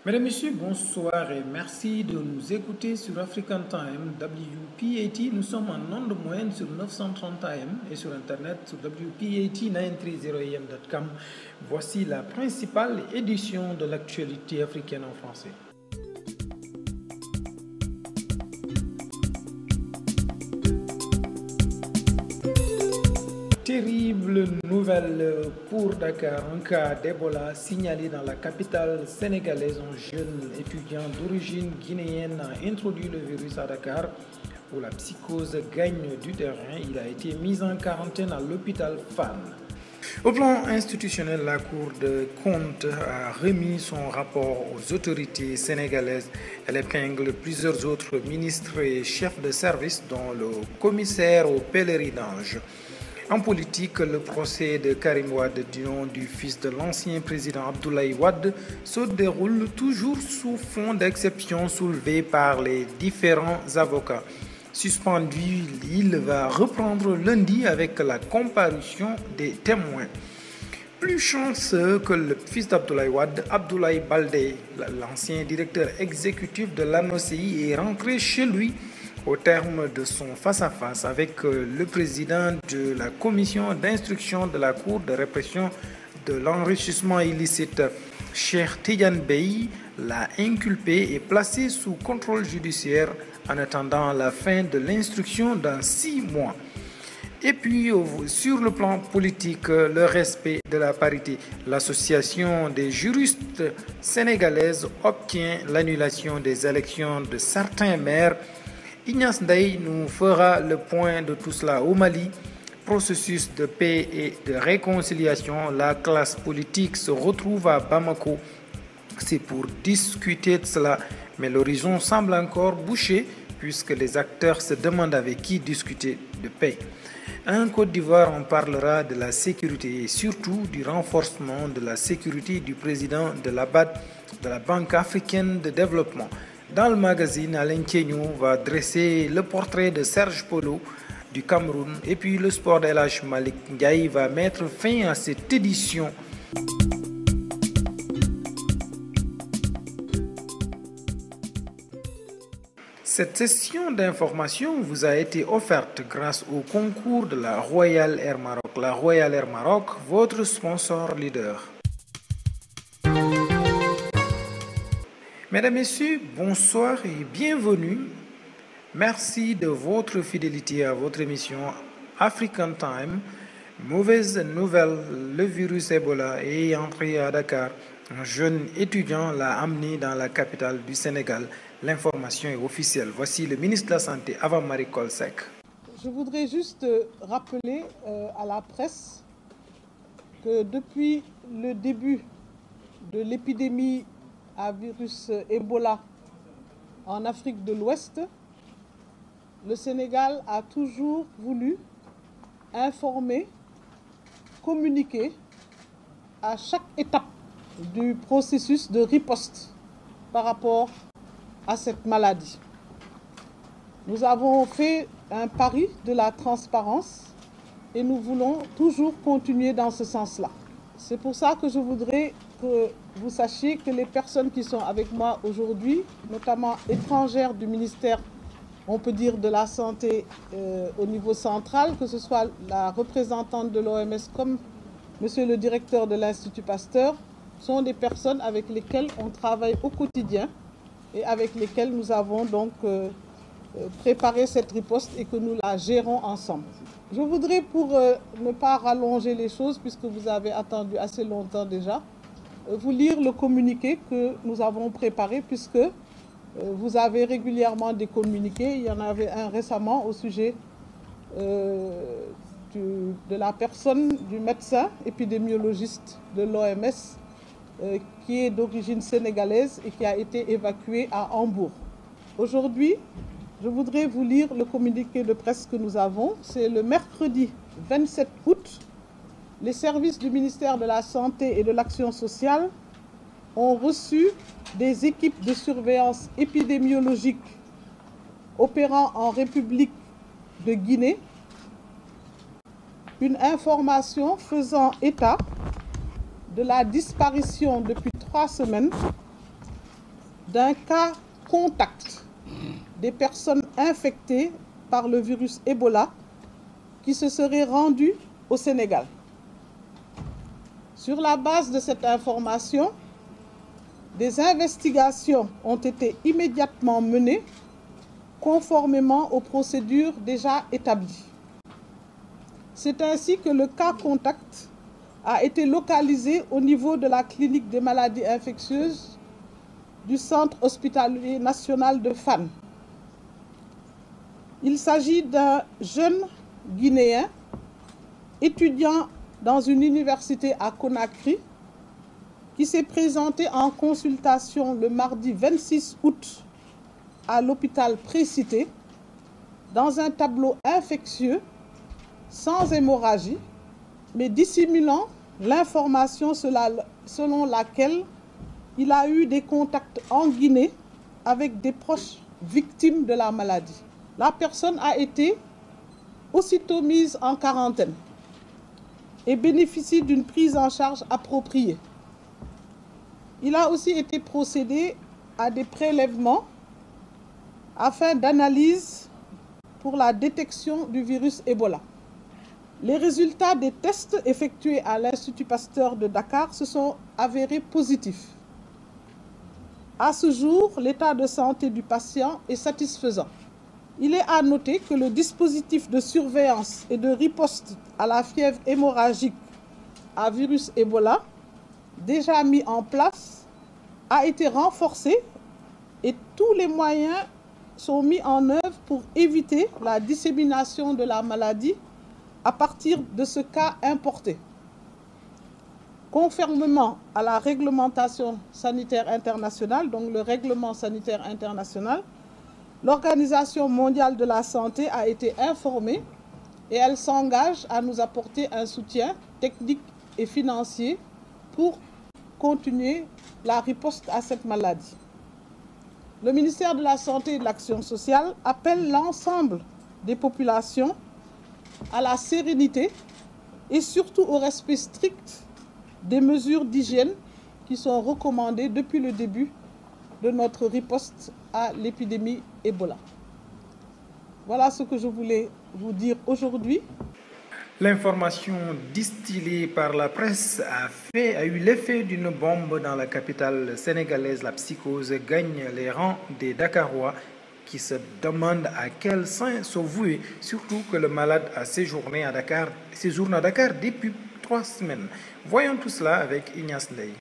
Mesdames, Messieurs, bonsoir et merci de nous écouter sur African Time WP80. Nous sommes en onde moyenne sur 930 AM et sur Internet sur WP80-930am.com. Voici la principale édition de l'actualité africaine en français. Terrible nouvelle pour Dakar. Un cas d'Ebola signalé dans la capitale sénégalaise. Un jeune étudiant d'origine guinéenne a introduit le virus à Dakar où la psychose gagne du terrain. Il a été mis en quarantaine à l'hôpital Fann. Au plan institutionnel, la Cour des comptes a remis son rapport aux autorités sénégalaises. Elle épingle plusieurs autres ministres et chefs de service, dont le commissaire au pèlerinage. En politique, le procès de Karim Wade, du nom du fils de l'ancien président Abdoulaye Wade, se déroule toujours sous fond d'exception soulevé par les différents avocats. Suspendu, il va reprendre lundi avec la comparution des témoins. Plus chanceux que le fils d'Abdoulaye Wade, Abdoulaye Baldé, l'ancien directeur exécutif de l'ANOCI, est rentré chez lui au terme de son face-à-face avec le président de la commission d'instruction de la Cour de répression de l'enrichissement illicite, Cheikh Tidiane Bey, l'a inculpé et placé sous contrôle judiciaire en attendant la fin de l'instruction dans 6 mois. Et puis, sur le plan politique, le respect de la parité. L'Association des juristes sénégalaises obtient l'annulation des élections de certains maires. Ignace Ndaye nous fera le point de tout cela au Mali. Processus de paix et de réconciliation. La classe politique se retrouve à Bamako. C'est pour discuter de cela, mais l'horizon semble encore bouché puisque les acteurs se demandent avec qui discuter de paix. En Côte d'Ivoire, on parlera de la sécurité et surtout du renforcement de la sécurité du président de la BAD, de la Banque africaine de développement. Dans le magazine, Alain Kenyou va dresser le portrait de Serge Polo du Cameroun et puis le sport d'El Hadj Malick Ndiaye va mettre fin à cette édition. Cette session d'information vous a été offerte grâce au concours de la Royal Air Maroc. La Royal Air Maroc, votre sponsor leader. Mesdames, Messieurs, bonsoir et bienvenue. Merci de votre fidélité à votre émission African Time. Mauvaise nouvelle, le virus Ebola est entré à Dakar. Un jeune étudiant l'a amené dans la capitale du Sénégal. L'information est officielle. Voici le ministre de la Santé, Ava-Marie Coll Seck. Je voudrais juste rappeler à la presse que depuis le début de l'épidémie à virus Ebola en Afrique de l'Ouest, le Sénégal a toujours voulu informer, communiquer à chaque étape du processus de riposte par rapport à cette maladie. Nous avons fait un pari de la transparence et nous voulons toujours continuer dans ce sens-là. C'est pour ça que je voudrais que vous sachiez que les personnes qui sont avec moi aujourd'hui, notamment étrangères du ministère, on peut dire de la Santé au niveau central, que ce soit la représentante de l'OMS comme monsieur le directeur de l'Institut Pasteur, sont des personnes avec lesquelles on travaille au quotidien et avec lesquelles nous avons donc préparé cette riposte et que nous la gérons ensemble. Je voudrais, pour ne pas rallonger les choses, puisque vous avez attendu assez longtemps déjà, vous lire le communiqué que nous avons préparé, puisque vous avez régulièrement des communiqués. Il y en avait un récemment au sujet de la personne, du médecin épidémiologiste de l'OMS, qui est d'origine sénégalaise et qui a été évacué à Hambourg. Aujourd'hui, je voudrais vous lire le communiqué de presse que nous avons. C'est le mercredi 27 août. Les services du ministère de la Santé et de l'Action sociale ont reçu des équipes de surveillance épidémiologique opérant en République de Guinée une information faisant état de la disparition depuis 3 semaines d'un cas contact des personnes infectées par le virus Ebola qui se seraient rendues au Sénégal. Sur la base de cette information, des investigations ont été immédiatement menées conformément aux procédures déjà établies. C'est ainsi que le cas contact a été localisé au niveau de la clinique des maladies infectieuses du Centre hospitalier national de Fann. Il s'agit d'un jeune Guinéen, étudiant dans une université à Conakry, qui s'est présenté en consultation le mardi 26 août à l'hôpital précité dans un tableau infectieux sans hémorragie, mais dissimulant l'information selon laquelle il a eu des contacts en Guinée avec des proches victimes de la maladie. La personne a été aussitôt mise en quarantaine et bénéficie d'une prise en charge appropriée. Il a aussi été procédé à des prélèvements afin d'analyse pour la détection du virus Ebola. Les résultats des tests effectués à l'Institut Pasteur de Dakar se sont avérés positifs. À ce jour, l'état de santé du patient est satisfaisant. Il est à noter que le dispositif de surveillance et de riposte à la fièvre hémorragique à virus Ebola, déjà mis en place, a été renforcé et tous les moyens sont mis en œuvre pour éviter la dissémination de la maladie à partir de ce cas importé. Conformément à la réglementation sanitaire internationale, donc le règlement sanitaire international, l'Organisation mondiale de la santé a été informée et elle s'engage à nous apporter un soutien technique et financier pour continuer la riposte à cette maladie. Le ministère de la Santé et de l'Action sociale appelle l'ensemble des populations à la sérénité et surtout au respect strict des mesures d'hygiène qui sont recommandées depuis le début de notre riposte à l'épidémie Ebola. Voilà ce que je voulais vous dire aujourd'hui. L'information distillée par la presse a eu l'effet d'une bombe dans la capitale sénégalaise. La psychose gagne les rangs des Dakarois qui se demandent à quel saint se vouer, surtout que le malade a séjourné à Dakar depuis 3 semaines. Voyons tout cela avec Ignace Ndeye.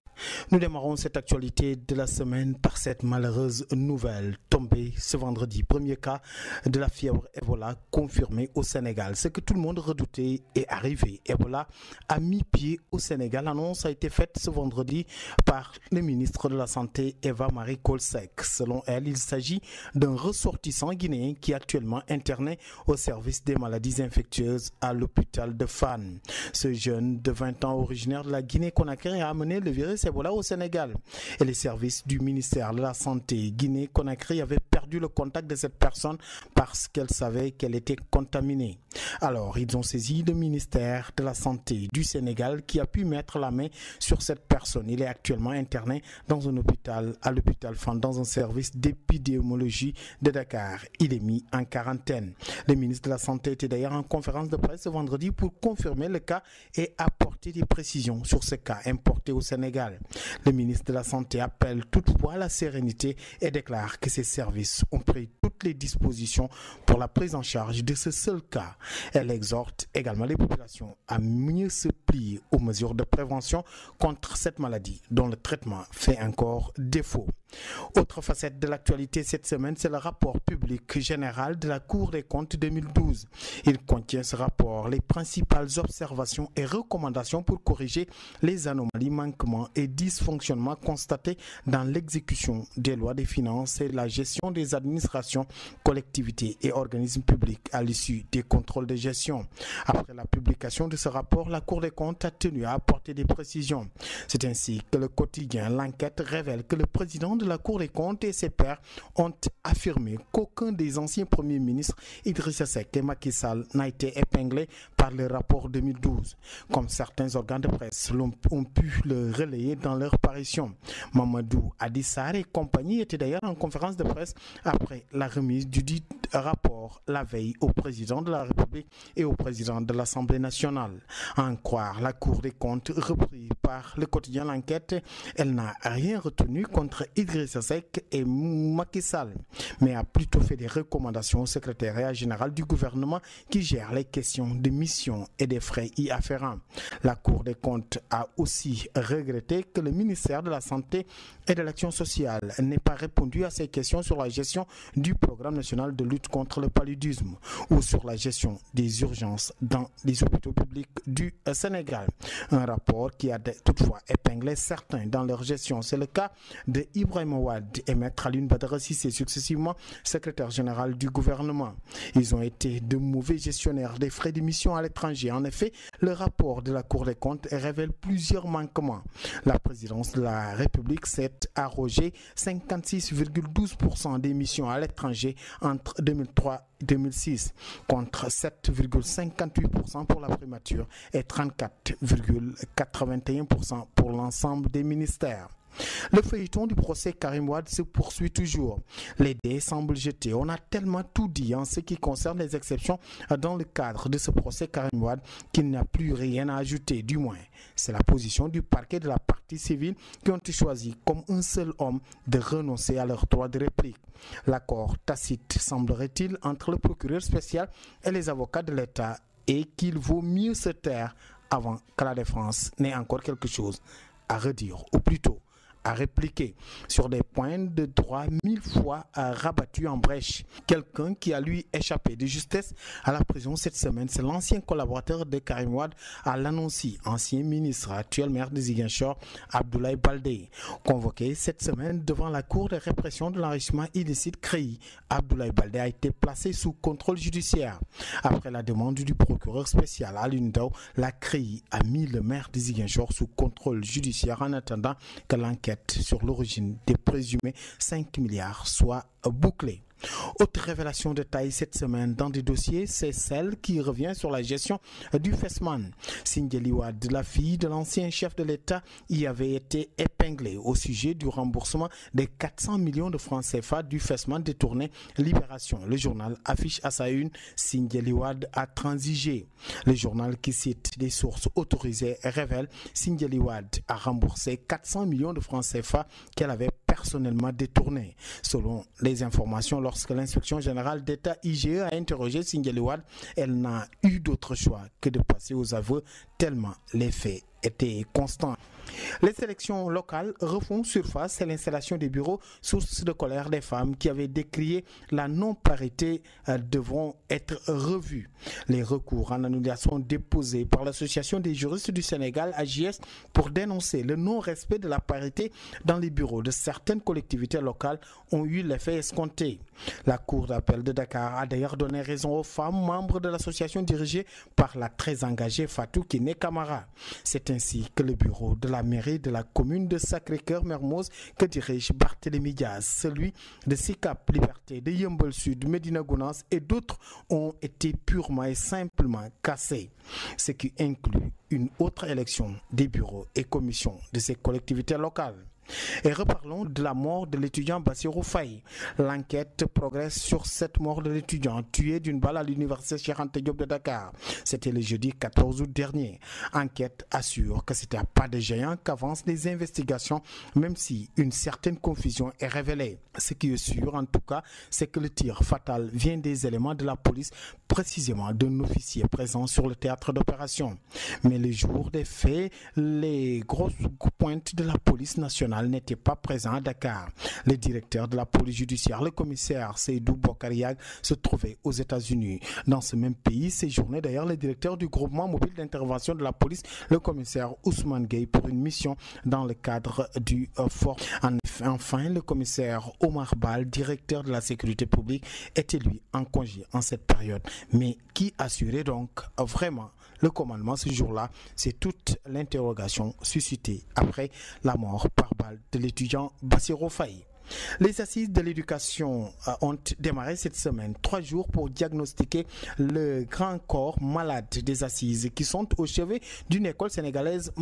Nous démarrons cette actualité de la semaine par cette malheureuse nouvelle tombée ce vendredi. Premier cas de la fièvre Ebola confirmé au Sénégal. Ce que tout le monde redoutait est arrivé. Ebola a mis pied au Sénégal. L'annonce a été faite ce vendredi par le ministre de la Santé Eva Marie Coll Seck. Selon elle, il s'agit d'un ressortissant guinéen qui est actuellement interné au service des maladies infectieuses à l'hôpital de Fann. Ce jeune de 20 ans originaire de la Guinée-Conakry a amené le virus Ebola au Sénégal. Et les services du ministère de la Santé Guinée-Conakry avaient perdu le contact de cette personne parce qu'elle savait qu'elle était contaminée. Alors, ils ont saisi le ministère de la Santé du Sénégal qui a pu mettre la main sur cette personne. Il est actuellement interné dans un hôpital, à l'hôpital Fann, dans un service d'épidémiologie de Dakar. Il est mis en quarantaine. Le ministre de la Santé était d'ailleurs en conférence de presse ce vendredi pour confirmer le cas et apporter des précisions sur ce cas importé au Sénégal. Le ministre de la Santé appelle toutefois à la sérénité et déclare que ses services ont pris toutes les dispositions pour la prise en charge de ce seul cas. Elle exhorte également les populations à mieux se plier aux mesures de prévention contre cette maladie dont le traitement fait encore défaut. Autre facette de l'actualité cette semaine, c'est le rapport public général de la Cour des comptes 2012. Il contient ce rapport les principales observations et recommandations pour corriger les anomalies, manquements et dysfonctionnements constatés dans l'exécution des lois des finances et la gestion des administrations, collectivités et organismes publics à l'issue des contrôles de gestion. Après la publication de ce rapport, la Cour des comptes a tenu à apporter des précisions. C'est ainsi que le quotidien L'Enquête révèle que le président de la Cour des comptes et ses pairs ont affirmé qu'aucun des anciens premiers ministres Idrissa Seck et Macky Sall n'a été épinglé par par le rapport 2012, comme certains organes de presse ont pu le relayer dans leur parution. Mamadou Adissar et compagnie étaient d'ailleurs en conférence de presse après la remise du dit rapport la veille au président de la République et au président de l'Assemblée nationale. À en croire la Cour des comptes reprise par le quotidien L'Enquête, elle n'a rien retenu contre Idrissa Seck et Macky Sall, mais a plutôt fait des recommandations au secrétariat général du gouvernement qui gère les questions de mission et des frais y afférents. La Cour des comptes a aussi regretté que le ministère de la Santé et de l'Action sociale n'ait pas répondu à ces questions sur la gestion du programme national de lutte contre le paludisme ou sur la gestion des urgences dans les hôpitaux publics du Sénégal. Un rapport qui a toutefois épinglé certains dans leur gestion. C'est le cas de Ibrahima Wade et Maître Alioune Badara Cissé, successivement secrétaire général du gouvernement. Ils ont été de mauvais gestionnaires des frais de mission à l'étranger. En effet, le rapport de la Cour des comptes révèle plusieurs manquements. La présidence de la République s'est arrogé 56,12% des missions à l'étranger entre 2003 et 2006, contre 7,58% pour la primature et 34,81% pour l'ensemble des ministères. Le feuilleton du procès Karim Wade se poursuit toujours. Les dés semblent jetés. On a tellement tout dit en ce qui concerne les exceptions dans le cadre de ce procès Karim Wade qu'il n'y a plus rien à ajouter. Du moins, c'est la position du parquet de la partie civile qui ont choisi comme un seul homme de renoncer à leur droit de réplique. L'accord tacite, semblerait-il, entre le procureur spécial et les avocats de l'État est qu'il vaut mieux se taire avant que la défense n'ait encore quelque chose à redire, ou plutôt à répliquer sur des points de droit 1000 fois rabattus en brèche. Quelqu'un qui a lui échappé de justesse à la prison cette semaine, c'est l'ancien collaborateur de Karim Wade à l'Annoncié, ancien ministre, actuel maire de Ziguinchor, Abdoulaye Baldé. Convoqué cette semaine devant la Cour de répression de l'enrichissement illicite CREI, Abdoulaye Baldé a été placé sous contrôle judiciaire. Après la demande du procureur spécial Alioune Ndao, la CREI a mis le maire de Ziguinchor sous contrôle judiciaire en attendant que l'enquête sur l'origine des présumés 5 milliards soit bouclée. Autre révélation de taille cette semaine dans des dossiers, c'est celle qui revient sur la gestion du FESMAN. Sindiély Wade, la fille de l'ancien chef de l'État, y avait été épinglée au sujet du remboursement des 400 millions de francs CFA du FESMAN détourné. Libération. Le journal affiche à sa une: Sindiély Wade a transigé. Le journal qui cite des sources autorisées révèle: Sindiély Wade a remboursé 400 millions de francs CFA qu'elle avait personnellement détournés. Selon les informations, lorsque l'inspection générale d'État IGE a interrogé Sindiély Wade, elle n'a eu d'autre choix que de passer aux aveux tellement les faits étaient constants. Les élections locales refont surface et l'installation des bureaux, source de colère des femmes qui avaient décrié la non-parité, devront être revues. Les recours en annulation déposés par l'Association des juristes du Sénégal, AJS, pour dénoncer le non-respect de la parité dans les bureaux de certaines collectivités locales ont eu l'effet escompté. La Cour d'appel de Dakar a d'ailleurs donné raison aux femmes membres de l'association dirigée par la très engagée Fatou Kiné Camara. C'est ainsi que le bureau de la mairie de la commune de Sacré-Cœur-Mermoz que dirige Barthélémy Diaz, celui de Sicap Liberté, de Yeumbeul Sud, Médina Gounass et d'autres ont été purement et simplement cassés, ce qui inclut une autre élection des bureaux et commissions de ces collectivités locales. Et reparlons de la mort de l'étudiant Bassirou Faye. L'enquête progresse sur cette mort de l'étudiant tué d'une balle à l'université Cheikh Anta Diop de Dakar. C'était le jeudi 14 août dernier. Enquête assure que c'était à pas de géant qu'avancent les investigations, même si une certaine confusion est révélée. Ce qui est sûr en tout cas, c'est que le tir fatal vient des éléments de la police, précisément d'un officier présent sur le théâtre d'opération. Mais le jour des faits, les grosses pointes de la police nationale n'étaient pas présents à Dakar. Le directeur de la police judiciaire, le commissaire Seydou Bokariag, se trouvait aux États-Unis. Dans ce même pays séjournait d'ailleurs le directeur du groupement mobile d'intervention de la police, le commissaire Ousmane Gueye, pour une mission dans le cadre du fort. Enfin, le commissaire Omar Bal, directeur de la sécurité publique, était lui en congé en cette période. Mais qui assurait donc vraiment le commandement ce jour-là? C'est toute l'interrogation suscitée après la mort par balle de l'étudiant Bassirou Faye. Les assises de l'éducation ont démarré cette semaine. 3 jours pour diagnostiquer le grand corps malade des assises qui sont au chevet d'une école sénégalaise.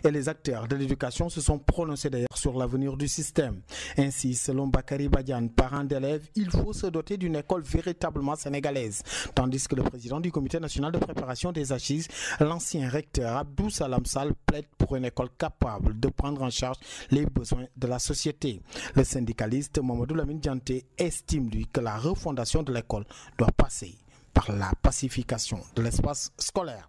Et les acteurs de l'éducation se sont prononcés d'ailleurs sur l'avenir du système. Ainsi, selon Bakary Badian, parent d'élèves, il faut se doter d'une école véritablement sénégalaise. Tandis que le président du comité national de préparation des assises, l'ancien recteur Abdou Salam Sall, plaide pour une école capable de prendre en charge les besoins de la société. Le syndicaliste Mamadou Lamine Dianté estime lui que la refondation de l'école doit passer par la pacification de l'espace scolaire.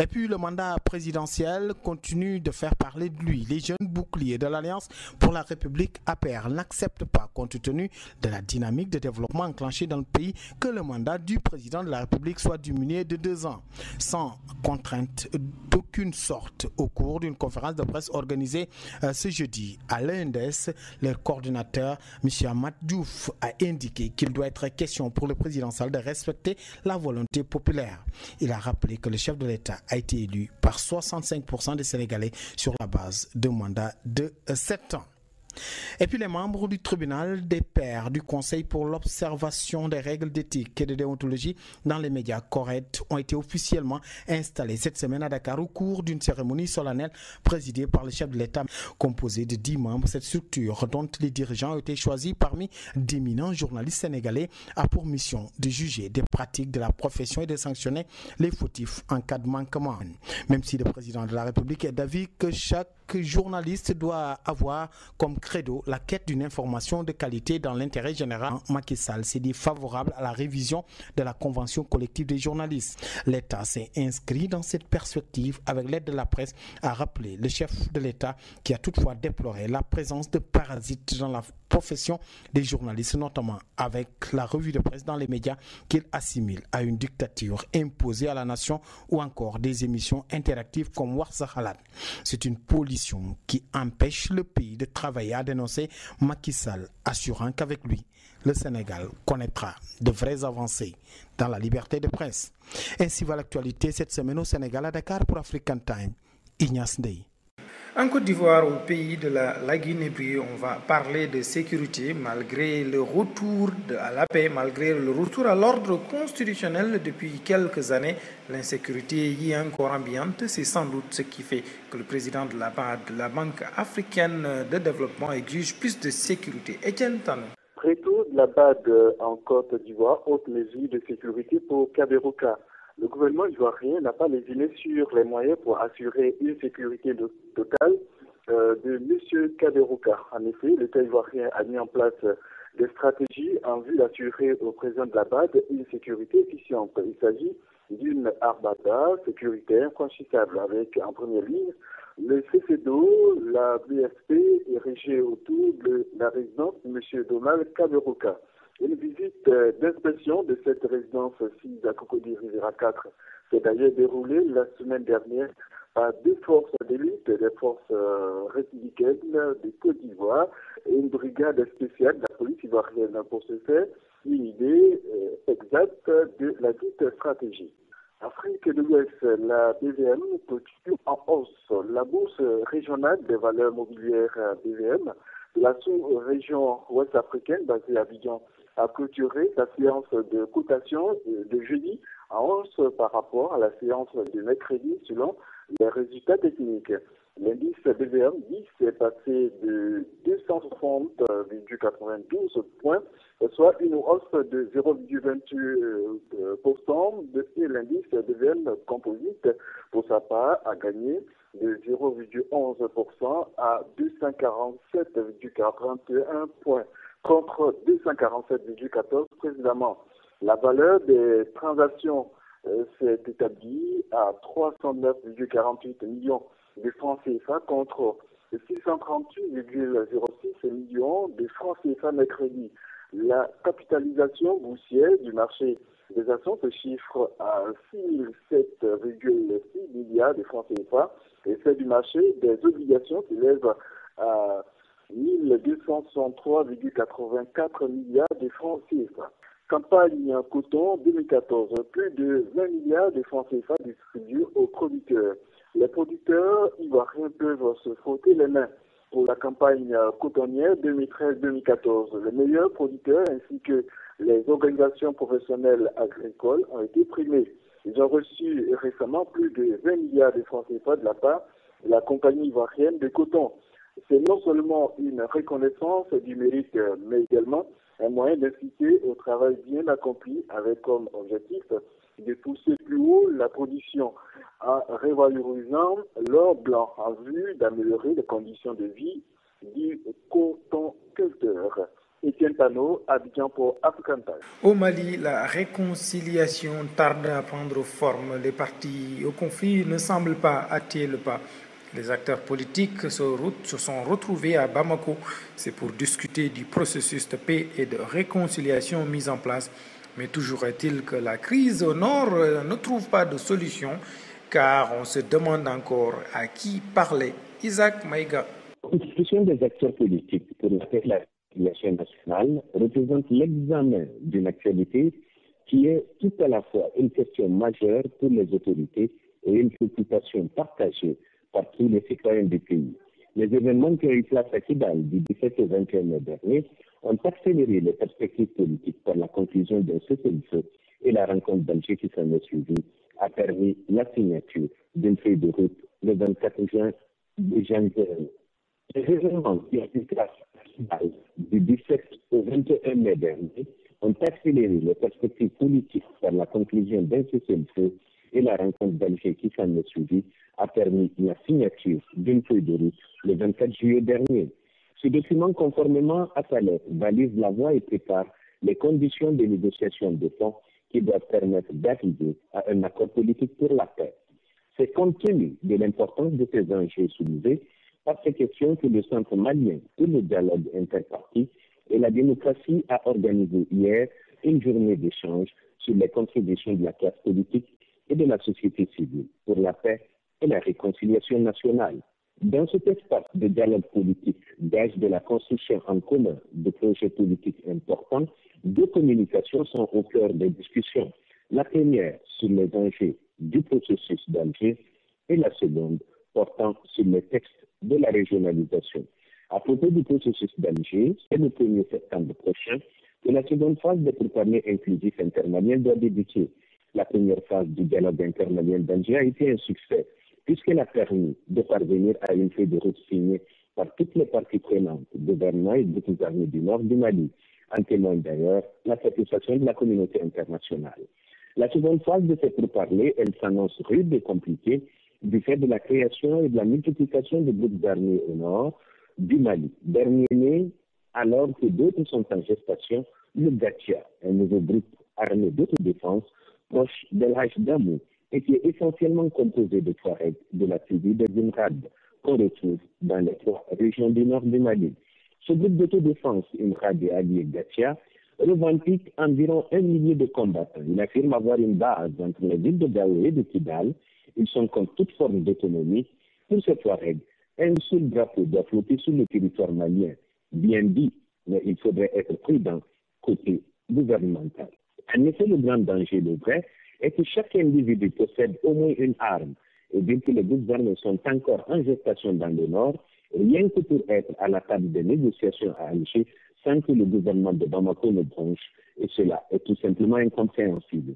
Et puis le mandat présidentiel continue de faire parler de lui. Les jeunes boucliers de l'Alliance pour la République APR n'acceptent pas, compte tenu de la dynamique de développement enclenchée dans le pays, que le mandat du président de la République soit diminué de 2 ans, sans contrainte d'aucune sorte. Au cours d'une conférence de presse organisée ce jeudi à l'ENDES, le coordinateur M. Ahmad Diouf a indiqué qu'il doit être question pour le président Sall de respecter la volonté populaire. Il a rappelé que le chef de l'État a été élu par 65% des Sénégalais sur la base d'un mandat de 7 ans. Et puis les membres du tribunal des pairs du Conseil pour l'observation des règles d'éthique et de déontologie dans les médias corrects ont été officiellement installés cette semaine à Dakar au cours d'une cérémonie solennelle présidée par le chef de l'État. Composée de 10 membres, cette structure dont les dirigeants ont été choisis parmi d'éminents journalistes sénégalais a pour mission de juger des pratiques de la profession et de sanctionner les fautifs en cas de manquement. Même si le président de la République est d'avis que chaque journaliste doit avoir comme credo la quête d'une information de qualité dans l'intérêt général, Macky Sall s'est dit favorable à la révision de la convention collective des journalistes. L'État s'est inscrit dans cette perspective avec l'aide de la presse, a rappelé le chef de l'État qui a toutefois déploré la présence de parasites dans la profession des journalistes, notamment avec la revue de presse dans les médias qu'il assimile à une dictature imposée à la nation ou encore des émissions interactives comme Warsahalat. C'est une politique qui empêche le pays de travailler, a dénoncé Macky Sall, assurant qu'avec lui, le Sénégal connaîtra de vraies avancées dans la liberté de presse. Ainsi va l'actualité cette semaine au Sénégal à Dakar pour African Time. Ignace Ndeye. En Côte d'Ivoire, au pays de la Guinée-Brie, on va parler de sécurité malgré le retour à la paix, malgré le retour à l'ordre constitutionnel depuis quelques années. L'insécurité y est encore ambiante. C'est sans doute ce qui fait que le président de la Banque africaine de développement exige plus de sécurité. Etienne Tanou. Retour de la BAD en Côte d'Ivoire, haute mesure de sécurité pour Kaberouka. Le gouvernement ivoirien n'a pas lésiné sur les moyens pour assurer une sécurité totale de M. Kaberouka. En effet, l'État ivoirien a mis en place des stratégies en vue d'assurer au président de la BAD une sécurité efficiente. Il s'agit d'une armada sécuritaire infranchissable avec en première ligne le CCDO, la BSP érigée autour de la résidence de M. Donald Kaberouka. Une visite d'inspection de cette résidence assise à Cocody Rivera 4 s'est d'ailleurs déroulée la semaine dernière par 2 forces d'élite, des forces républicaines de Côte d'Ivoire et une brigade spéciale de la police ivoirienne. Pour ce faire, une idée exacte de la dite stratégie. Afrique de l'Ouest, la BVM clôture en hausse. La bourse régionale des valeurs mobilières BVM de la sous-région ouest africaine basée à Abidjan a clôturé sa séance de cotation de jeudi en hausse par rapport à la séance de mercredi selon les résultats techniques. L'indice BVM 10 est passé de 260,92 points, soit une hausse de 0,28%, et l'indice BVM composite, pour sa part, a gagné de 0,11% à 247,41 points, contre 247,14 précédemment. La valeur des transactions s'est établie à 309,48 millions de francs CFA contre 638,06 millions de francs CFA mercredi. La capitalisation boursière du marché des actions se chiffre à 6.007,6 milliards de francs CFA et celle du marché des obligations s'élève à 1263,84 milliards de francs CFA. Campagne coton 2014, plus de 20 milliards de francs CFA distribués aux producteurs. Les producteurs ivoiriens peuvent se frotter les mains. pour la campagne cotonnière 2013-2014. Les meilleurs producteurs ainsi que les organisations professionnelles agricoles ont été primés. Ils ont reçu récemment plus de 20 milliards de francs CFA de la part de la compagnie ivoirienne de coton. C'est non seulement une reconnaissance du mérite, mais également un moyen d'inciter au travail bien accompli avec comme objectif de pousser plus haut la production en révalorisant l'or blanc en vue d'améliorer les conditions de vie du cotonculteur. Étienne Panot, Abidjan pour African Time. Au Mali, la réconciliation tarde à prendre forme. Les partis au conflit ne semblent pas hâter le pas. Les acteurs politiques se sont retrouvés à Bamako. C'est pour discuter du processus de paix et de réconciliation mis en place. Mais toujours est-il que la crise au nord ne trouve pas de solution, car on se demande encore à qui parler. Isaac Maïga. La constitution des acteurs politiques pour la paix et la réconciliation nationale représente l'examen d'une actualité qui est tout à la fois une question majeure pour les autorités et une préoccupation partagée par tous les citoyens du pays. Les événements qui ont eu place à Kidal du 17 au 21 mai dernier ont accéléré les perspectives politiques par la conclusion d'un cessez-le-feu et la rencontre d'Alger qui s'en est suivie a permis la signature d'une feuille de route le 24 juin de janvier. Les événements qui ont eu place à Kidal du 17 au 21 mai dernier ont accéléré les perspectives politiques par la conclusion d'un cessez-le-feu et la rencontre d'Alger qui s'en est suivie a permis la signature d'une feuille de route le 24 juillet dernier. Ce document, conformément à sa lettre, balise la voie et prépare les conditions de négociation de fond qui doivent permettre d'arriver à un accord politique pour la paix. C'est compte tenu de l'importance de ces enjeux soulevés par ces questions que le Centre malien pour le dialogue interparti et la démocratie a organisé hier une journée d'échange sur les contributions de la classe politique et de la société civile pour la paix et la réconciliation nationale. Dans cet espace de dialogue politique, gage de la construction en commun de projets politiques importants, deux communications sont au cœur des discussions. La première sur les enjeux du processus d'Alger et la seconde portant sur les textes de la régionalisation. À propos du processus d'Alger, c'est le 1er septembre prochain que la seconde phase des pourparlers inclusifs intermaliens doit débuter. La première phase du dialogue intermalien d'Alger a été un succès, puisqu'elle a permis de parvenir à une feuille de route signée par toutes les parties prenantes, gouvernement et groupes armés du nord du Mali. En témoigne d'ailleurs la satisfaction de la communauté internationale. La seconde phase de ces pourparlers, elle s'annonce rude et compliquée du fait de la création et de la multiplication de groupes armés au nord du Mali. Dernier né, alors que d'autres sont en gestation, le Gatia, un nouveau groupe armé d'autodéfense proche d'El Hajj Damou, et qui est essentiellement composé de Touaregs de la tribu des Imrad, qu'on retrouve dans les trois régions du nord du Mali. Ce groupe d'autodéfense, Imrad et Ali Gatia, revendique environ 1 millier de combattants. Il affirme avoir une base entre les villes de Gao et de Kidal. Ils sont contre toute forme d'autonomie. Pour ces Touaregs, un seul drapeau doit flotter sur le territoire malien. Bien dit, mais il faudrait être prudent côté gouvernemental. En effet, le grand danger, le vrai, est que chaque individu possède au moins une arme. Et bien que les groupes armés sont encore en gestation dans le nord, rien que pour être à la table des négociations à Alger, sans que le gouvernement de Bamako ne bronche, et cela est tout simplement incompréhensible.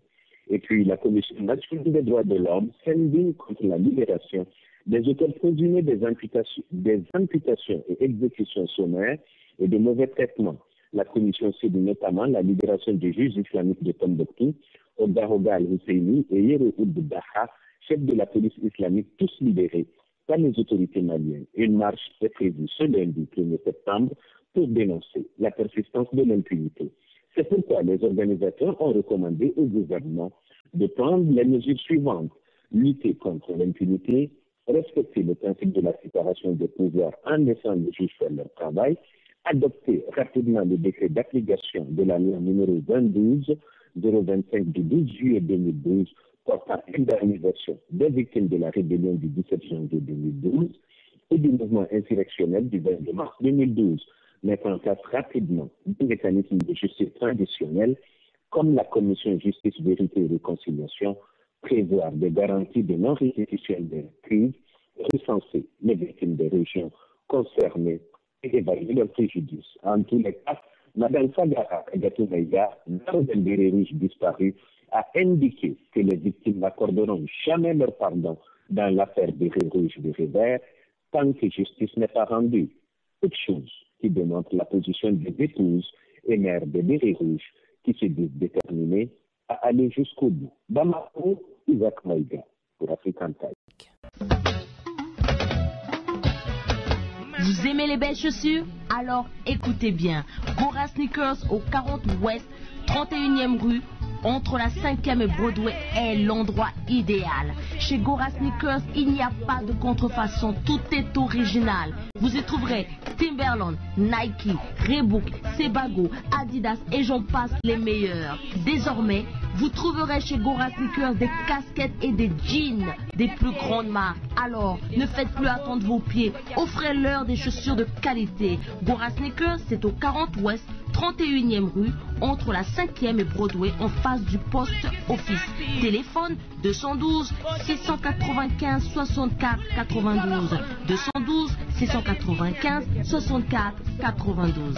Et puis, la Commission nationale des droits de l'homme s'indigne contre la libération des auteurs présumés des amputations et exécutions sommaires et de mauvais traitements. La Commission cite notamment la libération des juges islamiques de Tombouctou, Ogaroga al-Husseini et Yero Ould Daha, chef de la police islamique, tous libérés par les autorités maliennes. Une marche est prévue ce lundi 1er septembre pour dénoncer la persistance de l'impunité. C'est pourquoi les organisateurs ont recommandé au gouvernement de prendre les mesures suivantes: lutter contre l'impunité, respecter le principe de la séparation des pouvoirs en laissant les juges faire leur travail, adopter rapidement le décret d'application de la loi numéro 22-025 du 12 juillet 2012 portant indemnisation des victimes de la rébellion du 17 janvier 2012 et du mouvement insurrectionnel du 22 mars 2012, mettre en place rapidement des mécanismes de justice traditionnels comme la commission justice, vérité et réconciliation, prévoir des garanties de non-répétition des crises, recenser les victimes des régions concernés et évaluer leurs préjudices. En tous les cas, Mme Sagara Gatoumaya, mère d'un béret rouge disparu, a indiqué que les victimes n'accorderont jamais leur pardon dans l'affaire béret rouge béret vert tant que justice n'est pas rendue. Toute chose qui démontre la position des épouses et mères des bérets rouges qui se disent déterminées à aller jusqu'au bout. Bamako, Isaac Maïga, pour African Time. Vous aimez les belles chaussures? Alors écoutez bien. Gora Sneakers au 40 Ouest, 31e rue, entre la 5e et Broadway est l'endroit idéal. Chez Gora Sneakers, il n'y a pas de contrefaçon, tout est original. Vous y trouverez Timberland, Nike, Reebok, Sebago, Adidas et j'en passe les meilleurs. Désormais, vous trouverez chez Gora Sneakers des casquettes et des jeans des plus grandes marques. Alors, ne faites plus attendre vos pieds, offrez-leur des chaussures de qualité. Gora Sneakers, c'est au 40 Ouest, 31e rue, entre la 5e et Broadway, en face du poste office. Téléphone 212 695 64 92. 212 695 64 92.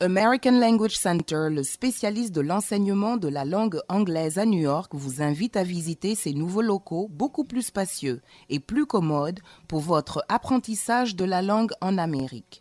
American Language Center, le spécialiste de l'enseignement de la langue anglaise à New York, vous invite à visiter ses nouveaux locaux beaucoup plus spacieux et plus commodes pour votre apprentissage de la langue en Amérique.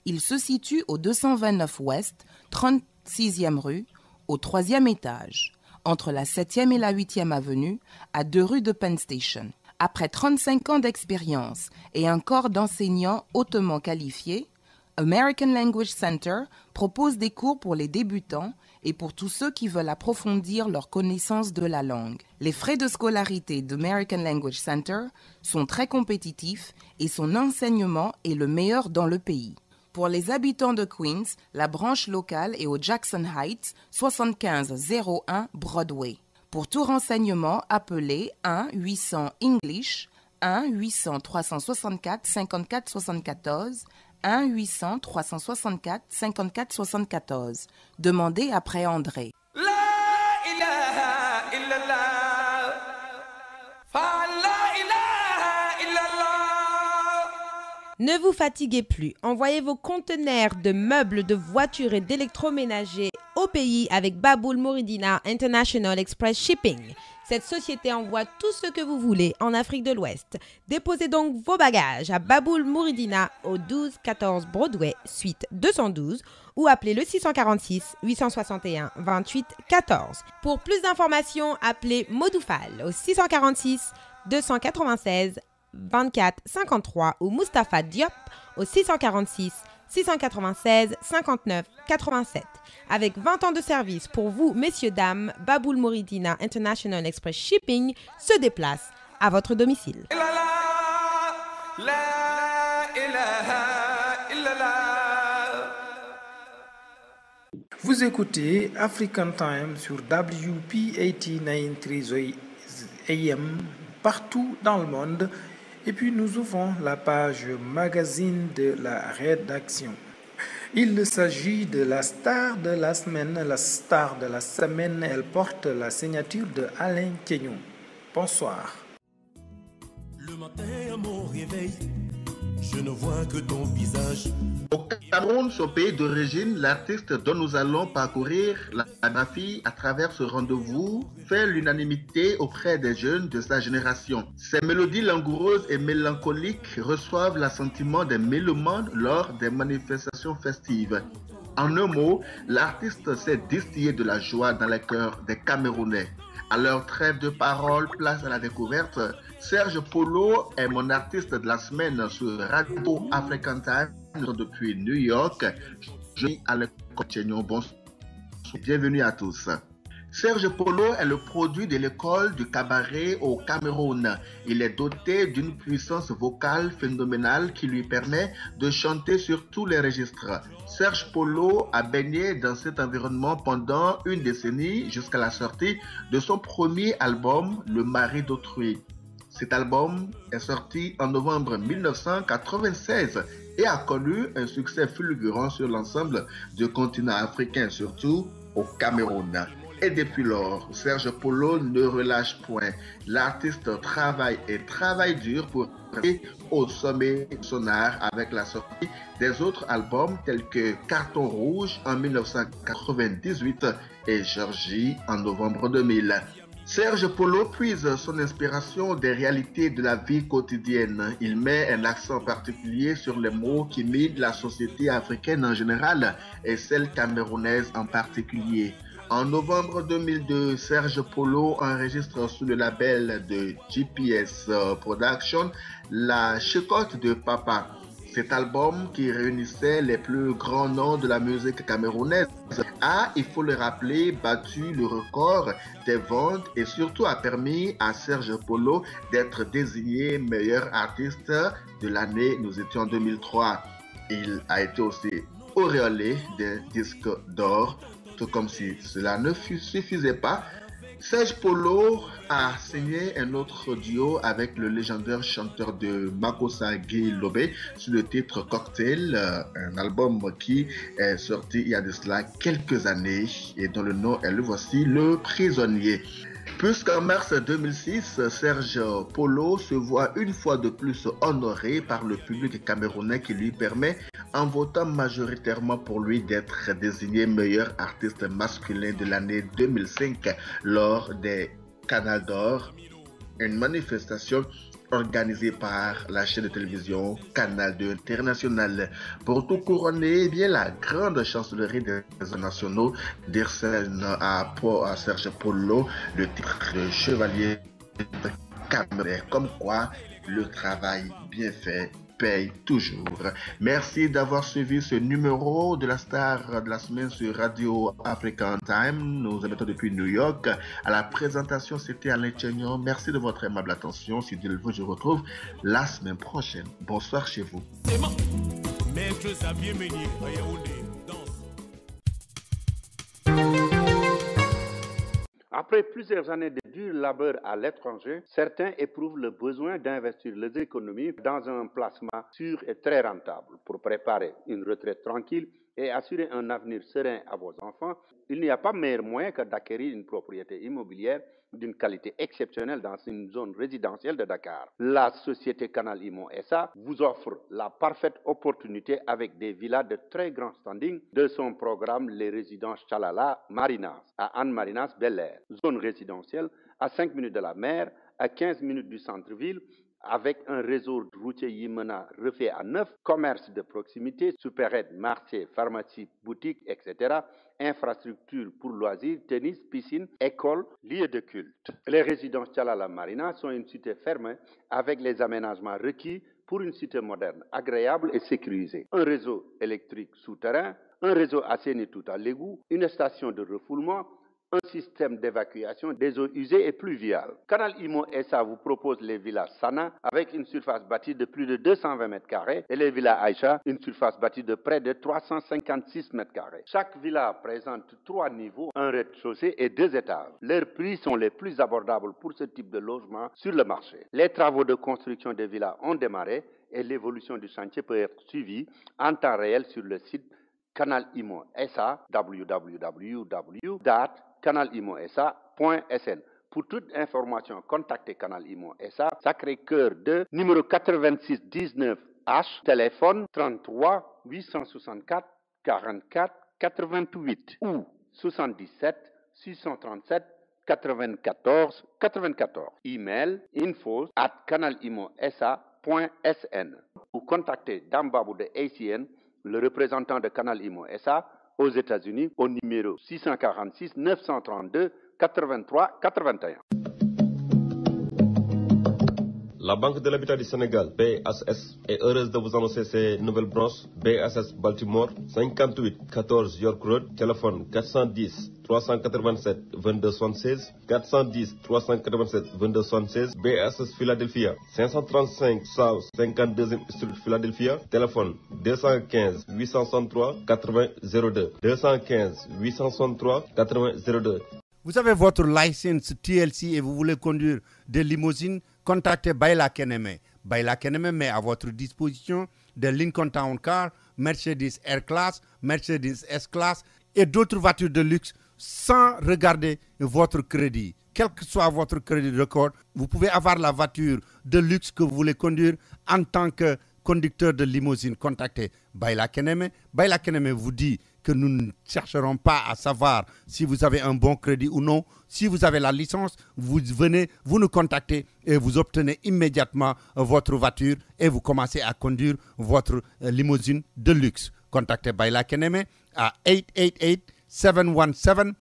Il se situe au 229 Ouest, 36e rue, au 3e étage, entre la 7e et la 8e avenue, à 2 rues de Penn Station. Après 35 ans d'expérience et un corps d'enseignants hautement qualifiés, American Language Center propose des cours pour les débutants et pour tous ceux qui veulent approfondir leur connaissance de la langue. Les frais de scolarité d'American Language Center sont très compétitifs et son enseignement est le meilleur dans le pays. Pour les habitants de Queens, la branche locale est au Jackson Heights, 7501 Broadway. Pour tout renseignement, appelez 1-800-ENGLISH, 1-800-364-54-74, 1-800-364-54-74. Demandez après André. Ne vous fatiguez plus, envoyez vos conteneurs de meubles, de voitures et d'électroménagers au pays avec Baboul Mouridina International Express Shipping. Cette société envoie tout ce que vous voulez en Afrique de l'Ouest. Déposez donc vos bagages à Baboul Mouridina au 1214 Broadway, suite 212 ou appelez le 646 861 28 14. Pour plus d'informations, appelez Modoufal au 646 296 24 53 ou Mustapha Diop au 646 696 59 87. Avec 20 ans de service pour vous, messieurs, dames, Baboul Mouridina International Express Shipping se déplace à votre domicile. Vous écoutez African Time sur WP 89.3 AM partout dans le monde. Et puis nous ouvrons la page magazine de la rédaction. Il s'agit de la star de la semaine. La star de la semaine, elle porte la signature de Alain Kenyon. Bonsoir. Le matin à mon réveil, je ne vois que ton visage. Au Cameroun, son pays d'origine, l'artiste dont nous allons parcourir la biographie à travers ce rendez-vous fait l'unanimité auprès des jeunes de sa génération. Ses mélodies langoureuses et mélancoliques reçoivent l'assentiment des mélomanes lors des manifestations festives. En un mot, l'artiste s'est distillé de la joie dans les cœurs des Camerounais. À leur trêve de parole, place à la découverte. Serge Polo est mon artiste de la semaine sur Radio African Time depuis New York. Je suis Alain Kenyon. Bonsoir. Bienvenue à tous. Serge Polo est le produit de l'école du cabaret au Cameroun. Il est doté d'une puissance vocale phénoménale qui lui permet de chanter sur tous les registres. Serge Polo a baigné dans cet environnement pendant une décennie jusqu'à la sortie de son premier album, Le mari d'autrui. Cet album est sorti en novembre 1996 et a connu un succès fulgurant sur l'ensemble du continent africain, surtout au Cameroun. Et depuis lors, Serge Polo ne relâche point. L'artiste travaille et travaille dur pour aller au sommet de son art avec la sortie des autres albums tels que Carton Rouge en 1998 et Georgie en novembre 2000. Serge Polo puise son inspiration des réalités de la vie quotidienne. Il met un accent particulier sur les mots qui minent la société africaine en général et celle camerounaise en particulier. En novembre 2002, Serge Polo enregistre sous le label de GPS Production La Chicotte de Papa. Cet album, qui réunissait les plus grands noms de la musique camerounaise, a, il faut le rappeler, battu le record des ventes et surtout a permis à Serge Polo d'être désigné meilleur artiste de l'année. Nous étions en 2003. Il a été aussi auréolé d'un disque d'or. Tout comme si cela ne suffisait pas, Serge Polo a signé un autre duo avec le légendaire chanteur de Makossa Guy Lobé sur le titre Cocktail, un album qui est sorti il y a de cela quelques années et dont le nom est le voici, Le Prisonnier. Puisqu'en mars 2006, Serge Polo se voit une fois de plus honoré par le public camerounais qui lui permet, en votant majoritairement pour lui, d'être désigné meilleur artiste masculin de l'année 2005 lors des Canal d'Or, une manifestation organisée par la chaîne de télévision Canal 2 International. Pour tout couronner, bien la grande chancellerie des nationaux décerne à Serge Polo le titre de chevalier de Cameroun. Comme quoi, le travail bien fait paye toujours. Merci d'avoir suivi ce numéro de la star de la semaine sur Radio African Time. Nous émettons depuis New York. À la présentation, c'était Alain Tchegnon. Merci de votre aimable attention. Si Dieu le veut, je vous retrouve la semaine prochaine. Bonsoir chez vous. Après plusieurs années de dur labeur à l'étranger, certains éprouvent le besoin d'investir les économies dans un placement sûr et très rentable. Pour préparer une retraite tranquille et assurer un avenir serein à vos enfants, il n'y a pas meilleur moyen que d'acquérir une propriété immobilière d'une qualité exceptionnelle dans une zone résidentielle de Dakar. La société Canal Imo SA vous offre la parfaite opportunité avec des villas de très grand standing de son programme Les Résidences Chalala Marinas à Anne Marinas Bel Air. Zone résidentielle à 5 minutes de la mer, à 15 minutes du centre-ville, avec un réseau routier Yimena refait à neuf, commerce de proximité, supérette, marché, pharmacie, boutique, etc., infrastructures pour loisirs, tennis, piscine, école, lieux de culte. Les résidences Tchalala Marina sont une cité fermée avec les aménagements requis pour une cité moderne, agréable et sécurisée. Un réseau électrique souterrain, un réseau assaini tout à l'égout, une station de refoulement, un système d'évacuation des eaux usées et pluviales. Canal Imo SA vous propose les villas Sana avec une surface bâtie de plus de 220 mètres carrés et les villas Aïcha, une surface bâtie de près de 356 mètres carrés. Chaque villa présente 3 niveaux, un rez-de-chaussée et 2 étages. Leurs prix sont les plus abordables pour ce type de logement sur le marché. Les travaux de construction des villas ont démarré et l'évolution du chantier peut être suivie en temps réel sur le site Canal Imo SA, www.canalimosa.sn. Pour toute information, contactez Canal Imo SA, Sacré-Cœur 2, numéro 86 19 H, téléphone 33 864 44 88 ou 77 637 94 94. Email info@canalimosa.sn ou contactez Dambabou de ACN, le représentant de Canal Imo SA aux États-Unis au numéro 646 932 83 81. La Banque de l'Habitat du Sénégal, BHS, est heureuse de vous annoncer ses nouvelles branches BHS Baltimore, 58 14 York Road, téléphone 410 387 2276, 410 387 2276, BHS Philadelphia, 535 South 52e Street Philadelphia, téléphone 215 863 80 02, 215 863 80 02. Vous avez votre licence TLC et vous voulez conduire des limousines, contactez Bayla Keneme. Bayla Keneme met à votre disposition des Lincoln Town Car, Mercedes Air Class, Mercedes S Class et d'autres voitures de luxe sans regarder votre crédit. Quel que soit votre crédit record, vous pouvez avoir la voiture de luxe que vous voulez conduire en tant que conducteur de limousine. Contactez Bayla Keneme. Bayla Keneme vous dit que nous ne chercherons pas à savoir si vous avez un bon crédit ou non. Si vous avez la licence, vous venez, vous nous contactez et vous obtenez immédiatement votre voiture et vous commencez à conduire votre limousine de luxe. Contactez Bayla Keneme à 888-717-8181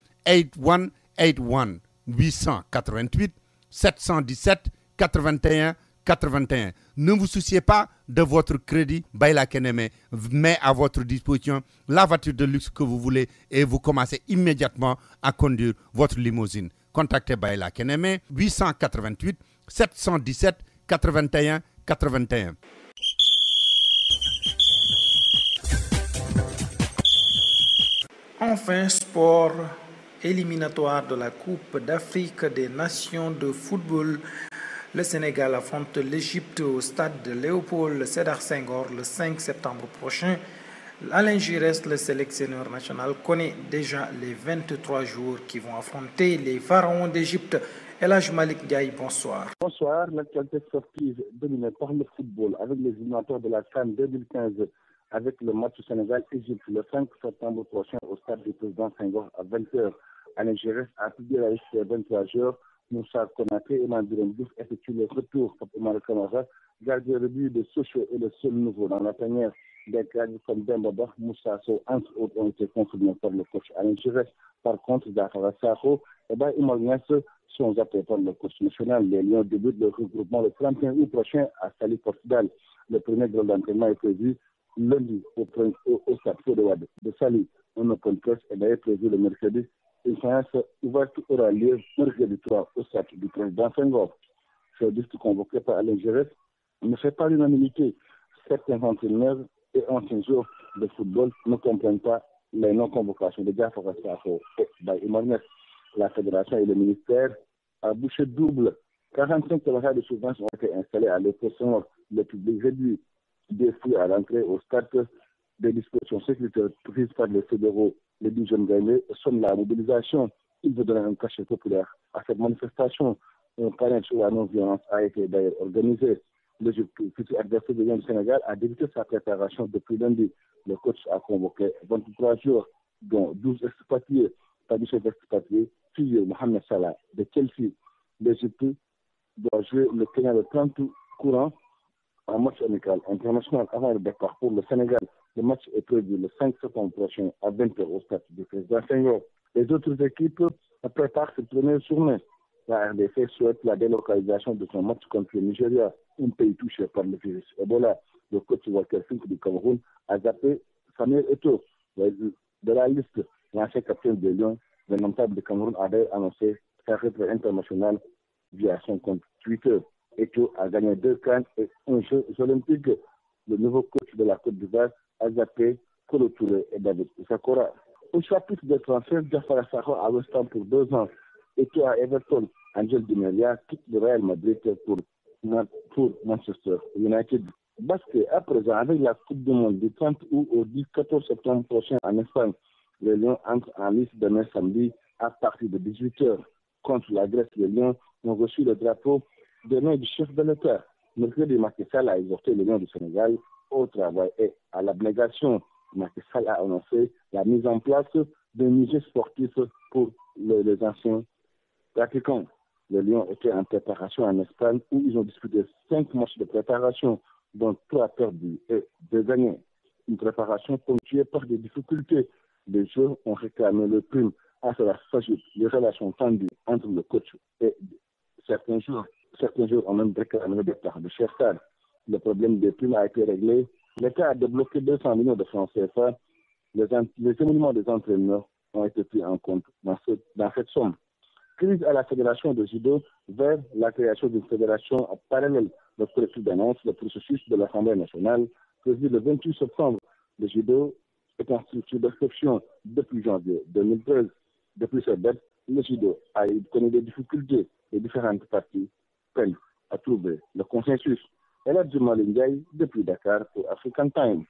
888 717 81 81. Ne vous souciez pas de votre crédit. Bayla Keneme met à votre disposition la voiture de luxe que vous voulez et vous commencez immédiatement à conduire votre limousine. Contactez Bayla Keneme 888 717 81 81. Enfin, sport éliminatoire de la Coupe d'Afrique des Nations de football. Le Sénégal affronte l'Égypte au stade de Léopold Sédar Senghor le 5 septembre prochain. Alain Giresse, le sélectionneur national, connaît déjà les 23 joueurs qui vont affronter les pharaons d'Égypte. El Hadj Malick Ndiaye, bonsoir. Bonsoir. L'actualité sportive dominée par le football avec les éliminatoires de la CAN 2015 avec le match Sénégal-Égypte le 5 septembre prochain au stade du président Senghor à 20h. Alain Giresse a publié la liste des 23 joueurs. Moussa Konaté et Mandiren Diouf effectuent le retour pour Omar Kamara, gardien de but de Sochaux et le seul nouveau dans la tanière. Des cadres comme Demba Ba, Moussa Sow, entre autres, ont été confirmés par le coach Alain Giresse. Par contre, Zafara Sakho et Imar Niasse sont appelés par le coach national. Les Lions débutent le regroupement le 31 août prochain à Saly, Portugal. Le premier grand entraînement est prévu lundi au stade Fodewad de Saly. Un open press est d'ailleurs prévu le mercredi. Une séance ouverte aura lieu mercredi 3 au stade du président Senghor. Ce liste convoqué par Alain Giresse ne fait pas l'unanimité. Certains entraîneurs et anciens joueurs de football ne comprennent pas les non-convocations de Zafara Sakho et Imar Niasse. La fédération et le ministère à bouchée double. 45 caméras de surveillance ont été installées à l'opposition. Le public réduit. Des fouilles à l'entrée au stade, des dispositions sécuritaires prises par les fédéraux. Les 10 jeunes gagnés sonnent la mobilisation. Ils veulent donner un cachet populaire à cette manifestation. Un panel sur la non-violence a été d'ailleurs organisé. Le futur adversaire de du Sénégal a débuté sa préparation depuis lundi. Le coach a convoqué 23 jours, dont 12 expatriés. Parmi ces expatriés, figure Mohamed Salah de Chelsea. L'Égypte doit jouer le Kenya le 30 courant en match amical international avant le départ pour le Sénégal. Le match est prévu le 5 septembre prochain à 20h au stade du président Senghor. Les autres équipes préparent cette première journée. La RDC souhaite la délocalisation de son match contre le Nigeria, un pays touché par le virus Ebola. Le coach Walker Fink du Cameroun a zappé Samuel Eto'o de la liste. L'ancien capitaine de Lyon, le notable du Cameroun, a annoncé sa retraite internationale via son compte Twitter. Eto'o a gagné 2 CAN et 1 Jeux olympiques. Le nouveau coach de la Côte d'Ivoire a zappé Kolo Touré et David Sakora. Au chapitre des transferts, Zafara Sakho à West Ham pour 2 ans. Eto'o à Everton. Angel Di Maria quitte le Real Madrid pour Manchester United. Basket, à présent, avec la Coupe du Monde du 30 août au 14 septembre prochain en Espagne, les Lions entrent en liste demain samedi à partir de 18h. Contre la Grèce, les Lions ont reçu le drapeau de main du chef de l'État. Mercredi, Macky Sall a exhorté les Lions du Sénégal au travail et à l'abnégation. Macky Sall a annoncé la mise en place d'un musée sportif pour les anciens pratiquants. Les Lions étaient en préparation en Espagne où ils ont disputé 5 matchs de préparation, dont 3 perdus et 2 gagnés. Une préparation ponctuée par des difficultés. Les joueurs ont réclamé le prime. À cela s'ajoute les relations tendues entre le coach et certains joueurs. Certains joueurs ont même réclamé le départ de Chertar. Le problème des primes a été réglé. L'État a débloqué 200 millions de francs CFA. Les émoluments des entraîneurs ont été pris en compte dans cette somme. Crise à la fédération de judo vers la création d'une fédération parallèle. Le préfet d'annonce le processus de l'Assemblée nationale prévu le 28 septembre. Le judo est en structure d'exception depuis janvier 2013. Depuis cette date, le judo a connu des difficultés. Les différentes parties peinent à trouver le consensus. El Hadj Malick Ndiaye depuis Dakar pour African Time.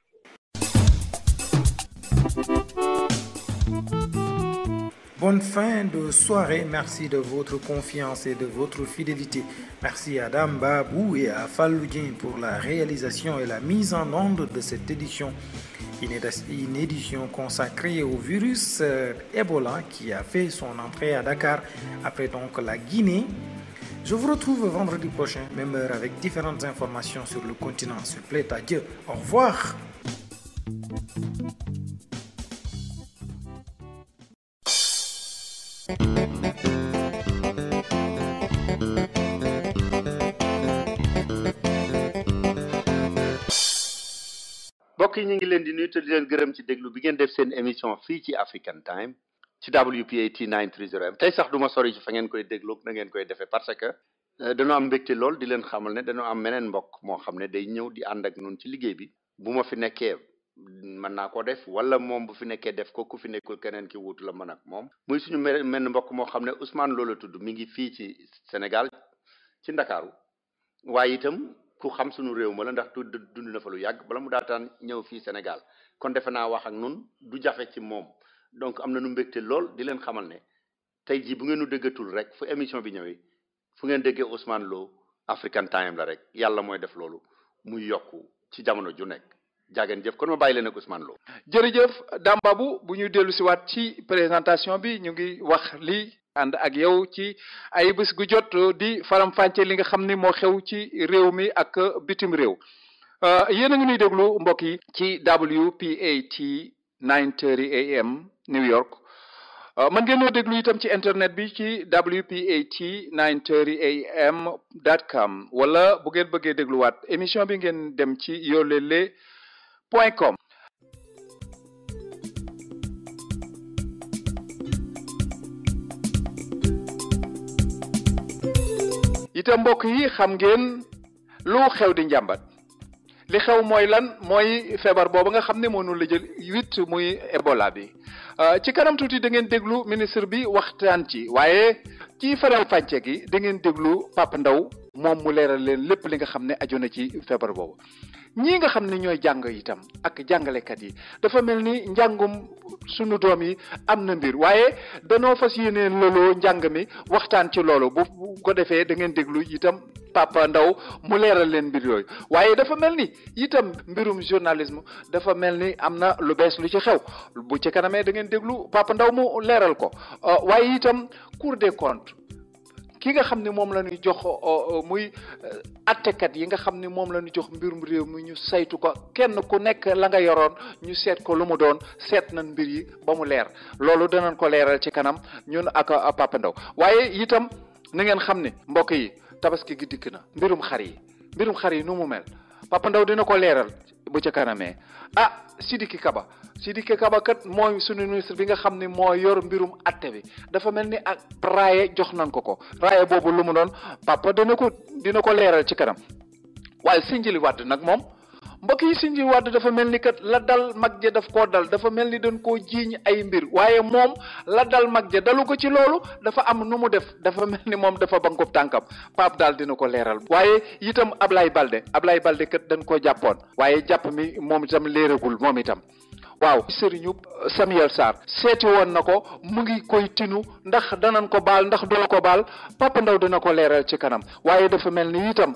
Bonne fin de soirée. Merci de votre confiance et de votre fidélité. Merci à Adam Babou et à Falloudien pour la réalisation et la mise en onde de cette édition. Une édition consacrée au virus Ebola qui a fait son entrée à Dakar après donc la Guinée. Je vous retrouve vendredi prochain, même heure, avec différentes informations sur le continent. S'il vous plaît, adieu. Au revoir. mbokk yi ñu ngi leen di nuyu te di leen gërëm ci déglu bi ngeen def seen émission fii ci African Time ci WPAT 930M tey sax du ma sori ci fa ngeen koy déglu na ngeen koy defee parce que dañoo am mbégte lool di leen xamal ne dañoo am meneen mbokk moo xam ne day ñëw di ànd ak ñun ci liggéey bi bu ma fi nekkee mën naa ko def wala moom bu fi nekkee def ko ku fi nekkul keneen ki wuutu la mën ak moom muy suñu menn mbokk moo xam ne Ousmane Lo la tudd mi ngi fii ci Sénégal ci Ndakaaru waaye itam ku xam suñu réew ma la ndax dund na fa lu yàgg bala mu daataan ñëw fii Sénégal kon defe naa wax ak nun du jafe ci moom donc am na nu mbégte lool di leen xamal ne tey jii bu ngeen nu déggatul rek fu émission bi ñëwee fu ngeen déggee Ousmane Lo African Time la rek yàlla mooy def loolu muy yokku ci jamono ju nekk jaageen jëf kon ma bàyyi leen ak Ousmane Lo. jërëjëf Dame Babou bu ñu dellu si waat ci présentation bi ñu ngi wax lii ànd ak yow ci ay bés gu jot di faram-fàcce li nga xam ni moo xew ci réew mi ak bitim réew yéen a ngi ñuy déglu mbokk yi ci WPAT 930 AM New York mën ngeen ñoo déglu itam ci internet bi ci WPAT 930am.com wala bu ngeen bëggee dégluwaat émission bi ngeen dem ci yolele.com. itam mbokk yi xam ngeen lu xew di njàmbat li xew mooy lan mooy feebar boobu nga xam ne moo nu la jël wit muy Ebola bi ci kanam tuuti da ngeen déglu ministre bi waxtaan ci waaye ci faram fànce gi da ngeen déglu Papa Ndaw moom mu leeral leen lépp li nga xam ne aju na ci feebar boobu ñii nga xam ne ñooy jàng itam ak jàngalekat yi dafa mel ni njàngum sunu doom yi am na mbir waaye danoo fas yéene looloo njàng mi waxtaan ci loolu bu ko defee da ngeen déglu itam Papa Ndaw mu leeral leen mbir yooyu waaye dafa mel ni itam mbirum journalisme dafa mel ni am na lu bees lu ci xew bu ci kanamee da ngeen déglu Papa Ndaw mu leeral ko waaye itam Cour des comptes ki nga xam ne moom la ñu jox muy attekat yi nga xam ne moom la ñu jox mbirum réew mi ñu saytu ko kenn ku nekk la nga yoroon ñu seet ko lu mu doon seet nañ mbir yi ba mu leer loolu danañ ko leeral ci kanam ñun ak Papa Ndaw waaye itam na ngeen xam ne mbokk yi tabaski gi dikk na mbirum xar yi nu mu mel Papa Ndaw dina ko leeral bu ca kanamee Sidiki Kaba kat mooy sunu ministre bi nga xam ne moo yor mbirum atte bi dafa mel ni ak raaye jox nañ ko raaye boobu lu mu doon papa dina ko leeral ci kanam waaye Sindiély Wade nag moom mbokk yi Sindiély Wade dafa mel ni kat la dal mag ja daf koo dal dafa mel ni dañ koo jiiñ ay mbir waaye moom la dal mag ja dalu ko ci loolu dafa am nu mu def dafa mel ni moom dafa bankub tànkam Pape daal dina ko leeral waaye itam Ablaye Balde kat dañ koo jàppoon waaye jàpp mi moom itam leeragul moom itam waaw sëriñu Samuel Sarr seeti woon na ko mu ngi koy tinu ndax danañ ko baal ndax doo ko baal Papa Ndaw dina ko leeral ci kanam waaye dafa mel ni itam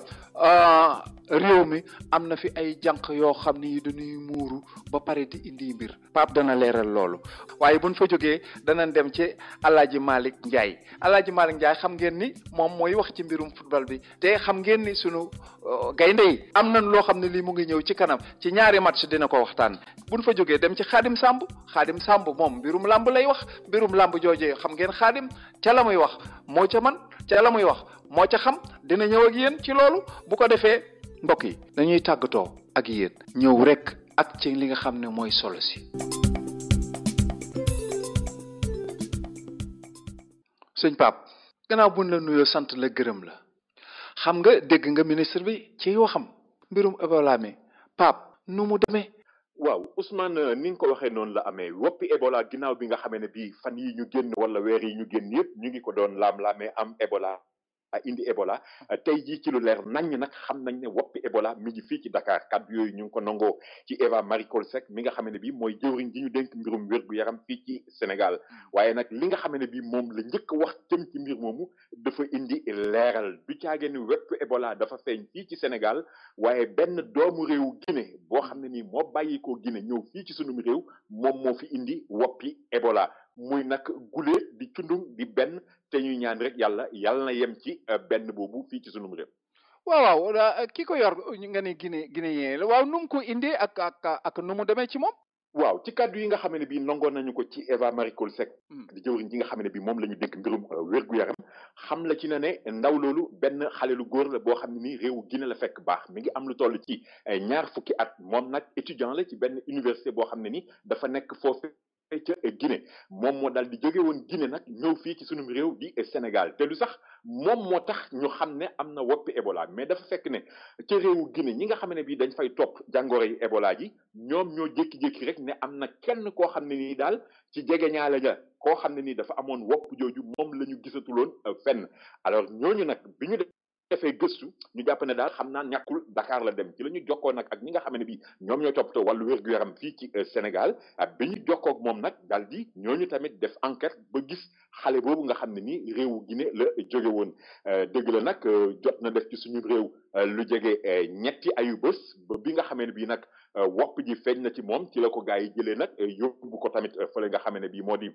réew mi am na fi ay jànq yoo xam ni dañuy muuru ba pare di indi mbir Pape dana leeral loolu waaye buñ fa jógee danañ dem ci Alaaji Malick Ndiaye xam ngeen ni moom mooy wax ci mbirum football bi te xam ngeen ni sunu gaynde yi am nañ loo xam ne lii mu ngi ñëw ci kanam ci ñaari match dina ko waxtaan buñ fa jógee dem ci Xaadim Samb moom mbirum làmb lay wax mbirum làmb joojee xam ngeen Xaadim ca la muy wax moo ca man ca la muy wax moo ca xam dina ñëw ak yéen ci loolu bu ko defee mbokk yi dañuy tàggatoo ak yéen ñëw rek ak ci li nga xam ne mooy solo si sëñ Pape gannaaw buñ la nuyoo sant la gërëm la xam nga dégg nga ministre bi ci waxam mbirum Ebola mi Pape nu mu demee waaw Ousmane ni nga ko waxee noonu la amee woppi Ebola ginnaaw bi nga xamee ne bii fan yi ñu génn wala weer yi ñu génn yëpp ñu ngi ko doon laam-laamee am Ebola indi Ebola tey jii ci lu leer nañ nag xam nañ ne woppi Ebola mi ngi fii ci Dakar kaddu yooyu ñu ngi ko nangoo ci Eva Marie Coll Seck mi nga xam ne bii mooy jëwriñ ji ñu dénk mbirum wér-gu-yaram fii ci Sénégal waaye nag li nga xam ne bii moom la njëkk a wax jëm ci mbir moomu dafa indi leeral du caage ni woppi Ebola dafa feeñ fii ci Sénégal waaye benn doomu réew Guinée boo xam ne nii moo bàyyi ko Guinée ñëw fii ci sunum réew moom moo fi indi woppi Ebola muy nag gulee di cundum di benn te ñuy ñaan rek yàlla na yem ci benn boobu fii ci sunum réew. waaw ki ko yor nga ne Guinéen la waaw nu mu ko indee ak nu mu demee ci moom. waaw ci kàddu yi nga xam ne bii nangoon nañu ko ci Eva Marie Coll Seck di jëwriñ ji nga xam ne bii moom la ñu dénk mbirum wér-gu-yaram xam la ci ne ndaw loolu benn xale lu góor la boo xam ne nii réewu Guinée la fekk baax mi ngi am lu toll ci 20 at moom nag étudiant la ci benn université boo xam ne ni dafa nekk foofu ca Guinée moom moo daal di jóge woon Guinée nag ñëw fii ci sunum réew di Sénégal te du sax moom moo tax ñu xam ne am na woppi Ebola mais dafa fekk ne ca réewu Guinée ñi nga xam ne bii dañ fay topp jàngoro yi Ebola ji ñoom ñoo jékki-jékki rek ne am na kenn koo xam ne nii daal ci jegeñaale ja koo xam ne nii dafa amoon wopp jooju moom la ñu gisatuloon fenn alors ñooñu nag bi ñu defee gëstu ñu jàpp ne daal xam naa ñàkkul Dakar la dem ci la ñu jokkoo nag ak ñi nga xam ne bii ñoom ñoo toppatoo wàllu wér-gu-yaram fii ci Sénégal bi ñu jokkoo ak moom nag daal di ñooñu tamit def enquête ba gis xale boobu nga xam ne nii réewu Guinée la jóge woon dëgg la nag jot na def ci suñu réew lu jege ñetti ayu bés ba bi nga xamee ne bii nag wopp ji feeñ na ci moom ci la ko gaa yi jëlee nag yóbbu ko tamit fële nga xamee ne bii moo di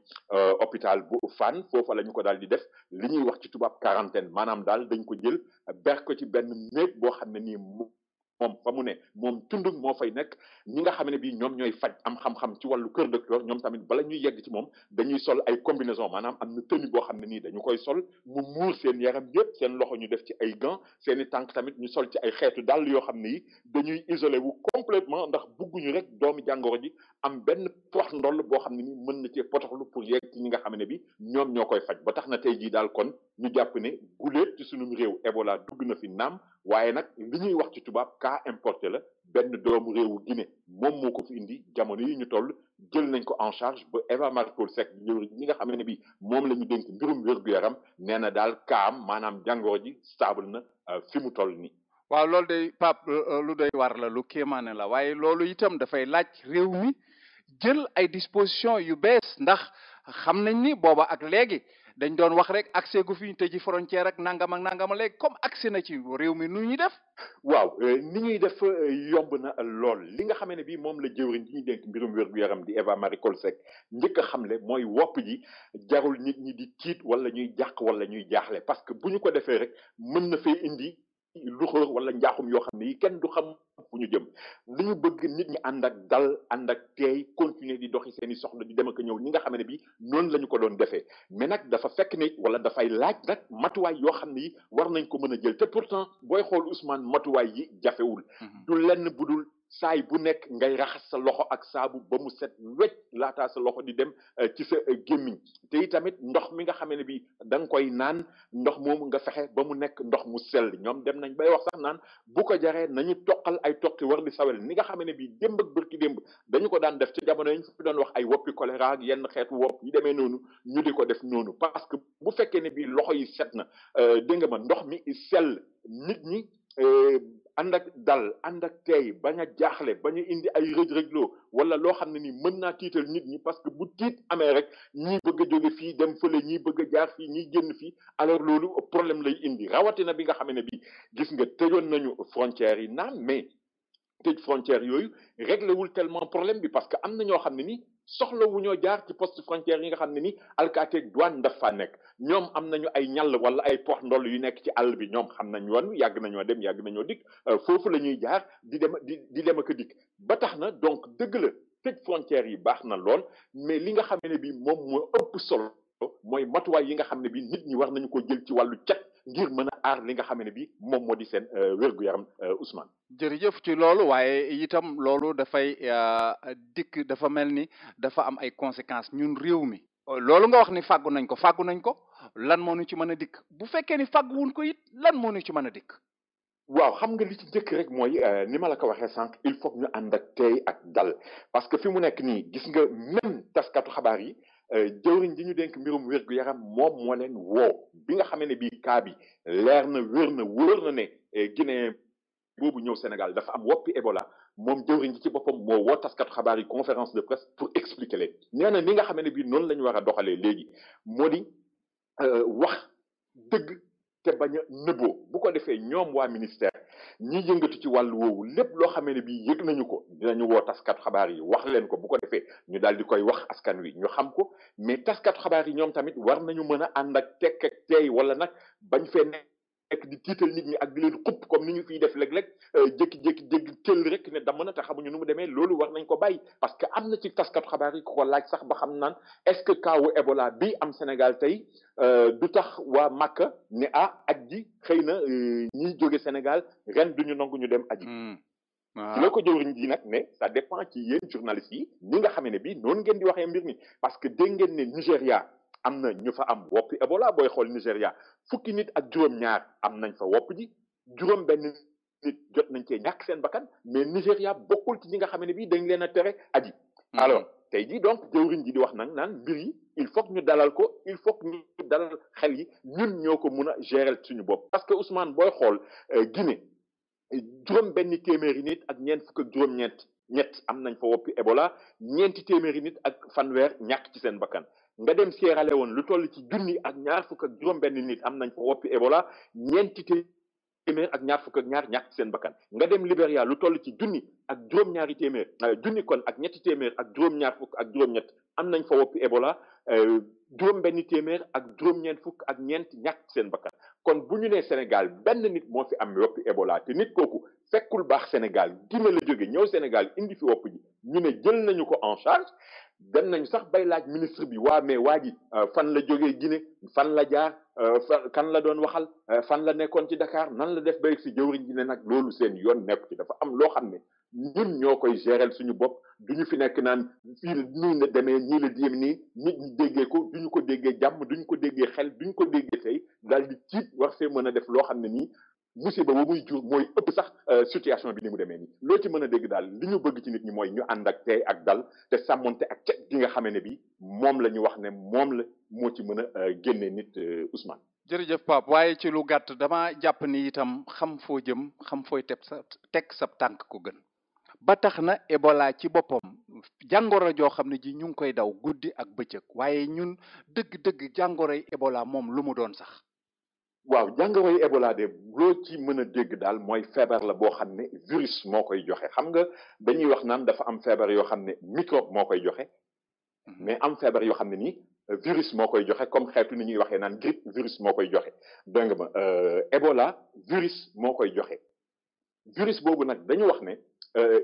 hôpital bu Fann foofa la ñu ko daal di def li ñuy wax ci tubaab quarantaine maanaam daal dañ ko jël ber ko ci benn néeg boo xam ne nii moom fa mu ne moom tundug moo fay nekk ñi nga xam ne bii ñoom ñooy faj am xam-xam ci wàllu kër docteur ñoom tamit bala ñuy yegg ci moom dañuy sol ay combinaison maanaam am na tenue boo xam ne nii dañu koy sol mu muur seen yaram yëpp seen loxo ñu def ci ay gants seeni tànk tamit ñu sol ci ay xeetu dàll yoo xam ne yi dañuy isolé wu complètement ndax bugguñu rek doomi jàngoro ji am benn pox ndoll boo xam ne ni mën na cee potoxlu pour yegg ci ñi nga xam ne bi ñoom ñoo koy faj ba tax na tey jii daal kon ñu jàpp ne guléet ci sunum réew Ebola dugg na fi naam waaye nag li ñuy wax ci tubaab cas importé la benn doomu réewu Guinée moom moo ko fi indi jamono yi ñu toll jël nañ ko en charge ba Eva Marie Coll Seck ñi nga xam ne bi moom la ñu dénk mbirum wér-gu-yaram nee na daal kaam maanaam jàngoro ji stable na fi mu toll nii. waaw loolu day Pape lu doy war la lu kéemaane la waaye loolu itam dafay laaj réew mi jël ay dispositions yu bees ndax xam nañ ni booba ak léegi dañ doon wax rek accès gu fi ñu tëji frontière ak nangam léegi comme accès na ci réew mi nu ñuy def. waaw ni ñuy def yomb na lool li nga xamee ne bii moom la jëwriñ ci ñu dénk mbirum wér-gu-yaram di Eva Marie Coll Seck njëkk a xamle mooy wopp ji jarul nit ñi di tiit wala ñuy jàq wala ñuy jaaxle parce que bu ñu ko defee rek mën na fee indi lu xër wala njaaxum yoo xam ne yi kenn du xam fu ñu jëm li ñu bëgg nit ñi ànd ak dal ànd ak teey continuer di doxi seeni soxla di dem ak ñëw ñi nga xam ne bi noonu la ñu ko doon defee mais nag dafa fekk ne wala dafay laaj nag matuwaay yoo xam ne yi war nañ ko mën a jël te pourtant booy xool Ousmane matuwaay yi jafewul du lenn budul saay bu nekk ngay raxas sa loxo ak saabu ba mu set wecc laataa sa loxo di dem ci sa gémmiñ te itamit ndox mi nga xamee ne bi da nga koy naan ndox moomu nga fexe ba mu nekk ndox mu sell ñoom dem nañ bay wax sax naan bu ko jaree nañu toqal ay toqi war di sawel ni nga xamee ne bi démb ak bërki démb dañu ko daan def ci jamono yi ñu fi doon wax ay woppi choléra ak yenn xeetu wopp yi demee noonu ñu di ko def noonu parce que bu fekkee ne bi loxo yi set na dégg nga ma ndox mi sell nit ñi ànd ak dal ànd ak teey bañ a jaaxle bañ a indi ay rëj-rëjloo wala loo xam ne ni mën naa tiital nit ñi parce que bu tiit amee rek ñii bëgg a jóge fii dem fële ñii bëgg a jaar fii ñii génn fii alors loolu problème lay indi rawatina bi nga xam ne bi gis nga tëjoon nañu frontières yi naam mais tëj frontières yooyu réglé wul tellement problème bi parce que am na ñoo xam ne ni soxla wu ñoo jaar ci poste frontière yi nga xam ne ni alkaateeg douane daf faa nekk ñoom am nañu ay ñàll wala ay pox ndoll yu nekk ci àll bi ñoom xam nañ yoon yàgg nañoo dem yàgg nañoo dikk foofu la ñuy jaar di dem ak a dikk ba tax na donc dëgg la tëj frontières yi baax na lool mais li nga xam ne bi moom moo ëpp solo mooy matuwaay yi nga xam ne bi nit ñi war nañu ko jël ci wàllu cet ngir mën a aar li nga xam ne bi moom moo di seen wér-gu-yaram Ousmane. jërëjëf ci loolu waaye itam loolu dafay dikk dafa mel ni dafa am ay conséquences ñun réew mi. loolu nga wax ni fàggu nañ ko lan moo ñu ci mën a dikk bu fekkee ni fàgguwuñ ko it lan moo ñu ci mën a dikk. waaw xam nga li ci njëkk rek mooy ni ma la ko waxee sànq il faut ñu ànd ak tey ak dal parce que fi mu nekk nii gis nga même taskatu xabaar yi jëwriñ ji ñu dénk mbirum wérgu yaram moom moo leen woo bi nga xamee ne bii cas bi leer na wér na wóor na ne Guinée boobu ñëw Sénégal dafa am woppi Ebola moom jëwriñ ji ci boppam moo woo taskatu xabaar yi conférence de presse pour expliquer leen nee na ni nga xamee ne bii noonu la ñu war a doxalee léegi moo di wax dëgg te bañ a nëbboo bu ko defee ñoom waa ministère ñi yëngatu ci wàllu woowu lépp loo xamee ne bii yëg nañu ko dinañu woo taskatu xabaar yi wax leen ko bu ko defee ñu daal di koy wax askan wi ñu xam ko mais taskatu xabaar yi ñoom tamit war nañu mën a ànd ak tekk ak teey wala nag bañ fee nekk di tiital nit ñi ak di leen xupp comme ni ñu fiy def léeg-léeg jékki-jékki dégg tëll rek ne damm na te xamuñu nu mu demee loolu war nañ ko bàyyi parce que am na ci taskatu xabaar yi ku ko laaj sax ba xam naan est-ce que kaawu Ebola bi am Sénégal tey du tax waa Màkka ne aj ji xëy na ñiy jóge Sénégal ren duñu nangu ñu dem aji ci la ko jëwriñ ji nag ne ça dépend ci yéen journalistes yi ni nga xamee ne bii noonu ngeen di waxee mbir mi parce que dégg ngeen ne Nigéria am na ñu fa am woppi Ebola booy xool Nigéria fukki nit ak juróom-ñaar am nañ fa wopp ji juróom benn nit jot nañ cee ñàkk seen bakkan mais Nigéria bokkul ci ñi nga xam ne bii dañ leen a tere aji alors tey jii donc jëwriñ ji di wax nag naan mbir yi il faut que ñu dalal ko il faut que ñu dalal xel yi ñun ñoo ko mun a gérer suñu bopp parce que Ousmane booy xool Guinée juróom benn téeméeri nit ak ñeent fukk ak juróom-ñett am nañ fa woppi Ebola ñeenti téeméeri nit ak fanweer ñàkk ci seen bakkan nga dem Sierra Leone lu toll ci junni ak ñaar fukk ak juróom benn nit am nañ fa woppi Ebola ñeenti téeméer ak ñaar fukk ak ñaar ñàkk ci seen bakkan nga dem Libéria lu toll ci junni ak juróom-ñaari téeméer junni kon ak ñetti téeméer ak juróom-ñaar fukk ak juróom-ñett am nañ fa woppi Ebola juróom benn téeméer ak juróom-ñeent fukk ak ñeent ñàkk ci seen bakkan kon bu ñu nee Sénégal benn nit moo fi am woppi Ebola te nit kooku fekkul baax Sénégal Guinée la jóge ñëw Sénégal indi fi wopp ji ñu ne jël nañu ko en charge dem nañu sax bay laaj ministre bi mais waa ji fan la jógee Guinée fan la jaar kan la doon waxal fan la nekkoon ci Dakar nan la def ba si jëwriñ ji ne nag loolu seen yoon nekk ci dafa am loo xam ne ñun ñoo koy gérer suñu bopp duñu fi nekk naan fii nii la demee ñii la diem nii nit ñi déggee ko duñu ko déggee jàmm duñu ko déggee xel duñu ko déggee tey daal di tiit war fee mën a def loo xam ne nii musiba ba muy jur mooy ëpp sax situation bi ni mu demee nii loo ci mën a dégg daal li ñu bëgg ci nit ñi mooy ñu ànd ak tey ak dal te sàmmonte ak cet gi nga xamee ne bi moom la ñu wax ne moom la moo ci mën a génne nit Ousmane. jërëjëf Pape waaye ci lu gàtt dama jàpp ni itam xam foo jëm xam fooy teg sa tànk ko gën ba tax na Ebola ci boppam jàngoro joo xam ne ji ñu ngi koy daw guddi ak bëccëg waaye ñun dëgg-dëgg jàngoroy Ebola moom lu mu doon sax. waaw jàngoro yi Ebola de loo ci mën a dégg daal mooy feebar la boo xam ne virus moo koy joxe xam nga dañuy wax naan dafa am feebar yoo xam ne microbe moo koy joxe mais am feebar yoo xam ne nii virus moo koy joxe comme xeetu ni ñuy waxee naan grippe virus moo koy joxe dégg nga ma Ebola virus moo koy joxe virus boobu nag dañu wax ne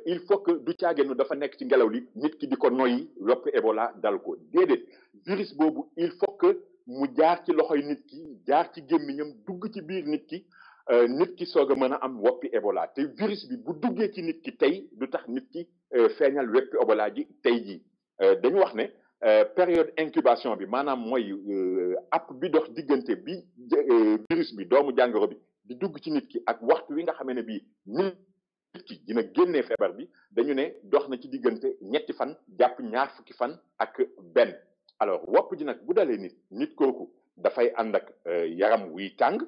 il faut que du caagéenu dafa nekk ci ngelaw li nit ki di ko noyyi yoppi Ebola dal ko déedéet virus boobu il faut que mu jaar ci loxoy nit ki jaar ci gémmiñam dugg ci biir nit ki soog a mën a am woppi Ebola te virus bi bu duggee ci nit ki tey du tax nit ki feeñal woppi Ebola ji tey jii dañu wax ne période incubation bi maanaam mooy app bi dox diggante bi virus bi doomu jàngoro bi di dugg ci nit ki ak waxtu wi nga xamee ne bii nit ki dina génnee feebar bi dañu ne dox na ci diggante ñetti fan jàpp ñaar fukki fan ak benn alors wopp ji nag bu dalee nit kooku dafay ànd ak yaram wuy tàng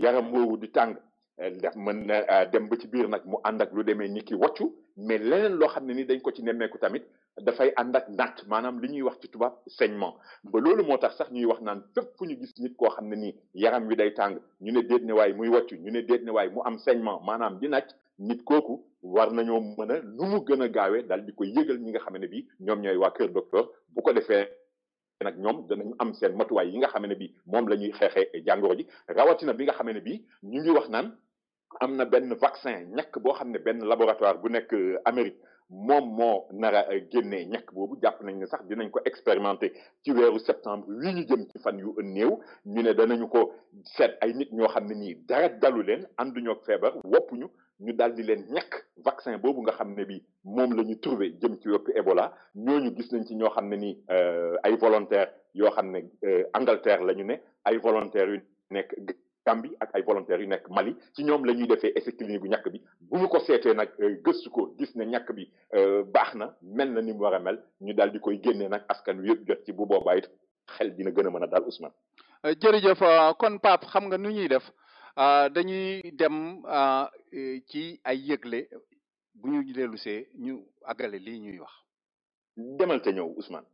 yaram woowu di tàng daf mën na dem ba ci biir nag mu ànd ak lu demee ni ki woccu mais leneen loo xam ne ni dañ ko ci nemmeeku tamit dafay ànd ak natt maanaam li ñuy wax ci tubaab saignement ba loolu moo tax sax ñuy wax naan fépp fu ñu gis nit koo xam ne nii yaram wi day tàng ñu ne déet ne waay muy woccu ñu ne déet ne waay mu am saignement maanaam di natt nit kooku war nañoo mën a lu mu gën a gaawee daal di ko yëgal ñi nga xam ne bi ñoom ñooy waa Kër Docteur bu ko defee nag ñoom danañu am seen matuwaay yi nga xam ne bi moom la ñuy xeexee jàngoro ji rawatina bi nga xam ne bi ñu ngi wax naan am na benn vaccin ñàkk boo xam ne benn laboratoire bu nekk Amérique moom moo nar a génnee ñàkk boobu jàpp nañ ne sax dinañ ko expérimenter ci weeru septembre wi ñu jëm ci fan yu néew ñu ne danañu ko seet ay nit ñoo xam ne nii dara dalu leen ànduñoo ak feebar woppuñu ñu daal di leen ñàkk vaccin boobu nga xam ne bi moom la ñu trouvé jëm ci woppi Ebola ñooñu gis nañ ci ñoo xam ne nii ay volontaires yoo xam ne Angleterre la ñu ne ay volontaires yu nekk Gambie ak ay volontaires yu nekk Mali ci ñoom la ñuy defee essai clinique bu ñàkk bi bu ñu ko seetee nag gëstu ko gis ne ñàkk bi baax na mel na ni mu war a mel ñu daal di koy génnee nag askan wi yëpp jot ci bu boobaa it xel dina gën a mën a daal Ousmane. jërëjëf kon Pape xam nga nu ñuy def dañuy dem ci ay yëgle bu ñu dellusee ñu àggale lii ñuy wax. demal te ñëw Ousmane.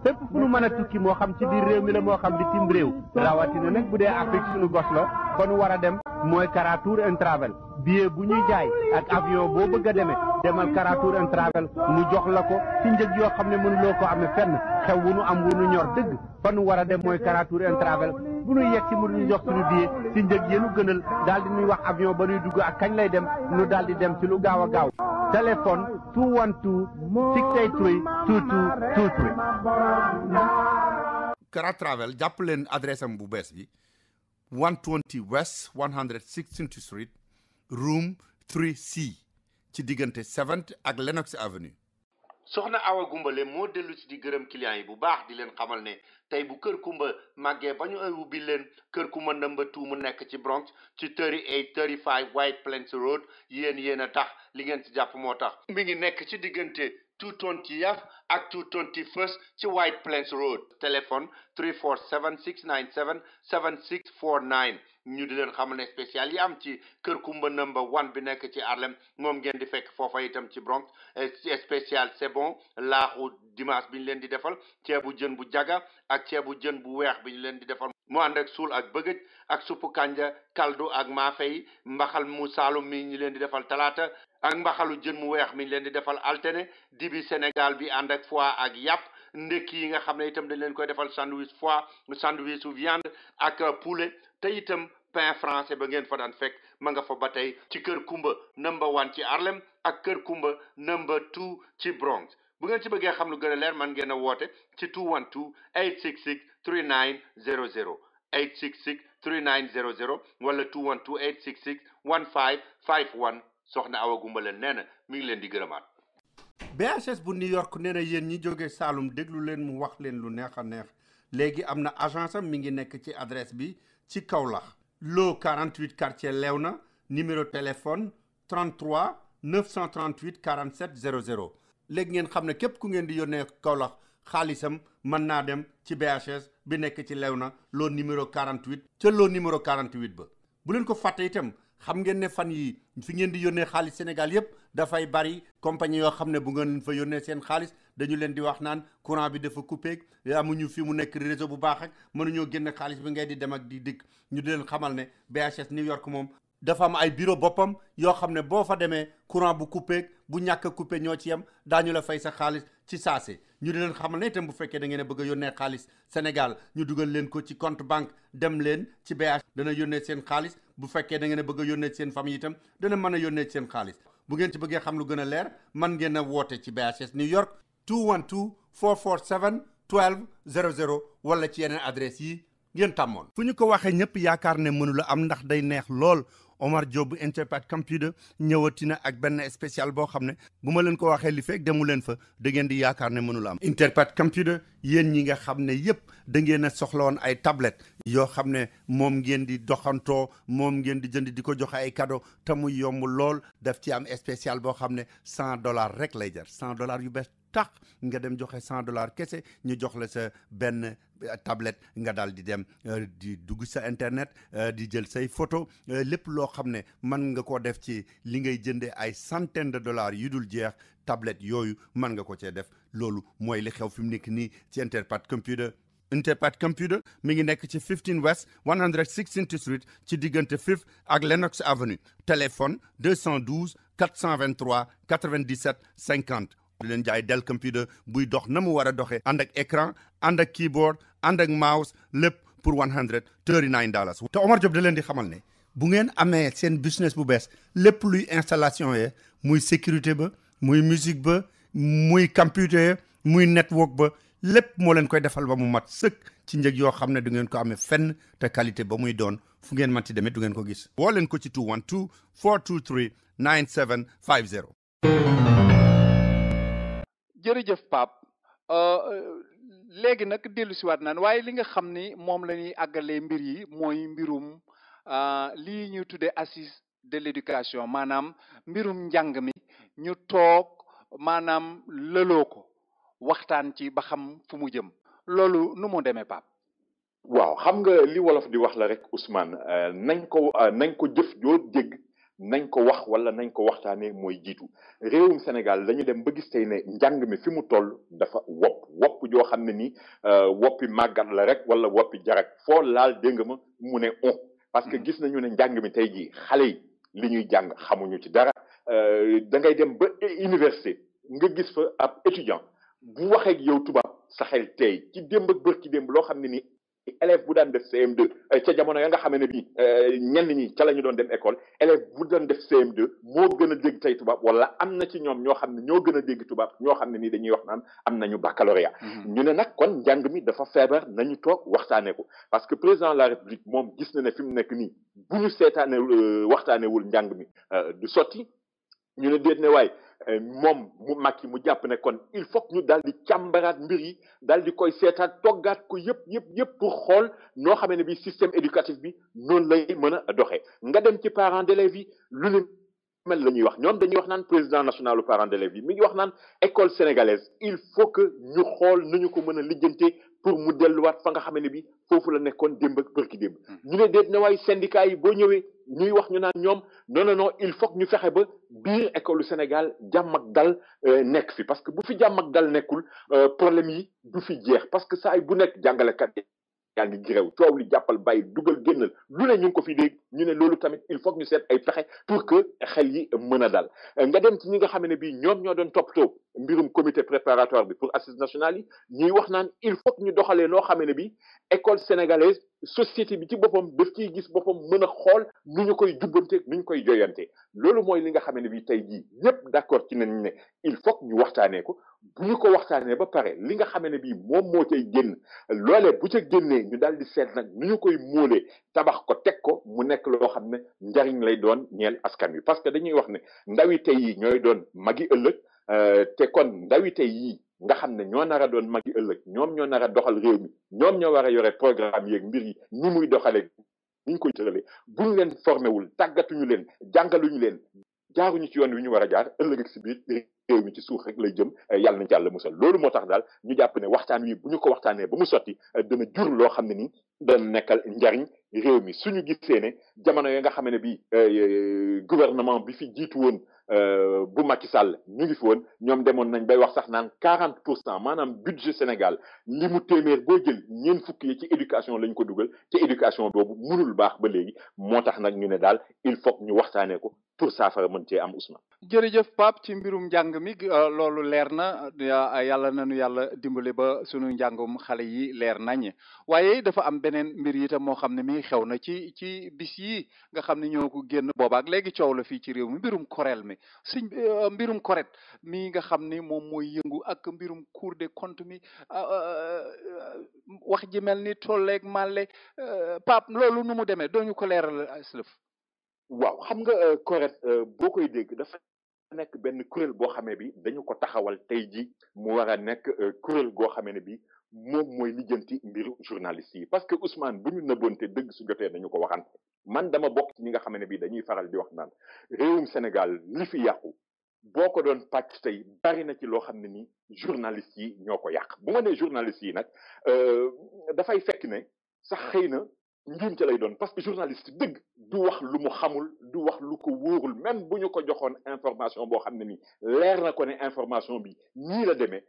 fépp fu nu mën a tukki moo xam ci biir réew mi la moo xam bitim réew rawatina nag bu dee Afrique suñu gos la fa nu war a dem mooy Kara Tour and Travel billet bu ñuy jaay ak avion boo bëgg a demee demal Kara Tour and Travel mu jox la ko ci njëg yoo xam ne mënuloo ko amee fenn xew wu nu am wu nu ñor dëgg fa nu war a dem mooy Kara Tour and Travel bu nu yegg si mu ñu jox suñu billet ci njëg yéenu gënal daal di ñuy wax avion ba nuy dugg ak kañ lay dem nu daal di dem ci lu gaaw a gaaw téléphone 212 683 2223. Kara Travel jàpp leen adresse am bu bees bi 120 West 116th Street room 3C ci diggante 7th ak Lenox Avenue. soxna Awa Gumbale moo dellu si di gërëm clients yi bu baax di leen xamal ne tey bu Kër Kumba màggee ba ñu ubbi leen Kër Kumba number 2 mu nekk ci Bronx ci 3835 White Plains Road yéen a tax li ngeen ci jàpp moo tax mi ngi nekk ci diggante 220th ak 221st ci White Plains Road téléphone 347-697-7649 ñu di leen xamal ne spécial yi am ci Kër Kumba number 1 bi nekk ci Harlem moom ngeen di fekk foofa itam ci Bronx spécial c'est bon laaxu dimanche bi ñu leen di defal ceebu jën bu jaga ak ceebu jën bu weex bi ñu leen di defal mu ànd ak suul ak bëgëj ak suppu kanja kaldu ak maafe yi mbaxal mu saalum mi ñu leen di defal talaata ak mbaxalu jën mu weex mi ñu leen di defal altine dibi Sénégal bi ànd ak foie ak yàpp ndekki yi nga xam ne itam dañ leen koy defal sandwich foie sandwich su viande ak poulet te itam pain français ba ngeen fa daan fekk ma nga fa ba tey ci Kër Kumba number 1 ci Harlem ak Kër Kumba number 2 ci Bronx bu ngeen ci bëggee xam lu gën a leer man ngeen a woote ci 212-866-3900 866-3900 wala 212-866-1551 soxna Awa Gumbale nee na mi ngi leen di gërëmaat. BHS bu New York nee na yéen ñi jógee Saalum déglu leen mu wax leen lu neex a neex léegi am na agence am mi ngi nekk ci adresse bi ci Kaolack loo 48 quartier Léona numéro téléphone 33 938 47 00 léegi ngeen xam ne képp ku ngeen di yónnee Kaolack xaalisam mën naa dem ci BHS bi nekk ci Léona loo numéro 48 ca loo numéro 48 ba bu leen ko fàtte itam xam ngeen ne fan yi fi ngeen di yónnee xaalis Sénégal yépp dafay bari compagnie yoo xam ne bu ngeen fa yónnee seen xaalis dañu leen di wax naan courant bi dafa coupé amuñu fi mu nekk réseau bu baax ak mënuñoo génne xaalis bi ngay di dem ak di dikk ñu di leen xamal ne BHS New York moom dafa am ay bureau boppam yoo xam ne boo fa demee courant bu coupé bu ñàkk a coupé ñoo ci yem daañu la fay sa xaalis ci saase ñu di leen xamal ne itam bu fekkee da ngeen a bëgg a yónnee xaalis Sénégal ñu dugal leen ko ci compte banque dem leen ci BHS dana yónnee seen xaalis bu fekkee da ngeen a bëgg a yónnee seen famille itam dana mën a yónnee seen xaalis bu ngeen ci bëggee xam lu gën a leer man ngeen a woote ci BHS New York 212-447-1200 wala ci yeneen adresse yi ngeen tàmmoon. fu ñu ko waxee ñëpp yaakaar ne mënula am ndax day neex lool Omar Diop bu Interpath Computer ñëwati na ak benn spécial boo xam ne bu ma leen ko waxee li fekk demu leen fa da ngeen di yaakaar ne mënula am. Interpath Computer yéen ñi nga xam ne yëpp da ngeen a soxla woon ay tablette yoo xam ne moom ngeen di doxantoo moom ngeen di jënd di ko joxe ay cadeau te mu yomb lool daf ci am spécial boo xam ne $100 rek lay jar $100 yu bees tax nga dem joxe $100 kese ñu jox la sa benn tablette nga daal di dem di dugg sa internet di jël say photo lépp loo xam ne mën nga ko def ci li ngay jëndee ay centaines de dollars yu dul jeex tablette yooyu mën nga ko cee def loolu mooy li xew fi mu nekk nii ci Interpath Computer. Interpath Computer mi ngi nekk ci 15 West 116th Street ci diggante 5th ak Lenox Avenue téléphone 212 423 97 50 di leen jaay Dell computer buy dox na mu war a doxee ànd ak écran ànd ak keyboard ànd ak mouse lépp pour $139 te Omar Diop da leen di xamal ne bu ngeen amee seen business bu bees lépp luy installation ye muy sécurité ba muy musique ba muy computer muy network ba lépp moo leen koy defal ba mu mat sëkk ci njëg yoo xam ne du ngeen ko amee fenn te qualité ba muy doon fu ngeen manti demee du ngeen ko gis woo leen ko ci 212-423-9750 jërëjëf Pape léegi nag dellu siwaat naan waaye li nga xam ni moom la ñuy àggalee mbir yi mooy mbirum lii ñuy tuddee assise de l'éducation maanaam mbirum njàng mi ñu toog maanaam lëloo ko waxtaan ci ba xam fu mu jëm loolu nu mu demee Pape. waaw xam nga li wolof di wax la rek Ousmane nañ ko jëf joo dégg nañ ko wax wala nañ ko waxtaanee mooy jiitu réewum Sénégal dañu dem ba gis tey ne njàng mi fi mu toll dafa wopp joo xam ne ni woppi màggat la rek wala woppi jarak foo laal dégg nga ma mu ne on parce que gis nañu ne njàng mi tey jii xale yi li ñuy jàng xamuñu ci dara da ngay dem ba université nga gis fa ab étudiant bu waxee ak yow tubaab sa xel tey ci démb ak bër ci démb loo xam ne ni élève bu daan def CM2 ca jamono ya nga xam ne bii ñenn ñi ca la ñu doon dem école élève bu daan def CM2 moo gën a dégg tey tubaab wala am na ci ñoom ñoo xam ne ñoo gën a dégg tubaab ñoo xam ne nii dañuy wax naan am nañu baccalauréat ñu ne nag kon njàng mi dafa feebar nañu toog waxtaanee ko parce que président de la république moom gis na ne fi mu nekk nii bu ñu seetaane waxtaanewul njàng mi du sotti ñu ne déet ne waay moom mu Macky mu jàpp ne kon il faut que ñu daal di càmbaraat mbir yi daal di koy seetaat toggaat ko yëpp pour xool noo xamee ne bi système éducatif bi noonu lay mën a doxee nga dem ci parents d'élèves yi lu ne mel la ñuy wax ñoom dañuy wax naan président national du parents d'élèves yi mi ngi wax naan école sénégalaise il faut que ñu xool nu ñu ko mën a lijjante pour mu delluwaat fa nga xam ne bi foofu la nekkoon démb ak bërki démb ñu ne déet ne waaye syndicat yi boo ñëwee ñuy wax ñu naan ñoom non il faut que ñu fexe ba biir école Sénégal jàmm ak dal nekk fi parce que bu fi jàmm ak dal nekkul problème yi du fi jeex parce que saa yi bu nekk jàngalekat yaa ngi girew coow li jàppal bàyyi dugal génnal lu ne ñu ngi ko fi dégg ñu ne loolu tamit il faut que ñu seet ay pexe pour que xel yi mën a dal nga dem ci ñi nga xam ne bii ñoom ñoo doon toppatoo mbirum comité préparatoire bi pour assises nationales yi ñuy wax naan il faut que ñu doxalee noo xam ne bii école sénégalaise société bi ci boppam daf ciy gis boppam mën a xool nu ñu koy jubbante nu ñu koy joyante loolu mooy li nga xam ne bii tey jii ñëpp d'accord ci nañ ne il faut que ñu waxtaanee ko bu ñu ko waxtaanee ba pare li nga xam ne bii moom moo cay génn loolee bu ca génnee ñu daal di seet nag nu ñu koy móolee tabax ko teg ko mu nekk loo xam ne njariñ lay doon ñeel askan wi parce que dañuy wax ne ndawi tey yi ñooy doon magi ëllëg te kon ndawi tey yi nga xam ne ñoo nar a doon magi ëllëg ñoom ñoo nar a doxal réew mi ñoom ñoo war a yore programme yeeg mbir yi ni muy doxalee ni ñu koy tëralee bu ñu leen formé wul tàggatuñu leen jàngaluñu leen jaaruñu ci yoon wi ñu war a jaar ëllëg ak si biir réew mi ci suuf rek lay jëm yàlla nañ ci yàlla musal loolu moo tax daal ñu jàpp ne waxtaan wi bu ñu ko waxtaanee ba mu sotti dana jur loo xam ne ni dana nekkal njariñ réew mi suñu gisee ne jamono yi nga xam ne bi gouvernement bi fi jiitu woon bu Macky Sall ñu ngi fi woon ñoom demoon nañ bay wax sax naan 40% maanaam budget Sénégal li mu téeméer boo jël ñeent fukk yi ci éducation lañ ko dugal te éducation boobu mënul baax ba léegi moo tax nag ñu ne daal il faut ñu waxtaanee ko pour saafara mën cee am Ousmane. jërëjëf Pape ci mbirum njàng mi loolu leer na yàlla nañu yàlla dimbale ba sunu njàngum xale yi leer nañ waaye dafa am beneen mbir yi itam moo xam ne mi xew na ci bis yi nga xam ne ñoo ko génn boobaak léegi coow la fii ci réew mi mbirum korel mi mbirum koret mi nga xam ni moom mooy yëngu ak mbirum Cour des comptes mi wax ji mel ni tolleeg màlle Pape loolu nu mu demee doo ñu ko leeral aslëf. waaw xam nga correct boo koy dégg dafa nekk benn kuréel boo xamee bi dañu ko taxawal tey ji mu war a nekk kuréel goo xamee ne bi moom mooy lijjanti mbiru journaliste yi parce que Ousmane bu ñu nëbboonte dëgg su jotee dañu ko waxante man dama bokk ci ñi nga xamee ne bi dañuy faral di wax naan réewum Sénégal li fi yàqu boo ko doon pàcc tey bari na ci loo xam ne ni journaliste yi ñoo ko yàq bu ma nee journaliste yi nag dafay fekk ne sax xëy na njuumte lay doon parce que journaliste dëgg du wax lu mu xamul du wax lu ko wóorul même bu ñu ko joxoon information boo xam ne ni leer na ko ne information bi nii la demee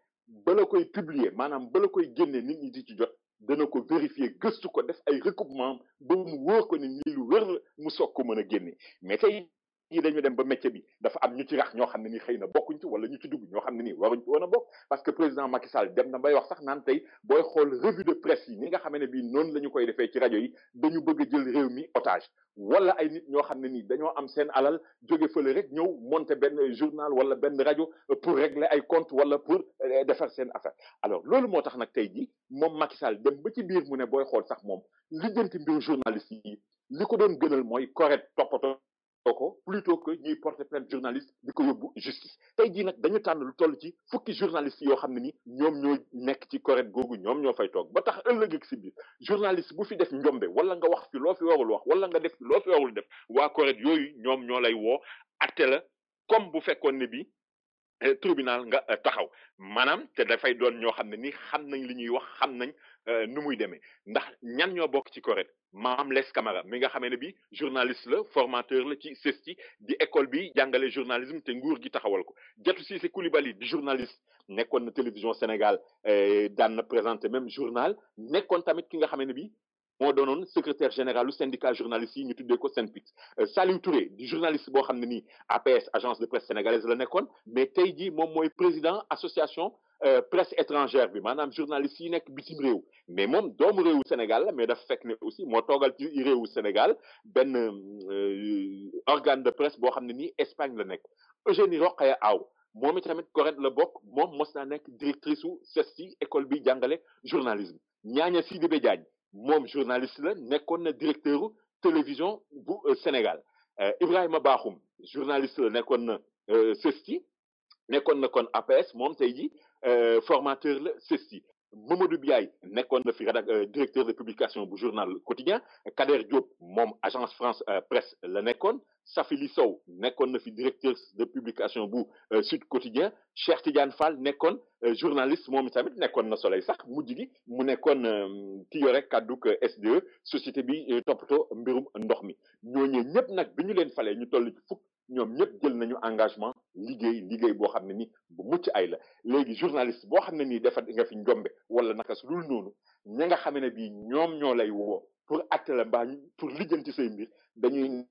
bala koy publier maanaam bala koy génne nit ñi di ci jot dana ko vérifier gëstu ko def ay recoupement ba mu wóor ko ne nii lu wér la mu soog ko mën a génne mais tey yi dañu dem ba métier bi dafa am ñu ci rax ñoo xam ne ni xëy na bokkuñ ci wala ñu ci dugg ñoo xam ne nii waruñ ci woon a bokk parce que président Macky Sall dem na bay wax sax naan tey booy xool revue de presse yi ni nga xam ne bii noonu la ñu koy defee ci rajo yi dañu bëgg a jël réew mi otage wala ay nit ñoo xam ne nii dañoo am seen alal jóge fële rek ñëw monter benn journal wala benn rajo pour régler ay compte wala pour defar seen affaire alors loolu moo tax nag tey ji moom Macky Sall dem ba ci biir mu ne booy xool sax moom lijjanti mbiru journaliste yi li ko doon gënal mooy correct toppatoo ko plutôt que ñuy porter plainte journaliste di ko yóbbu justice tey jii nag dañu tànn lu toll ci fukki journaliste yoo xam ne ni ñoom ñoo nekk ci CORED googu ñoom ñoo fay toog ba tax ëllëg ak si biir journaliste bu fi def njombe wala nga wax fi loo fi warul wax wala nga def fi loo fi warul def waa CORED yooyu ñoom ñoo lay woo atte la comme bu fekkoon ne bi tribunal nga taxaw maanaam te dafay doon ñoo xam ne ni xam nañ li ñuy wax xam nañ nu muy demee ndax ñan ñoo bokk ci CORED Mame Less Camara mi nga xamee ne bi journaliste la formateur la ci CESTI di école bi jàngale journalisme te nguur gi taxawal ko Diatou Cissé Coulibaly di journaliste nekkoon na télévision Sénégal daan na présenté même journal nekkoon tamit ki nga xamee ne bi moo doonoon secrétaire général du syndicat journaliste yi ñu tuddee ko SYNPICS Saliou Touré di journaliste boo xam ne nii APS agence de presse sénégalaise la nekkoon mais tey jii moom mooy président association presse étrangère bi maanaam journaliste yi nekk bitim réew mais moom doomu réewu Sénégal la mais dafa fekk ne aussi moo toogal ci réewu Sénégal benn organe de presse boo xam ne nii Espagne la nekk Eugénie Rokhaya Aw moom itamit CORED la bokk moom mos naa nekk directrice su CESTI école bi jàngale journalisme Niania Sidibé Diagne moom journaliste la nekkoon na directeur télévision bu Sénégal Ibrahima Bakhoum journaliste la nekkoon na CESTI nekkoon na kon APS moom tey ji formateur la CESTI Mamadou Biaye nekkoon na fi directeur de publication bu journal quotidien Kader Diop moom agence France Presse la nekkoon Safili Sow nekkoon na fi directeur de publication bu Sud Quotidien Cheikh Tidiane Fall nekkoon journaliste moom itamit nekkoon na Soleil sax mujj gi mu nekkoon ki yore kàdduk SDE société bi toppatoo mbirum ndox mi ñooñu ñëpp nag bi ñu leen falee ñu toll ci fukk ñoom ñëpp jël nañu engagement liggéey boo xam ne ni bu mucc ay la léegi journaliste boo xam ne nii dafa nga fi njombe wala naka su dul noonu ña nga xam ne bii ñoom ñoo lay woo pour atte la mbaa pour lijjanti say mbir dañuy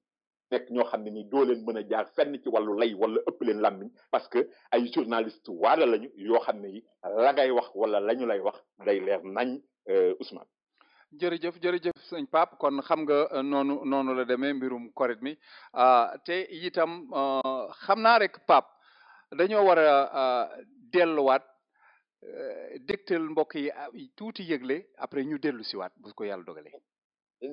nekk ñoo xam ne ni doo leen mën a jaar fenn ci wàllu lay wala ëpp leen làmmiñ parce que ay journaliste waala lañu yoo xam ne yi la ngay wax wala la ñu lay wax day leer nañ Ousmane. jërëjëf sëñ Pape kon xam nga noonu la demee mbirum CORED mi te itam xam naa rek Pape dañoo war a delluwaat dégtal mbokk yi tuuti yëgle après ñu dellu siwaat bu ko yàlla dogalee.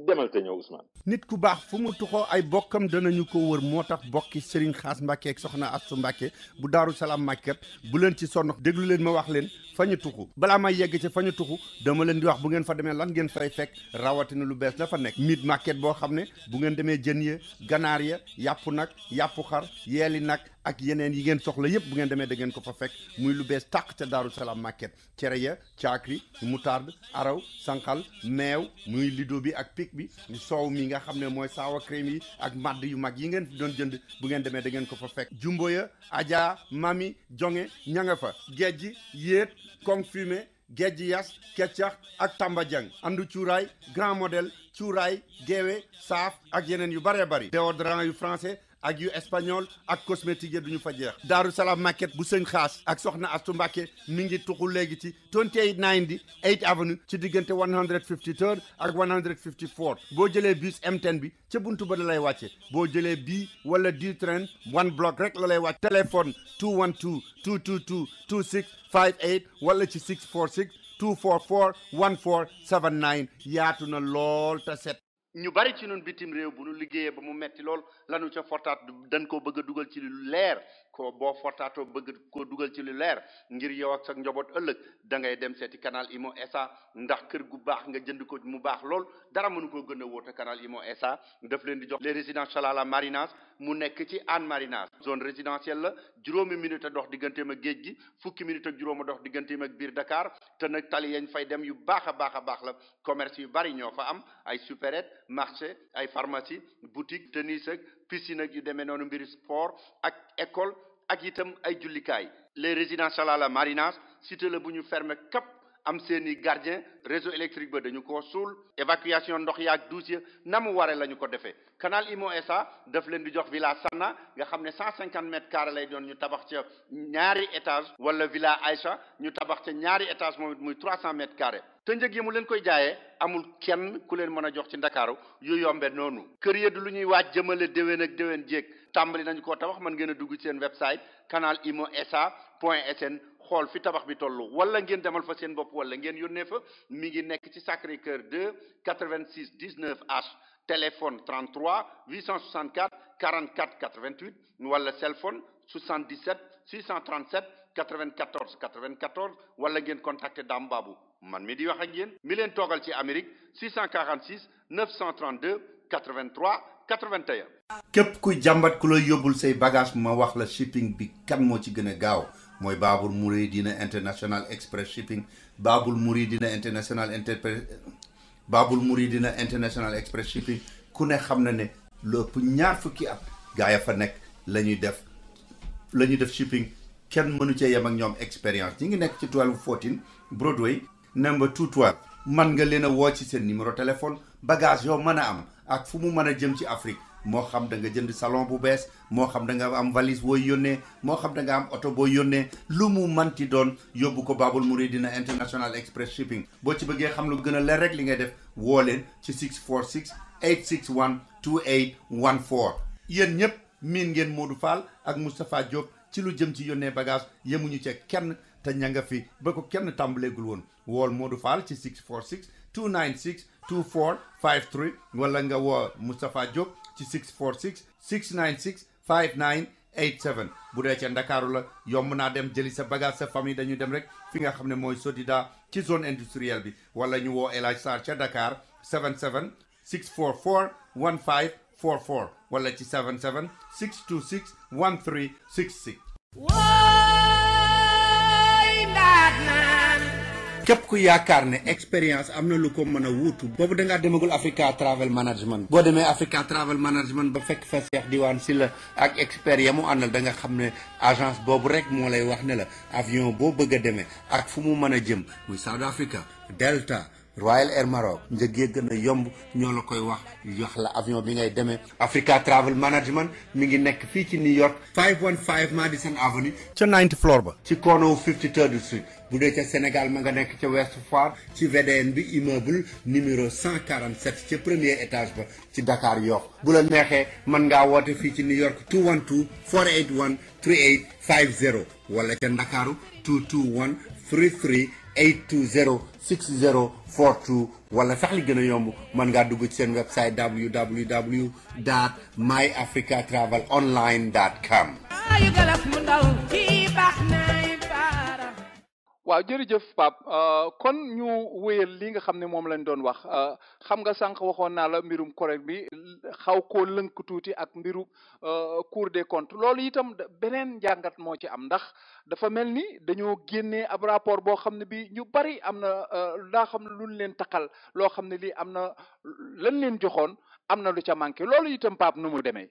demal te ñëw Ousmane. nit ku baax fu mu tuxoo ay bokkam danañu ko wër moo tax bokki Serigne Xaas Mbàkke ak soxna Astu Mbàkke bu Daaru Salaam Màkket bu leen ci sonn déglu leen ma wax leen fa ñu tuxu balaa may yegg ci fa ñu tuxu dama leen di wax bu ngeen fa demee lan ngeen fay fekk rawatina lu bees la fa nekk Meat Market boo xam ne bu ngeen demee jën ya ganaar ya yàpp nag yàpp xar yeeli nag ak yeneen yi ngeen soxla yépp bu ngeen demee da ngeen ko fa fekk muy lu bees tàq ca Daaru Salaam Market cere ya caakri moutarde araw sànqal meew muy lido bi ak pic bi soow mi nga xam ne mooy saawa crème yi ak madd yu mag yi ngeen doon jënd bu ngeen demee da ngeen ko fa fekk jumbo ya aja mami jonge ña nga fa gejj yéet kong fumé gejj yas keccax ak tamba jang andu cuuraay grand modèle cuuraay geewe saaf ak yeneen yu bëree bëri déodorant yu français ak yu espagnol ak cosmétique yi duñu fa jeex Daaru Salaam Market bu sëñ Xaas ak soxna Astu Mbàkke mi ngi tuxu léegi ci 2890 8th Avenue ci diggante 153 ak 154 boo jëlee bus M10 bi ca buntu ba la lay wàcce boo jëlee bii wala du train one block rek la lay wàcce téléphone 212 222 2658 wala ci 646 244 1479 yaatu na lool te set ñu bari ci ñun bitim réew bu ñu liggéeyee ba mu metti lool lanu ca fortaat dañ koo bëgg a dugal ci lu leer ko boo fortaatoo bëgg koo dugal ci lu leer ngir yow ak sa njaboot ëllëg da ngay dem seeti Canal Imo SA ndax kër gu baax nga jënd ko mu baax lool dara mënu koo gën a wóote Canal Imo SA daf leen di jox les résidences Chalala Marinas mu nekk ci Hann Marinas zone résidentielle la juróomi minute a dox digganteem ak géej gi fukki minute ak juróom a dox digganteem ak biir Dakar te nag tali yañ fay dem yu baax a baax la commerce yu bari ñoo fa am ay supérette marché ay pharmacie boutique tennis ak piscine ak yu demee noonu mbiri sport ak école ak itam ay jullikaay les résidences Chalala Marinas cité la bu ñu fermé kap am seeni gardien réseau électrique ba dañu ko suul évacuation ndox yaak douche ya na mu ware la ñu ko defee Canal Imo SA daf leen di jox villa Sanna nga xam ne 150 mètres carrés lay doon ñu tabax ca ñaari étage wala villa Aïcha ñu tabax ca ñaari étage moom it muy 300 mètres carrés te njëg yi mu leen koy jaayee amul kenn ku leen mën a jox ci Ndakaaru yu yombe noonu kër ya du lu ñuy waaj jëmale déwén ak déwén jéeg tàmbali nañu koo tabax mën ngeen a dugg ci seen website canalimosa.sn xool fi tabax bi toll wala ngeen demal fa seen bopp wala ngeen yónnee fa mi ngi nekk ci Sacré-Cœur 2 86 19H téléphone 33 864 44 88 wala cellphone 77 637 94 94 wala ngeen contacter Dame Babou man mi di wax ak yéen mi leen toogal ci Amérique 646 932 83 81. képp kuy jàmbat ku lay yóbbul say bagage ma wax la shipping bi kan moo ci gën a gaaw mooy Babul Mouridina International Express Shipping Babul Mouridina International Express Shipping ku ne xam na ne lu ëpp ñaar fukki at gaa ya fa nekk la ñuy def shipping kenn mënu cee yem ak ñoom expérience ñi ngi nekk ci 1214 Broadway number 212 man nga leen a woo ci seen numéro téléphone bagage yoo mën a am ak fu mu mën a jëm ci Afrique moo xam da nga jënd salon bu bees moo xam da nga am valise booy yónnee moo xam da nga am oto booy yónnee lu mu manti doon yóbbu ko Babul Mouridina International Express Shipping boo ci bëggee xam lu gën a leer rek li ngay def woo leen ci 646 861 2814 yéen ñëpp miin ngeen Modou Fall ak Moustapha Diop ci lu jëm ci yónnee bagage yemuñu ca kenn te ña nga fi ba ko kenn tàmbaleegul woon wool Modou Fall ci 646 296 2453 wala nga woo Moustapha Diop ci 646 696 5987 bu dee ca Ndakaaru la yomb naa dem jëli sa bagage sa famille dañu dem rek fi nga xam ne mooy Sodida ci zone industrielle bi wala ñu woo El Hadj Sarr ca Dakar 77 644 1544 wala ci 77 626 1366. képp ku yaakaar ne expérience am na lu ko mën a wuutu boobu da ngaa demagul Africa Travel Management boo demee Africa Travel Management ba fekk fa Cheikh Diwane Sylla ak expert ya mu àndal da nga xam ne agence boobu rek moo lay wax ne la avion boo bëgg a demee ak fu mu mën a jëm muy South Africa Delta Royal Air Maroc njëg yi gën a yomb ñoo la koy wax la avion bi ngay demee Africa Travel Management mi ngi nekk fii ci New York 515 Madison Avenue ca 9th floor ba ci corner 53rd Street bu dee ca Sénégal ma nga nekk ca West Foire ci VDN bi immeuble numéro 147 ca premier étage ba ci Dakar Yoff bu la neexee mën ngaa woote fii ci New York 212 481 3850 wala ca Ndakaaru 221 33 820 6042 wala sax li gën a yomb mën ngaa dugg ci seen website www.myafricatravelonline.com. waaw jërëjëf Pape kon ñu wéyal li nga xam ne moom lañ doon wax xam nga sànq waxoon naa la mbirum correct bi xaw koo lënk tuuti ak mbiru Cour des comptes loolu itam beneen njàngat moo ci am ndax dafa mel ni dañoo génnee ab rapport boo xam ne bi ñu bari am na daa xam ne luñ leen taxal loo xam ne lii am na lan leen joxoon am na lu ca manqué loolu itam Pape nu mu demee.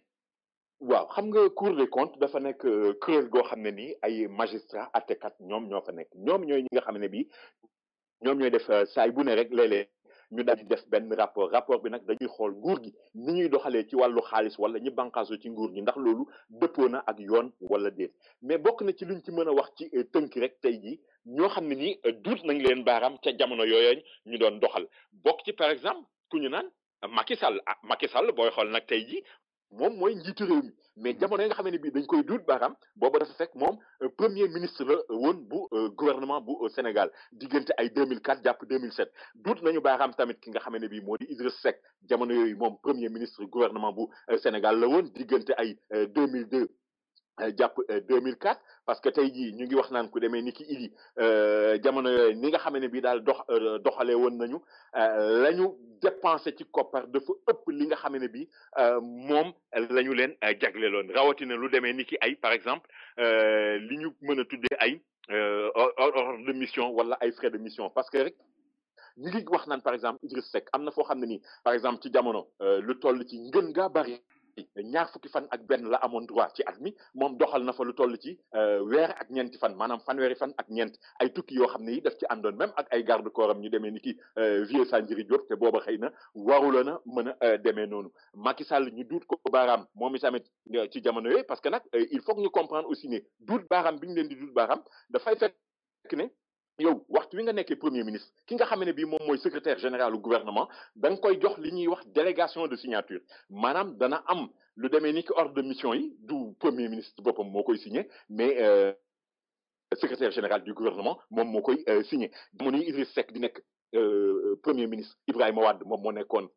waaw xam nga Cour des comptes dafa nekk kuréel goo xam ne nii ay magistrat attekat ñoom ñoo fa nekk ñoom ñooy ñi nga xam ne bii ñoom ñooy def saay bu ne rek léeg-léeg ñu daal di def benn rapport bi nag dañuy xool nguur gi ni ñuy doxalee ci wàllu xaalis wala ñi bànqaasu ci nguur gi ndax loolu dëppoo na ak yoon wala déet mais bokk na ci luñ ci mën a wax ci tënk rek tey jii ñoo xam ne nii duut nañ leen baaraam ca jamono yooyu ñu doon doxal bokk ci par exemple ku ñu naan Macky Sall booy xool nag tey jii moom mooy njiitu réew mi mais jamono yi nga xam ne bii dañ koy duut baaraam booba dafa fekk moom premier ministre la woon bu gouvernement bu Sénégal diggante ay 2004 jàpp 2007 duut nañu baaraam tamit ki nga xam ne bii moo di Idriss Seck jamono yooyu moom premier ministre gouvernement bu Sénégal la woon diggante ay 2002 jàpp 2004 parce que tey jii ñu ngi wax naan ku demee ni ki Idi jamono yooyu ni nga xam ne bii daal doxalee woon nañu la ñu dépensé ci koppar dafa ëpp li nga xam ne bii moom la ñu leen jagleeloon rawatina lu demee ni ki ay par exemple li ñu mën a tuddee ay ordre de mission wala ay frais de mission parce que rek ñu ngi wax naan par exemple Idriss Seck am na foo xam ne nii par exemple ci jamono lu toll ci ngën gaa bari ñaar fukki fan ak benn la amoon droit ci at mi moom doxal na fa lu toll ci weer ak ñeenti fan maanaam fanweeri fan ak ñeent ay tukki yoo xam ne yi daf ci àndoon même ak ay garde corps am ñu demee ni ki Vieux Sandiri Diop te booba xëy na warula na mën a demee noonu Macky Sall ñu duut ko baaraam moom itamit ci jamono yooyu parce que nag il faut que ñu comprendre aussi ne duut baaraam bi ñu leen di duut baaraam dafay fekk ne yow waxtu wi nga nekkee premier ministre ki nga xam ne bii moom mooy secrétaire général du gouvernement da nga koy jox li ñuy wax délégation de signature maanaam dana am lu demee ni ki ordre de mission yi du premier ministre boppam moo koy signé mais secrétaire général du gouvernement moom moo koy signé jamono yi Idriss Seck di nekk premier ministre Ibrahima Wade moom moo nekkoon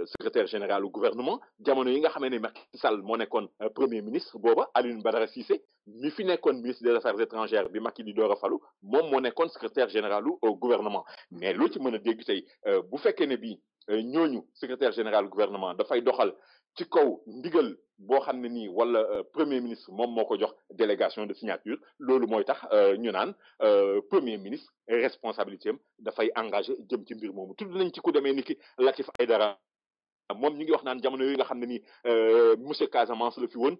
secrétaire général du gouvernement jamono yi nga xamee ne Macky Sall moo nekkoon premier ministre booba Alioune Badara Cissé mi fi nekkoon ministre des affaires étrangères bi Macky di door a falu moom moo nekkoon secrétaire général du gouvernement mais loo ci mën a dégg tey bu fekkee ne bii ñooñu secrétaire général du gouvernement dafay doxal ci kaw ndigal boo xam ne nii wala premier ministre moom moo ko jox délégation de signature loolu mooy tax ñu naan premier ministre responsabilité am dafay engagé jëm ci mbir moomu tudd nañ ci ku demee ni ki Latif Aïdara moom ñu ngi wax naan jamono yooyu nga xam ne ni monsieur Casamance la fi woon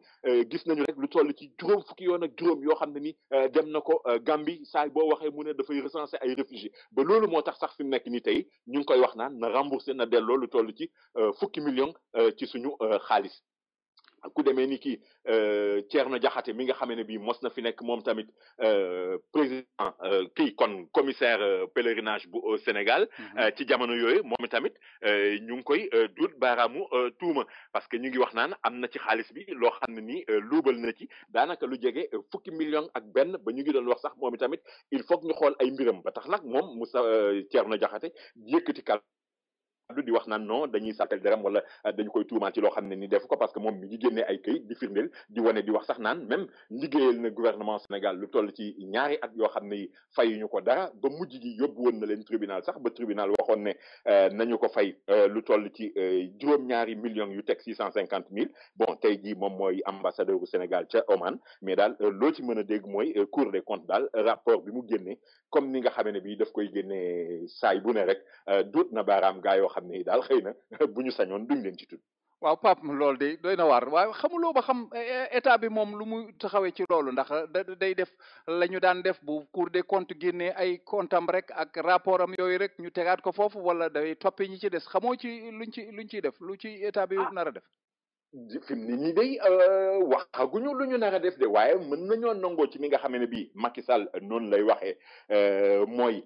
gis nañu rek lu toll ci juróom fukki yoon ak juróom yoo xam ne ni dem na ko Gambie saay boo waxee mu ne dafay recenser ay réfugiés ba loolu moo tax sax fi mu nekk ni tey ñu ngi koy wax naan na rembourser na delloo lu toll ci fukki millions ci suñu xaalis ku demee ni ki Thierno Diakhaté mi nga xamee ne bii mos na fi nekk moom tamit président kii kon commissaire pèlerinage bu Sénégal ci jamono yooyu moom tamit ñu ngi koy duut baaraamu tuuma parce que ñu ngi wax naan am na ci xaalis bi loo xam ne nii luubal na ci daanaka lu jege fukki millions ak benn ba ñu ngi doon wax sax moom tamit il faut que ñu xool ay mbiram ba tax nag moom Moussa Thierno Diakhaté yëkkati kàddu di wax naan non dañuy sàkkal deram wala dañu koy tuumaal ci loo xam ne ni def ko parce que moom mi ngi génnee ay këyit di firndeel di wane di wax sax naan même liggéeyal na gouvernement Sénégal lu toll ci ñaari at yoo xam ne fayuñu ko dara ba mujj gi yóbbu woon na leen tribunal sax ba tribunal waxoon ne nañu ko fay lu toll ci juróom-ñaari millions yu teg 650 000 bon tey jii moom mooy ambassadeur bu Sénégal ca Oman mais daal loo ci mën a dégg mooy Cour des comptes daal rapport bi mu génnee comme ni nga xamee ne bii daf koy génnee saay bu ne rek duut na baaraam gaa yoo xam ne daal xëy na bu ñu sañoon duñ leen ci tudd. waaw Pape loolu de doy na waar waaye xamuloo ba xam état bi moom lu muy taxawee ci loolu ndax day def la ñu daan def bu Cour des comptes génnee ay comptam rek ak rapport am yooyu rek ñu tegaat ko foofu wala day toppee ñi ci des xamoo ci luñ ciy def lu ci état bi nar a def. fi mu ne nii day waxaguñu lu ñu nar a def de waaye mën nañoo nangoo ci ni nga xamee ne bii Macky Sall noonu lay waxee mooy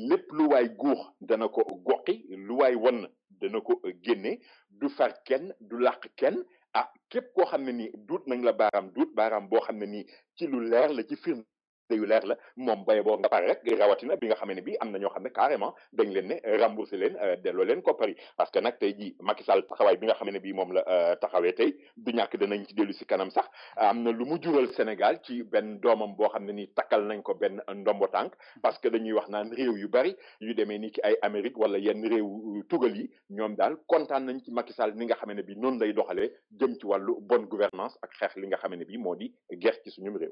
lépp lu waay guux dana ko goqi lu waay won dana ko génne du far kenn du làq kenn ah képp koo xam ne nii duut nañ la baaraam boo xam ne nii ci lu leer la ci firnde yu leer la moom bay boo nga pare rek rawatina bi nga xamee ne bii am na ñoo xam ne carrément dañ leen ne rembourser leen delloo leen ko pari parce que nag tey jii Macky Sall taxawaay bi nga xamee ne bii moom la taxawee tey du ñàkk danañ ci dellu si kanam sax am na lu mu jural Sénégal ci benn doomam boo xam ne nii takkal nañ ko benn ndombo tànk parce que dañuy wax naan réew yu bari yu demee ni ki ay Amérique wala yenn réew tugal yi ñoom daal kontaan nañ ci Macky Sall ni nga xamee ne bii noonu lay doxalee jëm ci wàllu bonne gouvernance ak xeex li nga xamee ne bii moo di guerre ci suñu réew.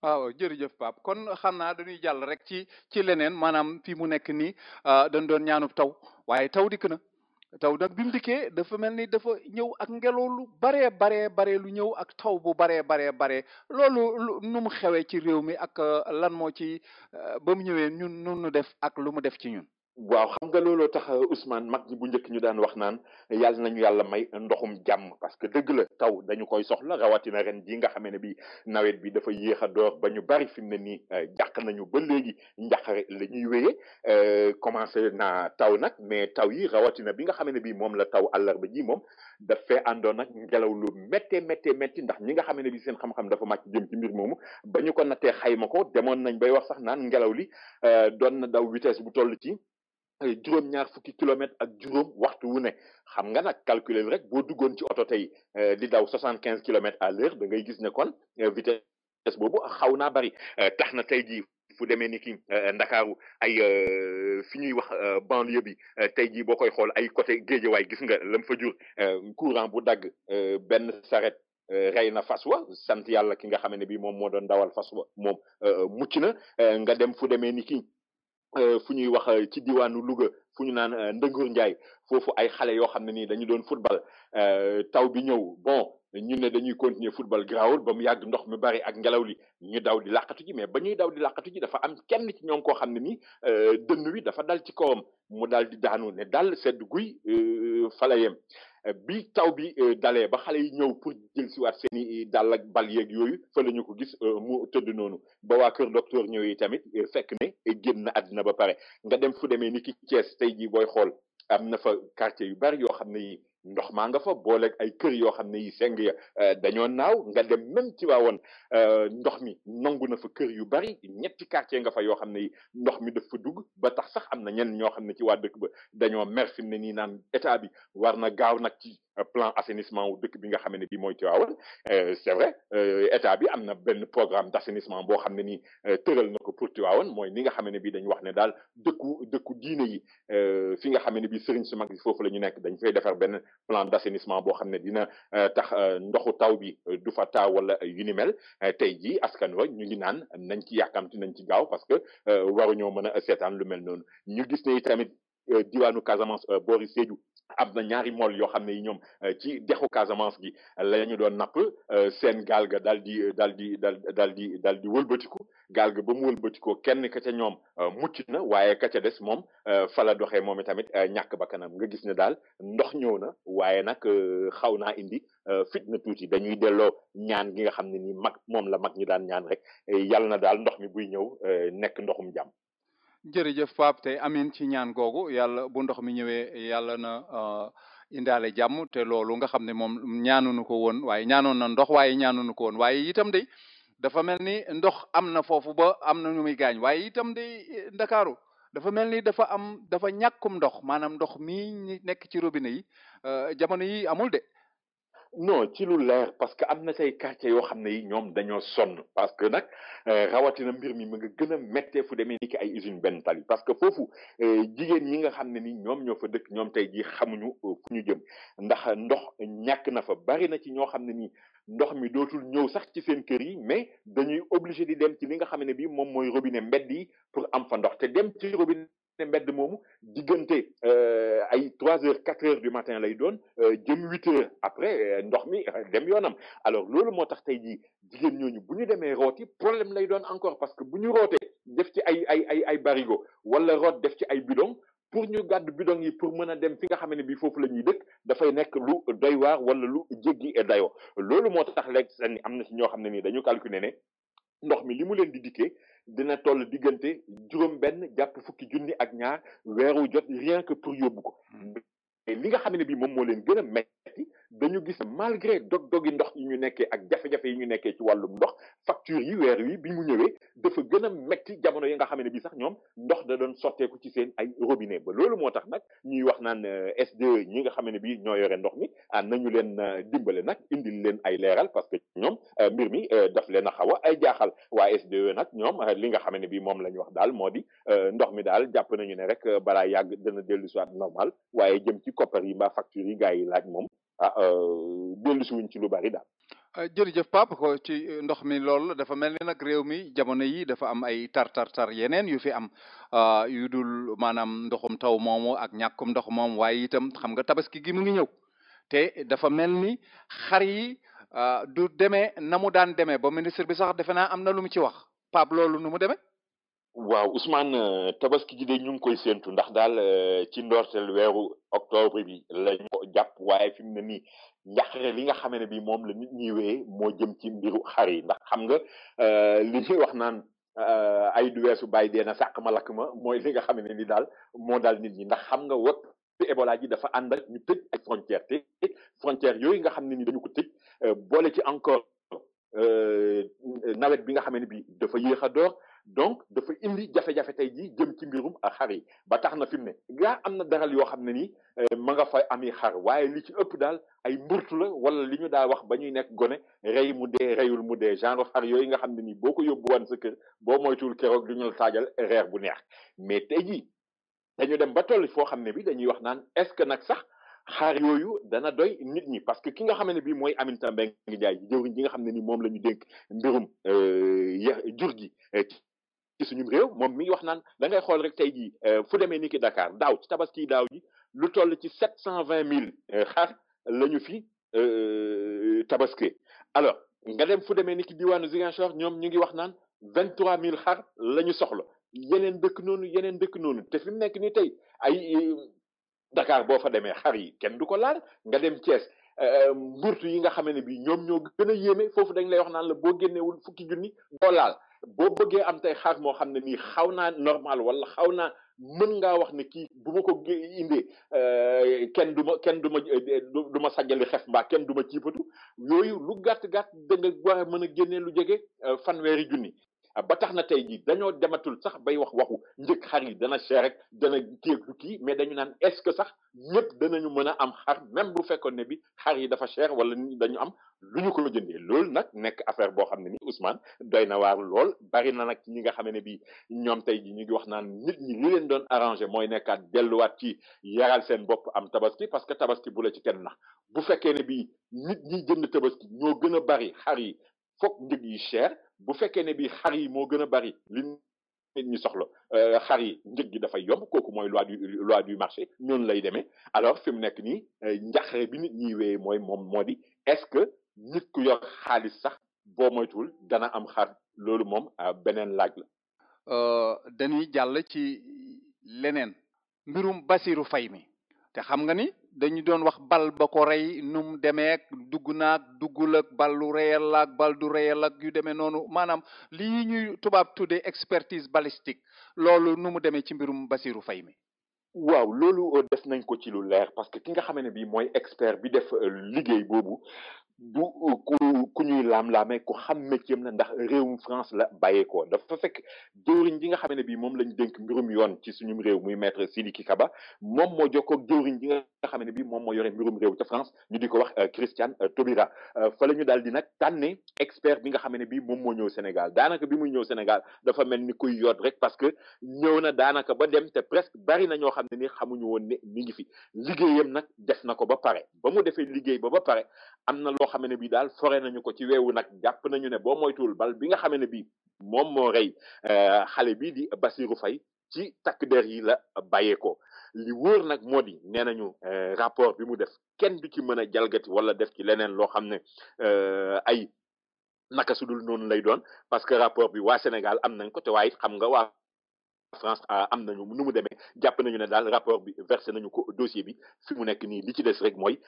waaw jërëjëf Pape kon xam naa dañuy jàll rek ci leneen maanaam fii mu nekk nii dañ doon ñaanub taw waaye taw dikk na taw nag bi mu dikkee dafa mel ni dafa ñëw ak ngelaw lu baree lu ñëw ak taw bu baree loolu nu mu xewee ci réew mi ak lan moo ci ba mu ñëwee ñun nu def ak lu mu def ci ñun. waaw xam nga looloo tax Ousmane mag ñi bu njëkk ñu daan wax naan yàlla nañu yàlla may ndoxum jàmm parce que dëgg la taw dañu koy soxla rawatina ren ji nga xamee ne bi nawet bi dafa yéex a door ba ñu bari fi mu ne nii jàq nañu ba léegi njàqare la ñuy wéyee commencé naa taw nag mais taw yi rawatina bi nga xamee ne bi moom la taw àllarba ji moom dafay àndoon nag ngelaw lu méttee ndax ñi nga xamee ne bi seen xam-xam dafa màcc jëm ci mbir moomu ba ñu ko nattee xayma ko demoon nañ bay wax sax naan ngelaw li doon na daw vitesse bu toll ci juróom-ñaar fukki kilomètres ak juróom waxtu wu ne xam nga nag calculer rek boo duggoon ci oto tey di daw 75 kilomètres à l'heure da ngay gis ne kon vitesse boobu xaw naa bari tax na tey jii fu demee ni ki Ndakaaru ay fi ñuy wax banlieue bi tey jii boo koy xool ay côté Guédiawaye gis nga lam fa jur courant bu dagg benn saret rey na fas wa sant yàlla ki nga xam ne bi moom moo doon dawal fas wa moom mucc na nga dem fu demee ni ki fu ñuy wax ci diwaanu Louga fu ñu naan Ndëngur Njaay foofu ay xale yoo xam ne nii dañu doon football taw bi ñëw bon ñu ne dañuy continuer football grawul ba mu yàgg ndox mi bari ak ngelaw li ñu daw di làqatu ji mais ba ñuy daw di làqatu ji dafa am kenn ci ñoom koo xam ne nii dënn wi dafa dal ci kawam mu daal di daanu ne dal sedd guy fala yem bi taw bi dalee ba xale yi ñëw pour jël si waat seeni dàll ak bal yeeg yooyu fa la ñu ko gis mu tëdd noonu ba waa kër docteur ñëwee tamit fekk ne génn na àddina ba pare nga dem fu demee ni ki Thiès tey jii booy xool am na fa quartier yu bari yoo xam ne yi ndox maa nga fa booleeg ay kër yoo xam ne yi seng ya dañoo naaw nga dem même ci waawoon ndox mi nangu na fa kër yu bari ñetti quartier nga fa yoo xam ne yi ndox mi daf fa dugg ba tax sax am na ñenn ñoo xam ne ci waa dëkk ba dañoo mer fi mu ne nii naan état bi war na gaaw nag ci plan assainissement wu dëkk bi nga xam ne bi mooy Tivaouane c'est vrai état bi am na benn programme d'assainissement boo xam ne nii tëral na ko pour Tivaouane mooy ni nga xam ne bi dañu wax ne daal dëkku diine yi fi nga xam ne bi sëriñ su mag yi foofu la ñu nekk dañ fay defar benn plan d'assainissement boo xam ne dina tax ndoxu taw bi du fa taa wala yu ni mel tey jii askan wa ñu ngi naan nañ ci yàkkamti nañ ci gaaw parce que waruñoo mën a seetaan lu mel noonu ñu gis ne tamit diwaanu Casamance boori Sédhiou am na ñaari mool yoo xam ne yi ñoom ci dexu Casamance gi la ñu doon napp seen gaal ga daal di wëlbatiku gaal ga ba mu wëlbatikoo kenn ka ca ñoom mucc na waaye ka ca des moom fa la doxee moom tamit ñàkk ba kanam nga gis ne daal ndox ñëw na waaye nag xaw naa indi fitna tuuti dañuy delloo ñaan gi nga xam ne ni moom la mag ñi daan ñaan rek yàlla na daal ndox mi buy ñëw nekk ndoxum jàmm. jërëjëf Pape te amin ci ñaan googu yàlla bu ndox mi ñëwee yàlla na indaale jàmm te loolu nga xam ne moom ñaanunu ko woon waaye ñaanoon na ndox waaye ñaanunu ko woon waaye itam de dafa mel ni ndox am na foofu ba am na ñu muy gaañ waaye itam de Ndakaaru dafa mel ni dafa ñàkkum ndox maanaam ndox mi nekk ci robinet yi jamono yi amul de. non ci lu leer parce que am na say quartier yoo xam ne yi ñoom dañoo sonn parce que nag rawatina mbir mi mu nga gën a méttee fu demee ni ki ay usine benn tali parce que foofu jigéen ñi nga xam ne ni ñoom ñoo fa dëkk ñoom tey jii xamuñu fu ñu jëm ndax ndox ñàkk na fa bari na ci ñoo xam ne nii ndox mi dootul ñëw sax ci seen kër yi mais dañuy obligé di dem ci li nga xam ne bi moom mooy robinet mbedd yi pour am fa ndox te dem ci robinet mbedd moomu diggante ay 3h 4h du matin lay doon jëm 8h après ndox mi dem yoonam alors loolu moo tax tey jii jigéen ñooñu bu ñu demee rooti problème lay doon encore parce que bu ñu rootee def ci ay barigo wala root def ci ay bidon pour ñu gàddu bidon yi pour mën a dem fi nga xam ne bi foofu la ñuy dëkk dafay nekk lu doy waar wala lu jéggi dayoo loolu moo tax léegi seen am na ci ñoo xam ne nii dañu calculer ne ndox mi li mu leen di dikkee dina toll diggante juróom benn jàpp fukki junni ak ñaar weeru jot rien que pour yóbbu ko li nga xam ne bi moom moo leen gën a metti dañu gis malgré dog-dogi ndox yi ñu nekkee ak jafe-jafe yi ñu nekkee ci wàllum ndox facture yi weer wi bi mu ñëwee dafa gën a metti jamono yi nga xam ne bi sax ñoom ndox da doon sotteeku ci seen ay robinet ba loolu moo tax nag ñuy wax naan SDE ñi nga xam ne bi ñoo yore ndox mi nañu leen dimbale nag indil leen ay leeral parce que ñoom mbir mi daf leen a xaw a ay jaaxal waa SDE nag ñoom li nga xam ne bi moom la ñu wax daal moo di ndox mi daal jàpp nañu ne rek balaa yàgg dana dellu si waat normal waaye jëm ci koppar yi mbaa facture yi gars yi laaj moom dellu si wuñ ci lu bari daal. jërëjëf Pape ko ci ndox mi loolu dafa mel ni nag réew mi jamono yi dafa am ay tar yeneen yu fi am yu dul maanaam ndoxum taw moomu ak ñàkkum ndox moom waaye itam xam nga tabaski gi mu ngi ñëw te dafa mel ni xar yi du demee na mu daan demee ba ministre bi sax defe naa am na lu mu ci wax Pape loolu nu mu demee. waaw Ousmane tabaski ji de ñu ngi koy séentu ndax daal ci ndorteel weeru octobre bi lañ ko jàpp waaye fi mu ne nii njaqare li nga xam ne bi moom la nit ñi wee moo jëm ci mbiru xar yi ndax xam nga li ñuy wax naan ay du weesu bàyyi dee na sàq ma lakk ma mooy li nga xam ne ni daal moo daal nit ñi ndax xam nga wopp Ebola ji dafa ànd ak ñu tëj ay frontières te frontières yooyu nga xam ne ni dañu ko tëj boole ci encore nawet bi nga xam ne bi dafa yéex a door donc dafa indi jafe-jafe tey jii jëm ci mbirum xar yi ba tax na fi mu ne gaa am na daral yoo xam ne nii ma nga fay ami xar waaye li ci ëpp daal ay mburtu la wala li ñu daa wax ba ñuy nekk gone rey mu dee reyul mu dee genre xar yooyu nga xam ne nii boo ko yóbbu woon sa kër boo moytuwul keroog du ñu la taajal reer bu neex mais tey jii dañu dem ba toll foo xam ne bi dañuy wax naan est-ce que nag sax xaar yooyu dana doy nit ñi parce que ki nga xam ne bii mooy Aminata Mbengue Ndiaye jëwriñ ji nga xam ne ni moom la ñu dénk mbirum jur gi ci suñu réew moom mi ngi wax naan da ngay xool rek tey jii fu demee ni ki Dakar daaw ci tabaski daaw ji lu toll ci 720 000 xar la ñu fi tabaski alors nga dem fu demee ni ki diwaanu Ziguinchor ñoom ñu ngi wax naan 23 000 xar la ñu soxla yeneen dëkk noonu te fi mu nekk ni tey ay Dakar boo fa demee xar yi kenn du ko laal nga dem Thiès mburtu yi nga xam ne bi ñoom ñoo gën a yéeme foofu dañ lay wax naan la boo génnewul fukki junni doo laal boo bëggee am tey xar moo xam ne nii xaw naa normal wala xaw naa mën ngaa wax ne kii bu ma ko indee kenn du ma sajjali xef mbaa kenn du ma ciipatu yooyu lu gàtt da nga war a mën a génnee lu jege fanweeri junni ba tax na tey jii dañoo dematul sax bay wax waxu njëg xar yi dana cher rek dana kéeg du kii mais dañu naan est-ce que sax ñëpp danañu mën a am xar même bu fekkoon ne bi xar yi dafa cher wala dañu am lu ñu ko jëndee loolu nag nekk affaire boo xam ne ni Ousmane doy na waar lool bari na nag ñi nga xam ne bi ñoom tey jii ñu ngi wax naan nit ñi li leen doon arrangé mooy nekkaat delluwaat ci yaral seen bopp am tabaski parce que tabaski bu la ci kenn nax bu fekkee ne bi nit ñi jënd tabaski ñoo gën a bari xar yi foog njëg yi cher bu fekkee ne bi xar yi moo gën a bari li nit ñi soxla xar yi njëg gi dafay yomb kooku mooy loi du marché noonu lay demee alors fi mu nekk nii njaxare bi nit ñi wéyee mooy moom moo di est-ce que nit ku yor xaalis sax boo moytuwul dana am xar loolu moom beneen laaj la. dañuy jàll ci leneen mbirum Bassirou Faye mi te xam nga ni dañu doon wax bal ba ko rey nu mu demee ak dugg naag duggul ak bal lu reyal ak bal du reyal ak yu demee noonu maanaam lii ñuy tubaab tuddee expertise balistique loolu nu mu demee ci mbirum Bassirou Faye mi. waaw loolu def nañ ko ci lu leer parce que ki nga xam ne bii mooy expert bi def liggéey boobu du ku ñuy laam-laamee ku xam métier la ndax réewum France la bàyyeekoo dafa fekk jëwriñ ji nga xam ne bii moom lañ dénk mbirum yoon ci suñum réew muy maître Sidiki Kaba moom moo jokkoo ak jëwriñ ji nga xam ne bii moom moo yore mbirum réew ca France ñu di ko wax Christian Taubira fa la ñu daal di nag tànne expert bi nga xam ne bii moom moo ñëw Sénégal daanaka bi muy ñëw Sénégal dafa mel ni kuy yoot rek parce que ñëw na daanaka ba dem te presque bari na ñoo xam ne ni xamuñu woon ne mi ngi fi liggéeyam nag def na ko ba pare ba mu defee liggéey ba pare am na loo xam ne bii daal fore nañu ko ci weewu nag jàpp nañu ne boo moytuwul bal bi nga xam ne bii moom moo rey xale bii di Bassirou Faye ci takk der yi la bàyyeekoo li wóor nag moo di nee nañu rapport bi mu def kenn du ci mën a jalgati wala def ci leneen loo xam ne ay naka sudul noonu lay doon parce que rapport bi waa Sénégal am nañ ko te waaye xam nga waa France am nañu nu mu demee jàpp nañu ne daal rapport bi versé nañu ko dossier bi fi mu nekk nii li ci des rek mooy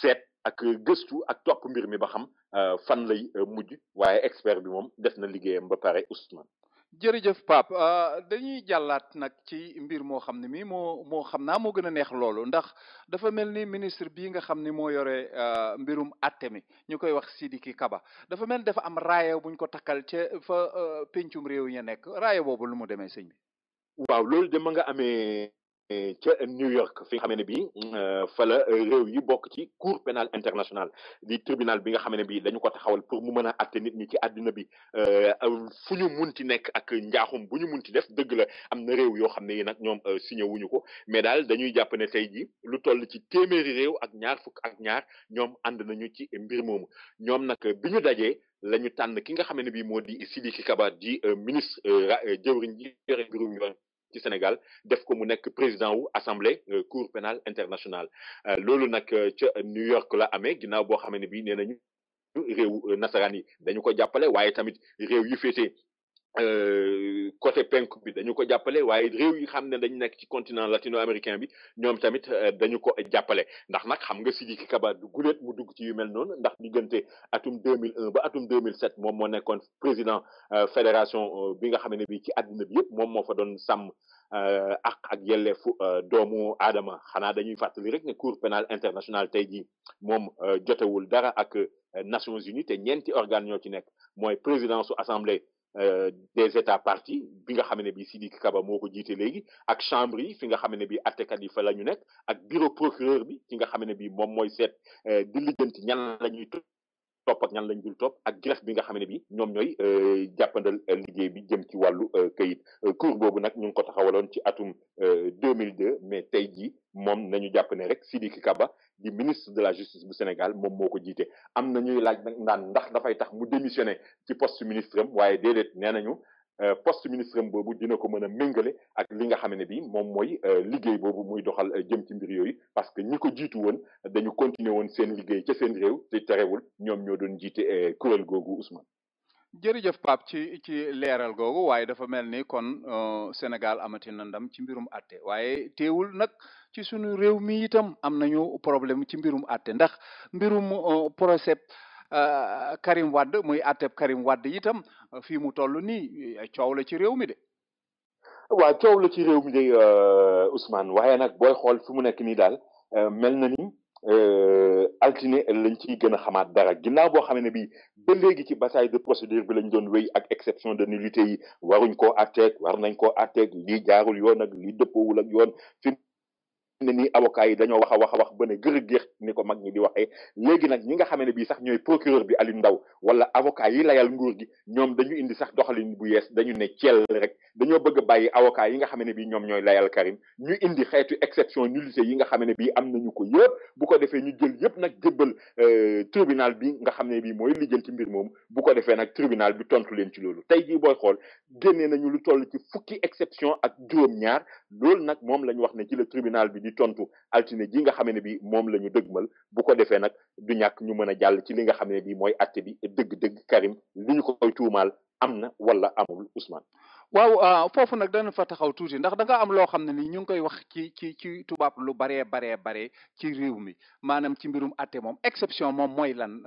seet ak gëstu ak topp mbir mi ba xam fan lay mujj waaye expert bi moom def na liggéeyam ba pare Ousmane. jërëjëf Pape dañuy jàllaat nag ci mbir moo xam ne mi moo xam naa moo gën a neex loolu ndax dafa mel ni ministre bii nga xam ne moo yore mbirum atte mi ñu koy wax Sidiki Kaba dafa mel ni dafa am raaya buñ ko takkal ca fa pencum réew ya nekk raaya boobu lu mu demee sëñ bi. waaw loolu de ma nga amee ca New York fi nga xam ne bii fa la réew yi bokk ci cour pénale internationale di tribunal bi nga xam ne bii dañu ko taxawal pour mu mën a atte nit ñi ci àddina bi fu ñu munti nekk ak njaaxum bu ñu munti def dëgg la am na réew yoo xam ne yi nag ñoom signé wuñu ko mais daal dañuy jàpp ne tey ji lu toll ci téeméeri réew ak ñaar fukk ak ñaar ñoom ànd nañu ci mbir moomu ñoom nag bi ñu dajee la ñu tànn ki nga xam ne bii moo di Sidiki Kaba di ministre jëwriñ ji yore mbirum yoon ci Sénégal def ko mu nekk président wu assemblée cour pénale internationale loolu nag ca New York la amee ginnaaw boo xam ne bii nee nañu réew nasaraan yi dañu ko jàppale waaye tamit réew yu féetee côté penku bi dañu ko jàppale waaye réew yi xam ne dañu nekk ci continent latino-américain bi ñoom tamit dañu ko jàppale ndax nag xam nga Sidiki Kaba du guléet mu dugg ci yu mel noonu ndax diggante atum 2001 ba atum 2007 moom moo nekkoon président fédération bi nga xam ne bi ci àddina bi yëpp moom moo fa doon sàmm ak yelleefu doomu aadama xanaa dañuy fàttali rek ne cour pénale internationale tey jii moom jotewul dara ak Nations Unies te ñeenti organes ñoo ci nekk mooy présidence su assemblée des états partis bi nga xam ne bi Sidiki Kaba moo ko jiite léegi ak chambre yi fi nga xam ne bi attekat yi fa la ñu nekk ak bureau procureur bi ki nga xam ne bi moom mooy seet di lijjanti ñan la ñuy topp ak ñan lañ dul topp ak greffe bi nga xam ne bi ñoom ñooy jàppandal liggéey bi jëm ci wàllu kayit cour boobu nag ñu ngi ko taxawaloon ci atum 2002 mais tey jii moom nañu jàpp ne rek Sidiki Kaba di ministre de la justice bu Sénégal moom moo ko jiite am na ñuy laaj nag naan ndax dafay tax mu démissionné ci poste ministre am waaye déedéet nee nañu poste ministre am boobu dina ko mën a méngale ak li nga xam ne bi moom mooy liggéey boobu muy doxal jëm ci mbir yooyu parce que ñi ko jiitu woon dañu continuer woon seen liggéey ca seen réew te terewul ñoom ñoo doon jiite kuréel googu Ousmane. jërëjëf Pape ci leeral googu waaye dafa mel ni kon Sénégal amati na ndam ci mbirum àtte waaye teewul nag ci sunu réew mi itam am nañu problème ci mbirum àtte ndax mbirum procès Karim Wade muy àtteb Karim Wade itam fii mu toll nii coow la ci réew mi de. waaw coow la ci réew mi de Ousmane waaye nag booy xool fi mu nekk nii daal mel na ni altine lañ ciy gën a xamaat dara ginnaaw boo xam ne bii ba léegi ci bataille de procédure bi lañ doon wéy ak exception de nullité yi waruñ koo atteeg war nañ koo atteeg lii jaarul yoon ak lii dëppoowul ak yoon fi ne nii avocat yi dañoo wax a wax ba ne gërëgéex ni ko mag ñi di waxee léegi nag ñi nga xam ne bii sax ñooy procureur bi Aliou Ndao wala avocat yi layal nguur gi ñoom dañu indi sax doxalin bu yees dañu ne ceel rek dañoo bëgg a bàyyi avocat yi nga xam ne bii ñoom ñooy layal Karim ñu indi xeetu exception nullité yi nga xam ne bii am nañu ko yëpp bu ko defee ñu jël yëpp nag jébbal tribunal bi nga xam ne bii mooy lijjanti mbir moom bu ko defee nag tribunal bi tontu leen ci loolu tey jii booy xool génnee nañu lu toll ci fukki exception ak juróom-ñaar loolu nag moom la ñu wax ne ci le tribunal bi di tontu altine ji nga xam ne bi moom la ñu dëgmal bu ko defee nag du ñàkk ñu mën a jàll ci li nga xam ne bi mooy acte bi dëgg-dëgg Karim li ñu koy tuumaal am na wala amul Ousmane. waaw foofu nag dana fa taxaw tuuti ndax da nga am loo xam ne ni ñu ngi koy wax ci tubaab lu baree ci réew mi maanaam ci mbirum atte moom exception moom mooy lan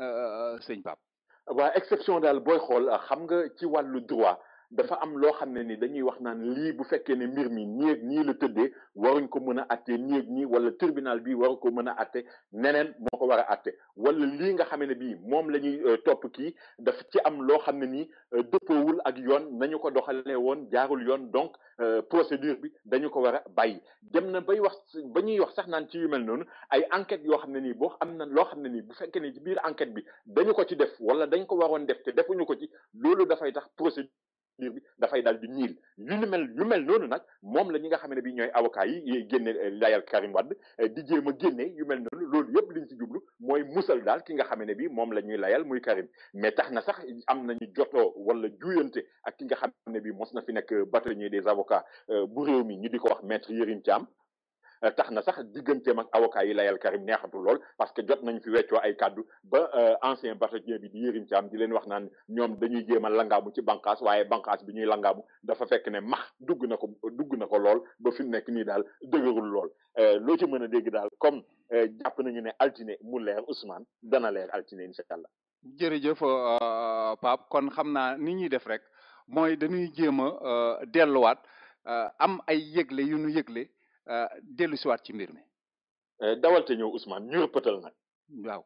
sëñ Pape. waaw exception daal booy xool xam nga ci wàllu droit dafa am loo xam ne ni dañuy wax naan lii bu fekkee ne mbir mi nii ak nii la tëddee waruñ ko mën a atte nii ak nii wala tribunal bi waru ko mën a atte neneen moo ko war a atte wala lii nga xam ne bii moom la ñuy topp kii dafa ci am loo xam ne nii dëppoowul ak yoon nañu ko doxalee woon jaarul yoon donc procédure bi dañu ko war a bàyyi dem na bay wax ba ñuy wax sax naan ci yu mel noonu ay enquête yoo xam ne nii boo am na loo xam ne nii bu fekkee ne ci biir enquête bi dañu ko ci def wala dañ ko waroon def te defuñu ko ci loolu dafay tax procédure bi dafay daal di niil yu mel noonu nag moom la ñi nga xam ne bi ñooy avocat yi génne layal Karim Wade di jéem a génne yu mel noonu loolu yëpp liñ ci jublu mooy musal daal ki nga xam ne bi moom la ñuy layal muy Karim mais tax na sax am nañu jotoo wala juyante ak ki nga xam ne bi mos na fi nekk bâtonnier des avocats bu réew mi ñu di ko wax maître Yérim Thiam tax na sax digganteem ak avocat yi layal Karim neexatul lool parce que jot nañ fi weccoo ay kàddu ba ancien bâtonnier bi di Yérim Thiam di leen wax naan ñoom dañuy jéem a langaamu ci bànqaas waaye bànqaas bi ñuy langaamu dafa fekk ne max dugg na ko lool ba fi mu nekk nii daal dëgërul lool loo ci mën a dégg daal comme jàpp nañu ne altine mu leer Ousmane dana leer altine incha allah. jërëjëf Pape kon xam naa ni ñuy def rek mooy dañuy jéem a delluwaat am ay yëgle yu nu yëgle dellu siwaat ci mbir mi. dawal te ñëw Ousmane ñu rëppatal nag. waaw.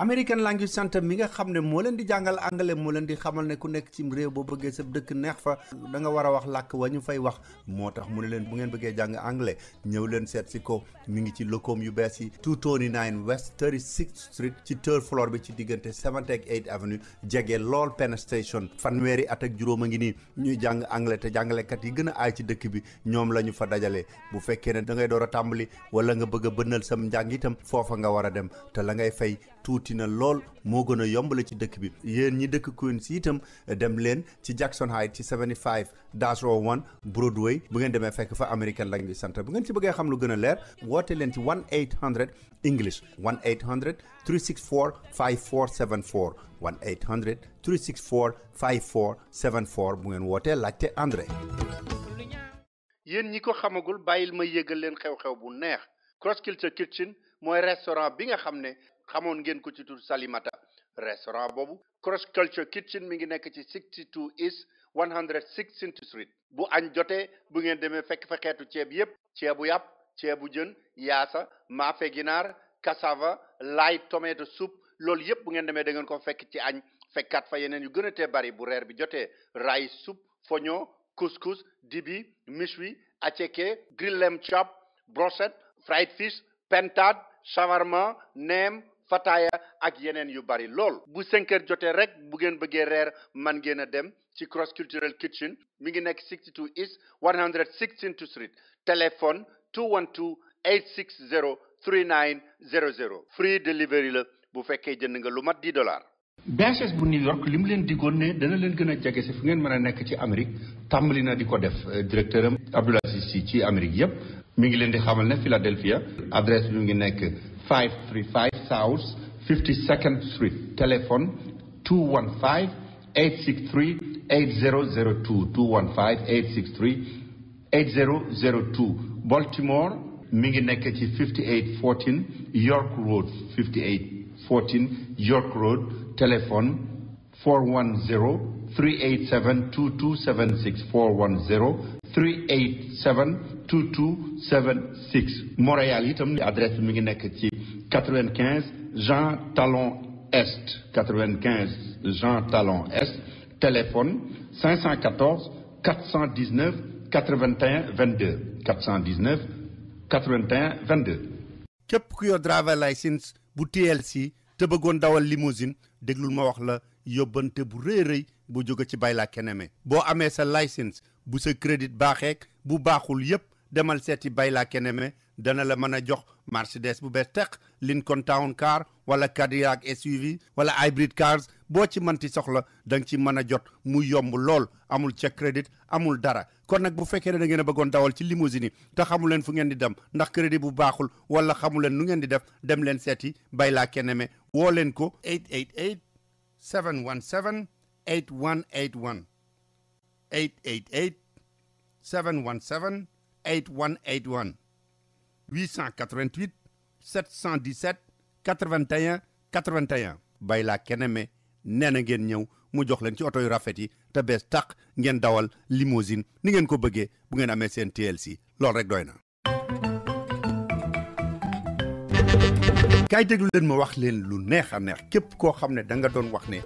American Language Center mi nga xam ne moo leen di jàngal anglais moo leen di xamal ne ku nekk ci réew boo bëggee sa dëkk neex fa da nga war a wax làkk wa ñu fay wax moo tax mu ne leen bu ngeen bëggee jàng anglais ñëw leen seet si ko mi ngi ci locom yu bees yi 229 West 36th Street ci third floor bi ci diggante 7th ak 8th Avenue jege lool Penn Station fanweeri at ak juróom a ngi nii ñuy jàng anglais te jàngalekat yi gën a aay ci dëkk bi ñoom la ñu fa dajale bu fekkee ne da ngay door a tàmbali wala nga bëgg a bënnal sam njàng itam foofa nga war a dem te la ngay fay tuuti na lool moo gën a yombale ci dëkk bi yéen ñi dëkk Queens itam dem leen ci Jackson Heights ci 75-01 Broadway bu ngeen demee fekk fa American Language Center bu ngeen ci bëggee xam lu gën a leer woote leen ci 1-800 English 1-800-364-5474 1-800-364-5474 bu ngeen wootee laajte André. yéen ñi ko xamagul bàyyil ma yëgal leen xew-xew bu neex Cross Culture Kitchen mooy restaurant bi nga xam ne xamoon ngeen ko ci tur Salimata restaurant boobu Cross Culture Kitchen mi ngi nekk ci 62 East 116th Street bu añ jotee bu ngeen demee fekk fa xeetu ceeb yépp ceebu yàpp ceebu jën yaasa maafe ginaar cassava light tomato soup loolu yépp bu ngeen demee da ngeen ko fekk ci añ fekkaat fa yeneen yu gën a tee bari bu reer bi jotee rice soup fognon couscous dibi méchoui attiéké grilled lamb chop brochette fried fish pentade shawarma neem fataya ak yeneen yu bari lool bu 5 heures jotee rek bu ngeen bëggee reer man ngeen a dem ci Cross Cultural Kitchen mi ngi nekk 62 East 116th Street téléphone 212-860-3900 free delivery la bu fekkee jënd nga lu mat $10. BHS bu New York li mu leen digoon ne dana leen gën a jege si fu ngeen mën a nekk ci Amérique tàmbali na di ko def directeur am Abdoul Aziz Sy ci Amérique yépp mi ngi leen di xamal ne Philadelphia adresse bi ngi nekk 535 South 52nd Street téléphone 215-863-8002 215-863-8002 Baltimore mi ngi nekk ci 5814 York Road 5814 York Road téléphone 410-387-2276 410-387-2276 2276 Montréal itam adresse bi mi ngi nekk ci 95 Jean Talon Est 95 Jean Talon Est téléphone 514 419 81 22 419 81 22. képp ku yor driver license bu TLC te bëggoon dawal limousine déglul ma wax la yóbbante bu rëy bu jóge ci Bayla Keneme boo amee sa license bu sa crédit baaxeek bu baaxul yépp demal seeti Bayla Keneme dana la mën a jox Mercedes bu bees teq Lincoln Town Car wala Cadillac SUV wala hybrid cars boo ci mënti soxla da nga ci mën a jot mu yomb lool amul check crédit amul dara kon nag bu fekkee ne da ngeen a bëggoon dawal ci limousine yi te xamu leen fu ngeen di dem ndax crédit bu baaxul wala xamu leen nu ngeen di def dem leen seeti Bayla Keneme woo leen ko 888 717 8181 888 717 8181 888 717 81 81 Bayla Keneme nee na ngeen ñëw mu jox leen ci oto yu rafet yi te bees tàq ngeen dawal limousine ni ngeen ko bëggee bu ngeen amee seen TLC loolu rek doy na. kaay déglu leen ma wax leen lu neex a neex képp koo xam ne da nga doon wax ne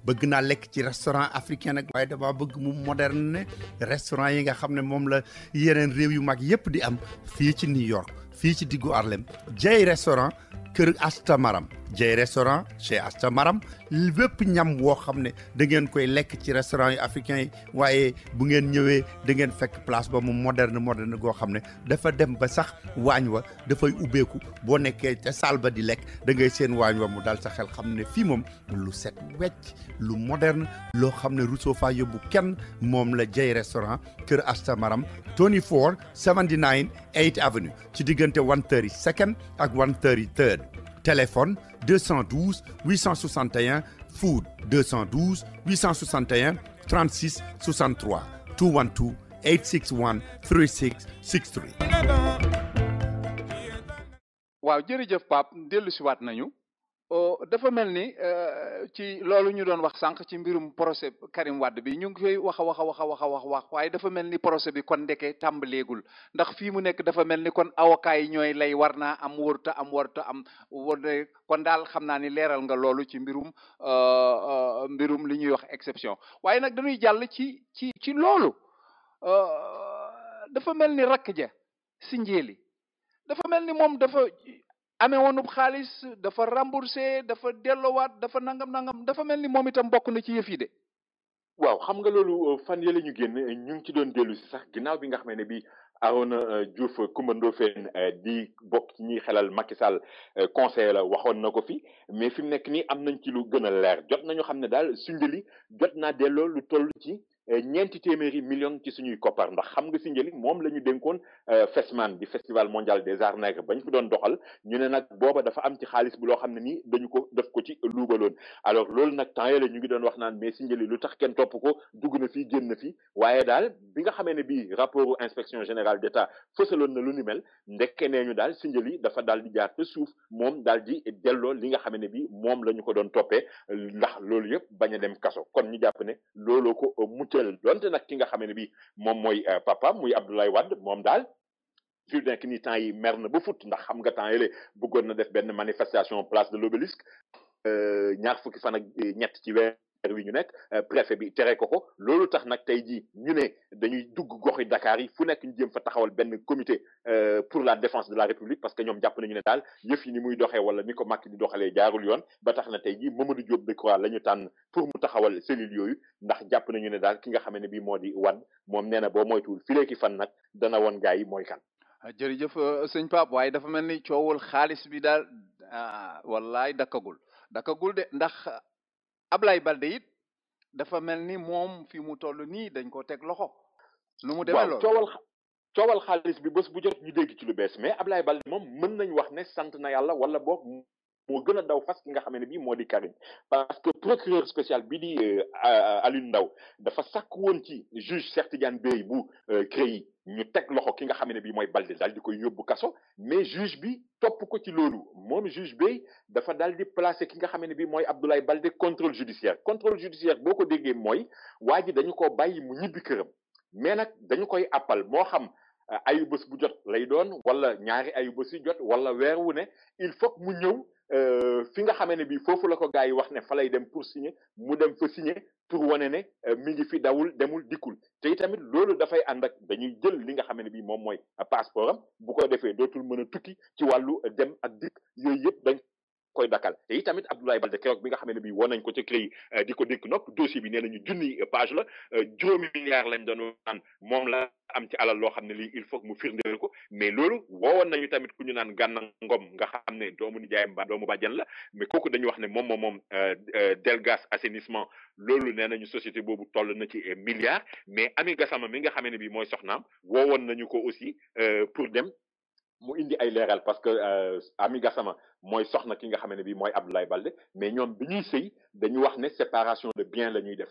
bëgg naa lekk ci restaurant africain nag waaye dama bëgg mu moderne ne restaurant yi nga xam ne moom la yeneen réew yu mag yépp di am fii ci New York fii ci diggu Harlem Jay restaurant kër Asta Maram Jay restaurant chez Asta Maram bépp ñam woo xam ne da ngeen koy lekk ci restaurant yi africain yi waaye bu ngeen ñëwee da ngeen fekk place ba mu moderne goo xam ne dafa dem ba sax waañ wa dafay ubbeeku boo nekkee ca salle ba di lekk da ngay seen waañ wa mu dal sa xel xam ne fii moom lu set wecc lu moderne loo xam ne Rousseau fa yóbbu kenn moom la Jay restaurant kër Asta Maram 2479 8th Avenue ci diggante 132nd ak 133rd téléphone 212 861 food 212 861 36 63 212 861 3663. waaw jërëjëf Pape dellu si waat nañu dafa mel ni ci loolu ñu doon wax sànq ci mbirum procès Karim Wade bi ñu ngi koy wax waaye dafa mel ni procès bi kon ndeke tàmbaleegul ndax fii mu nekk dafa mel ni kon avocat yi ñooy lay war naa am warta am kon daal xam naa ni leeral nga loolu ci mbirum li ñuy wax exception waaye nag dañuy jàll ci loolu dafa mel ni rakk ja si njéeli dafa mel ni moom dafa amee woonub xaalis dafa remboursé dafa dellowaat dafa nangam dafa mel ni moom itam bokk na ci yëf yi de. waaw xam nga loolu fan yële ñu génn ñu ngi ci doon dellu si sax ginnaaw bi nga xam ne bi Arona Diouf Coumba Ndoffène di bokk ci ñiy xelal Macky Sall conseiller la waxoon na ko fi mais fi mu nekk nii am nañ ci lu gën a leer jot nañu xam ne daal Sindiély jot naa delloo lu toll ci ñeenti téeméeri millions ci suñuy koppar ndax xam nga Sindiély moom la ñu dénkoon FESMAN di festival mondial des arts nègres bañ fi doon doxal ñu ne nag booba dafa am ci xaalis bi loo xam ne nii dañu ko def ko ci luubaloon alors loolu nag temps yële ñu ngi doon wax naan mais Sindiély lu tax kenn topp ko dugg na fii génn na fii waaye daal bi nga xamee ne bii rapportu inspection générale d'État fësaloon na lu ni mel ndekke nee ñu daal Sindiély dafa daal di jaar te suuf moom daal di delloo li nga xamee ne bii moom la ñu ko doon toppee ndax loolu yëpp bañ a dem kaso kon ñu jàpp ne looloo ko donte nag ki nga xam ne bi moom mooy papa muy Abdoulaye Wade moom daal fi nekk ni temps yi mer na ba fut ndax xam nga temps yële bëggoon na def benn manifestation place de l'Obélisque ñaar fukki fan ak ñett ci weer wi ñu nekk préfet bi tere ko loolu tax nag tey jii ñu ne dañuy dugg goxi Dakar yi fu nekk ñu jëm fa taxawal benn comité pour la défense de la République parce que ñoom jàpp nañu ne daal yëf yi ni muy doxee wala ni ko Macky di doxalee jaarul yoon ba tax na tey jii Mamadou Diop Decroix la ñu tànn pour mu taxawal cellule yooyu ndax jàpp nañu ne daal ki nga xam ne bii moo di Wade moom nee na boo moytuwul fileeki fan nag dana woon gaa yi mooy kan. jërëjëf sëñ Pape waaye dafa mel ni coowul xaalis bi daal wallaay dakkagul de ndax Ablaye Balde it dafa mel ni moom fi mu toll nii dañ ko teg loxo. lu mu demee loolu coowal xaalis bi bés bu jot ñu dégg ci lu bees mais Ablaye Balde moom mën nañ wax ne sant na yàlla wala boog moo gën a daw fas ki nga xam ne bii moo di Karim parce que procureur spécial bi di Alioune Ndao dafa sàkk woon ci juge Cheikh Tidiane Bèye bu CREI ñu teg loxo ki nga xam ne bii mooy Balde daal di koy yóbbu kaso mais juge bi topp ko ci loolu moom juge Bèye dafa daal di placer ki nga xam ne bii mooy Abdoulaye Balde contrôle judiciaire boo ko déggee mooy waa ji dañu ko bàyyi mu ñibbi këram mais nag dañu koy appal moo xam ayu bés bu jot lay doon wala ñaari ayu bés yu jot wala weer wu ne il faut que mu ñëw fi nga xamee ne bii foofu la ko gars yi wax ne fa lay dem pour signer mu dem fa signer pour wane ne mi ngi fi dawul demul dikkul te itamit loolu dafay ànd ak dañuy jël li nga xamee ne bii moom mooy passeport am bu ko defee dootul mën a tukki ci wàllu dem ak dikk yooyu yëpp dañ koy dakal te itamit Abdoulaye Baldé keroog bi nga xamee ne bii woon nañ ko ca CREI di ko dénk nopp dossier bi nee nañu junni page la juróomi milliards lañ doon naan moom la am ci alal loo xam ne lii il faut que mu firndeel ko mais loolu woowoon nañu tamit ku ñu naan Gana Ngom nga xam ne doomu nijaayam ba doomu bàjjan la mais kooku dañu wax ne moom Delgas assainissement loolu nee nañu société boobu toll na ci milliards mais Ami Gassama mi nga xamee ne bii mooy soxnaam woowoon nañu ko aussi pour dem mu indi ay leeral parce que Ami Gassama mooy soxna ki nga xam ne bii mooy Abdoulaye Baldé mais ñoom bi ñuy sëy dañu wax ne séparation de biens la ñuy def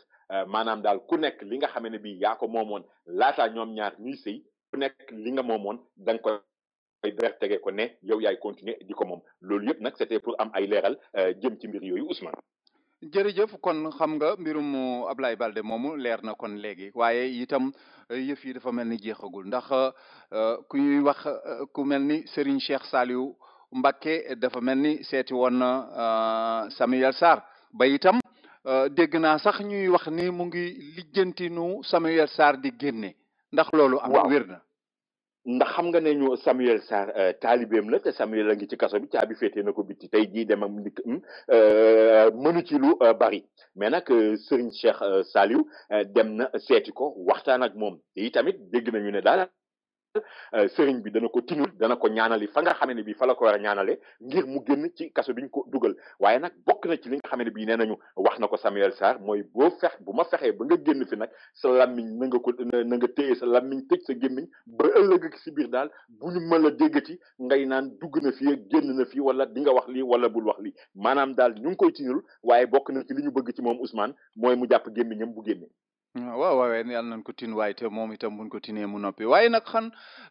maanaam daal ku nekk li nga xam ne bii yaa ko moomoon laataa ñoom ñaar ñuy sëy ku nekk li nga moomoon da nga koy ber tege ko ne yow yaay continuer di ko moom loolu yëpp nag c'était pour am ay leeral jëm ci mbir yooyu Ousmane. jërëjëf kon xam nga mbirum Ablaye Baldé moomu leer na kon léegi waaye itam yëf yi dafa mel ni jeexagul ndax ku ñuy wax ku mel ni Serigne Cheikh Saliou Mbacké dafa mel ni seeti woon na Samuel Sarr ba itam dégg naa sax ñuy wax ni mu ngi lijjantinu Samuel Sarr di génne ndax loolu am wér na ndax xam nga ne ñu Samuel Sarr taalibeem la te Samuel a ngi ci kaso bi caabi féetee na ko bitti tey jii dem ak ndik mënu ci lu bari mais nag Serigne Cheikh Saliou dem na seeti ko waxtaan ak moom te tamit dégg nañu ne daal sëriñ bi dana ko tinul dana ko ñaanali fa nga xamee ne bii fa la ko war a ñaanale ngir mu génn ci kaso biñ ko dugal waaye nag bokk na ci li nga xamee ne bii nee nañu wax na ko Samuel Sarr mooy bu ma fexee ba nga génn fi nag sa lammiñ na nga téye sa lammiñ tëj sa gémmiñ ba ëllëg si biir daal bu ñu mën a déggati ngay naan dugg na fi génn na fi wala di nga wax lii wala bul wax lii maanaam daal ñu ngi koy tinul waaye bokk na ci li ñu bëgg ci moom Ousmane mooy mu jàpp gémmiñam bu génne waaw waaw yàlla nañ ko tin waaye te moom itam buñ ko tinee mu noppi waaye nag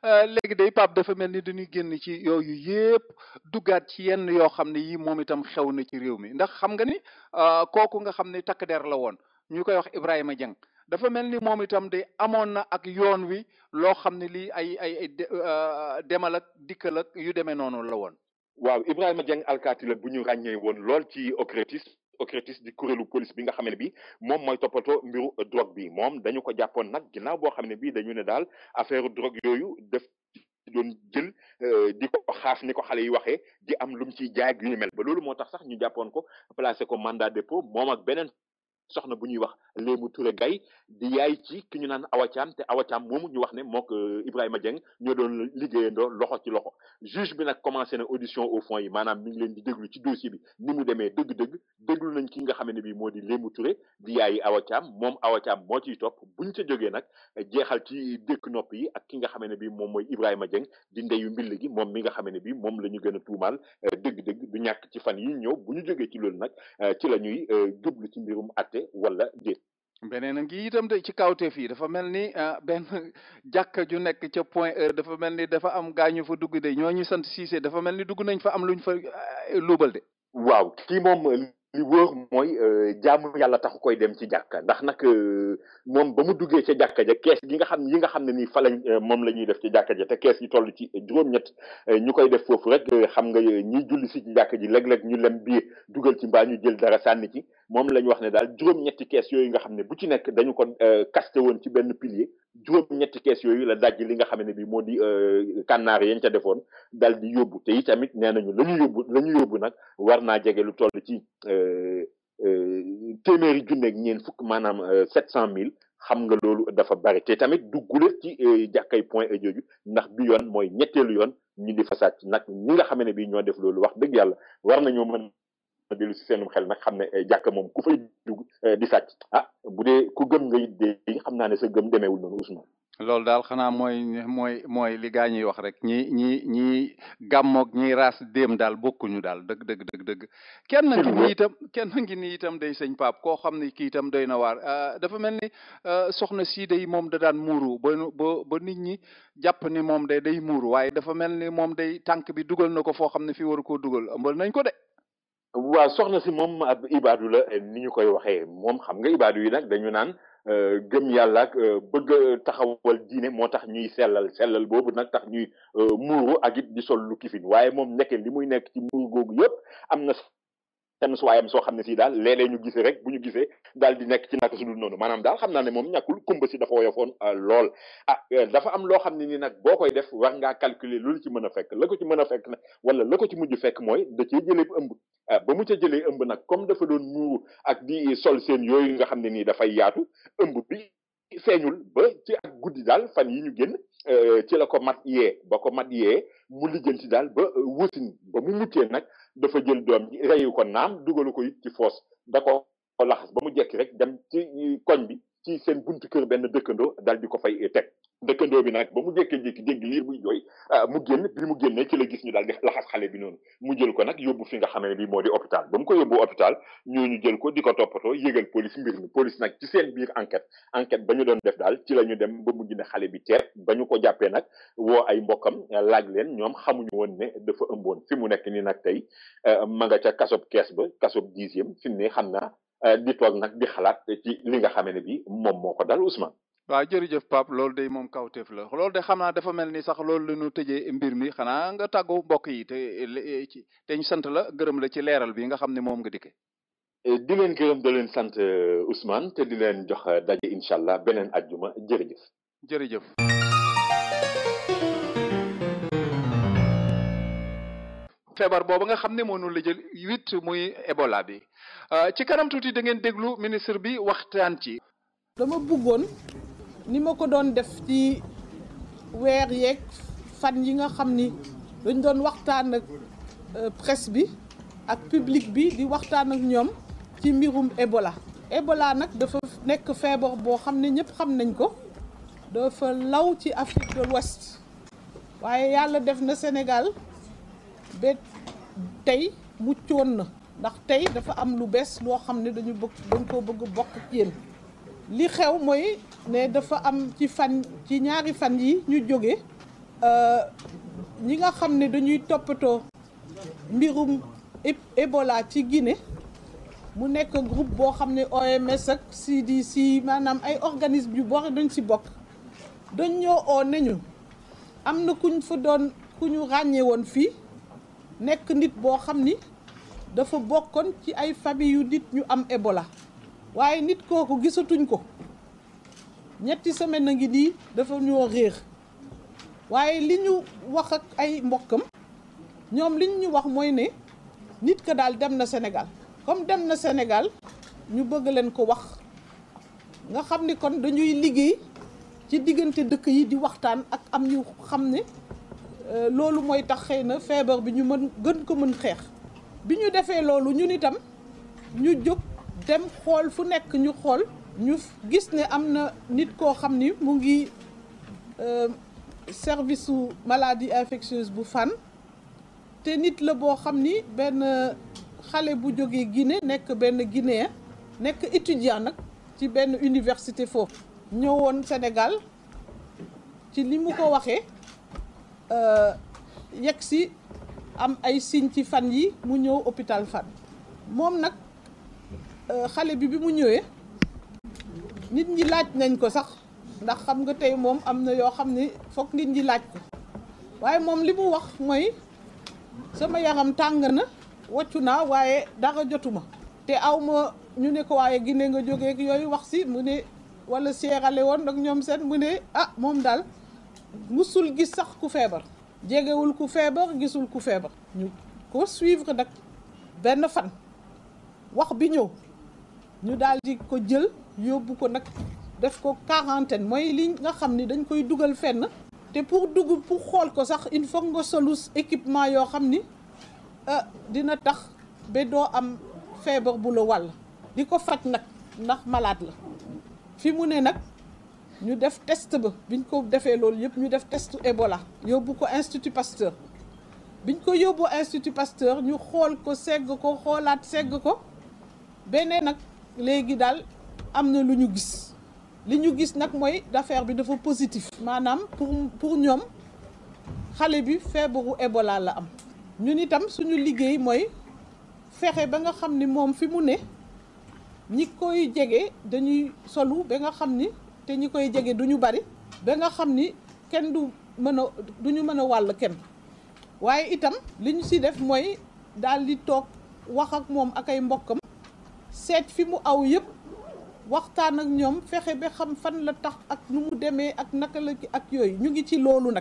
léegi day Pape dafa mel ni dañuy génn ci yooyu yëpp duggaat ci yenn yoo xam ne yi moom itam xew na ci réew mi ndax xam nga ni kooku nga xam ne takk der la woon ñu koy wax Ibrahima Dieng dafa mel ni moom itam de amoon na ak yoon wi loo xam ne lii ay demal ak dikkal ak yu demee noonu la woon. waaw Ibrahima Dieng alkaati la bu ñu ràññee woon lool ci OCRTIS di kuréelu police bi nga xam ne bi moom mooy toppatoo mbiru drogue bi moom dañu ko jàppoon nag ginnaaw boo xam ne bii dañu ne daal affaire drogue yooyu def doon jël di ko xaas ni ko xale yi waxee di am lu mu ciy jaay ak yu ñu mel ba loolu moo tax sax ñu jàppoon ko placé ko mandat dépôt moom ak beneen soxna bu ñuy wax Léemu Touré Gaye di yaay ci ki ñu naan Awa Thiam te Awa Thiam moomu ñu wax ne mook Ibrahima Dieng ñoo doon liggéeyandoo loxo ci loxo juge bi nag commencé na audition au fond yi maanaam mi ngi leen di déglu ci dossier bi ni mu demee dëgg-dëgg déglu nañ ki nga xam ne bii moo di Léemu Touré di yaayi Awa Thiam moom Awa Thiam moo ciy topp buñ ca jógee nag jeexal ci dëkk nopp yi ak ki nga xam ne bii moom mooy Ibrahima Dieng di ndeyu mbill gi moom mi nga xam ne bii moom la ñu gën a tuumaal dëgg-dëgg du ñàkk ci fan yi ñëw bu ñu jógee ci loolu nag ci la ñuy jublu ci mbirum atte wala déet. beneen a ngi itam de ci kawteef yi dafa mel ni benn jàkka ju nekk ca Point E dafa mel ni dafa am gaañu fa dugg de ñooñu sant Cissé dafa mel ni dugg nañ fa am luñ fa luubal de. waaw kii moom li wóor mooy jaamu yàlla taxu koy dem ci jàkka ndax nag moom ba mu duggee ca jàkka ja kees yi nga xam ne nii fa lañ moom la ñuy def ci jàkka ja te kees yi toll ci juróom-ñett ñu koy def foofu rek xam nga ñiy julli si ci jàkka ji léeg-léeg ñu lem biir dugal ci mbaa ñu jël dara sànni ci moom la ñu wax ne daal juróom-ñetti kees yooyu nga xam ne bu ci nekk dañu ko casté woon ci benn pilier juróom-ñetti kees yooyu la dajj li nga xam ne bi moo di kànnaar yañ ca defoon dal di yóbbu te itamit nee nañu la ñu yóbbu nag war naa jege lu toll ci téeméeri junneeg ñeent fukk maanaam 700 000 xam nga loolu dafa bari te tamit duggule ci jàkkay Point E jooju ndax bi yoon mooy ñetteelu yoon ñu di fa sàcc nag ñi nga xam ne bi ñoo def loolu wax dëgg yàlla war nañoo mën dellu si seenum xel nag xam ne jàkk moom ku fay dugg di sàcc bu dee ku gëm nga it de xam naa ne sa gëm demeewul noonu Ousmane. loolu daal xanaa mooy li gaa ñuy wax rek ñi gàmmoog ñi raas déem daal bokkuñu daal dëgg kenn ngi ni itam day sëñ Pape koo xam ne kii itam doy na waar dafa mel ni soxna sii day moom da daan muuru ba nit ñi jàpp ni moom day muuru waaye dafa mel ni moom day tànk bi dugal na ko foo xam ne fii waru koo dugal ëmbal nañ ko de. waaw soxna si moom ab ibaadu la ni ñu koy waxee moom xam nga ibaadu yi nag dañu naan gëm yàlla ak bëgg taxawal diine moo tax ñuy sellal boobu nag tax ñuy muuru ak it di sol lu kifin waaye moom nekkee li muy nekk ci muuru googu yëpp am na tenn suwaayam soo xam ne si daal léeg-léeg ñu gisee rek bu ñu gisee daal di nekk ci naka su dul noonu maanaam daal xam naa ne moom ñàkkul kumba si dafa woyofoon lool dafa am loo xam ne ni nag boo koy def war ngaa calculer lu ci mën a fekk la ko ci mën a fekk nag wala la ko ci mujj fekk mooy da cee jëlee ëmb ba mu ca jëlee ëmb nag comme dafa doon muuru ak di sol seen yooyu nga xam ne nii dafay yaatu ëmb bi feeñul ba ci ak guddi daal fan yi ñu génn ci la ko mat yee mu lijjanti daal ba wusin ba mu muccee nag dafa jël doom ji reyu ko naam dugalu ko it ci foos da ko laxas ba mu jekki rek dem ci koñ bi ci seen buntu kër benn dëkkandoo dal di ko fay teg dëkkandoo bi nag ba mu jékkee-jékki dégg liir buy jooy mu génn bi mu génnee ci la gis ñu daal di laxas xale bi noonu mu jël ko nag yóbbu fi nga xam ne bi moo di hôpital ba mu ko yóbbu hôpital ñooñu jël ko di ko toppatoo yëgal police mbir mi police nag ci seen biir enquête ba ñu doon def daal ci la ñu dem ba mujj ne xale bi teer ba ñu ko jàppee nag woo ay mbokkam laaj leen ñoom xamuñu woon ne dafa ëmboon fi mu nekk ni nag tey ma nga ca kasob kees ba kasob 10e fi mu ne xam naa di toog nag di xalaat ci li nga xam ne bi moom moo ko dal Ousmane. waaw jërëjëf Pape loolu de moom kawteef la loolu de xam naa dafa mel ni sax loolu la ñu tëjee mbir mi xanaa nga tàggu mbokk yi te ñu sant la gërëm la ci leeral bi nga xam ne moom nga dikke di leen gërëm da leen sant Ousmane te di leen jox daje incha allah beneen ajjuma jërëjëf. feebar boobu nga xam ne moo nu la jël 8 muy Ebola bi ci kanam tuuti da ngeen déglu ministre bi waxtaan ci. dama bëggoon ni ma ko doon def ci weer yeeg fan yi nga xam ni dañ doon waxtaan ak presse bi ak public bi di waxtaan ak ñoom ci mbirum Ebola. Ebola nag dafa nekk feebar boo xam ne ñëpp xam nañ ko dafa law ci Afrique de l'Ouest waaye yàlla def na Sénégal ba tey muccoon na ndax tey dafa am lu bees loo xam ne dañ koo bëgg bokk ak yéen. li xew mooy ne dafa am ci ñaari fan yi ñu jóge ñi nga xam ne dañuy toppatoo mbirum Ebola ci Guinée mu nekk groupe boo xam ne OMS ak CDC maanaam ay organisme yu bari dañ ci bokk dañ ñoo oo nañu am na ku ñu ràññee woon fii nekk nit boo xam ni dafa bokkoon ci ay famille yu nit ñu am Ebola waaye nit kooku gisatuñ ko ñetti semaine a ngi nii dafa ñoo réer waaye li ñu wax ak ay mbokkam ñoom li ñu wax mooy ne nit ka daal dem na Sénégal comme dem na Sénégal ñu bëgg leen ko wax nga xam ni kon dañuy liggéey ci diggante dëkk yi di waxtaan ak am ñu xam ne loolu mooy tax xëy na feebar bi ñu gën ko mën xeex bi ñu defee loolu ñun itam ñu jóg dem xool fu nekk ñu xool ñu gis ne am na nit koo xam ni mu ngi service su maladie infectieuse bu Fann te nit la boo xam ni benn xale bu jógee Guinée nekk benn Guinéen nekk étudiant nag ci benn université foofu ñëwoon Sénégal ci li mu ko waxee yegg si am ay signe ci fan yi mu ñëw hôpital Fann moom nag xale bi mu ñëwee nit ñi laaj nañ ko sax ndax xam nga tey moom am na yoo xam ne foog nit ñi laaj ko waaye moom li mu wax mooy sama yaram tàng na wàccu naa waaye dara jotuma te aw ma ñu ne ko waaye Guinée nga jógee yooyu wax si mu ne wala Sierra Leone ak ñoom seen mu ne moom daal musul gis sax ku feebar jegewul ku feebar gisul ku feebar ñu ko suivre nag benn fan wax bi ñëw ñu daal di ko jël yóbbu ko nag def ko quarantaine mooy li nga xam ni dañ koy dugal fenn te pour xool ko sax il faut nga solus équipement yoo xam ni dina tax ba doo am feebar bu la wàll di ko faj nag ndax malade la fi mu ne nag ñu def test ba biñ ko defee loolu yëpp ñu def testu Ebola yóbbu ko Institut Pasteur biñ ko yóbbu Institut Pasteur ñu xool ko segg ko xoolaat segg ko beneen nag léegi daal am na lu ñu gis li ñu gis nag mooy affaire bi dafa positif maanaam pour ñoom xale bi feebaru Ebola la am ñun itam suñu liggéey mooy fexe ba nga xam ni moom fi mu ne ñi koy jege dañuy solu ba nga xam ni te ñi koy jege duñu bari ba nga xam ni kenn duñu mën a wàll kenn waaye itam li ñu si def mooy daal di toog wax ak moom ak ay mbokkam seet fi mu aw yëpp waxtaan ak ñoom fexe ba xam fan la tax ak nu mu demee ak naka la ak yooyu ñu ngi ci loolu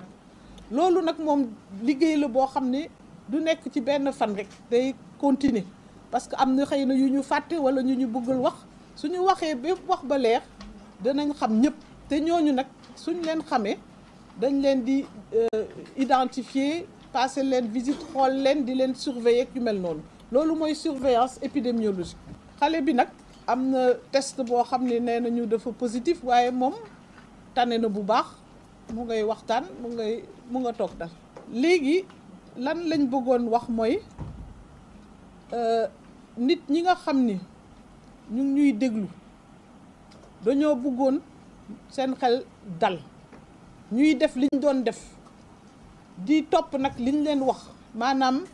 nag moom liggéey la boo xam ne du nekk ci benn fan rek day continuer parce que am na xëy na yu ñu fàtte wala ñu bëggul wax suñu waxee ba wax ba leer danañ xam ñëpp te ñooñu nag suñ leen xamee dañ leen di identifier passer leen visite xool leen di leen surveiller ak yu mel noonu loolu mooy surveillance épidémiologique xale bi nag am na test boo xam ne nee nañu dafa positif waaye moom tane na bu baax mu ngay waxtaan mu nga toog dal léegi lan lañ bëggoon wax mooy nit ñi nga xam ni ñu ngi ñuy déglu dañoo bëggoon seen xel dal ñuy def liñ doon def di topp nag liñ leen wax maanaam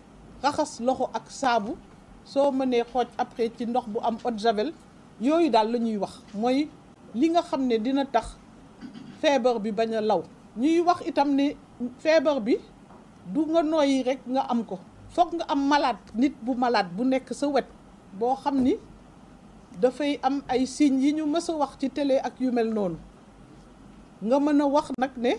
raxas loxo ak saabu soo mënee xooj après ci ndox bu am eau de javel yooyu daal la ñuy wax mooy li nga xam ne dina tax feebar bi bañ a law ñuy wax itam ne feebar bi du nga noyyi rek nga am ko foog nga am malade nit bu malade bu nekk sa wet boo xam ni dafay am ay signes yi ñu mës a wax ci télé ak yu mel noonu nga mën a wax nag ne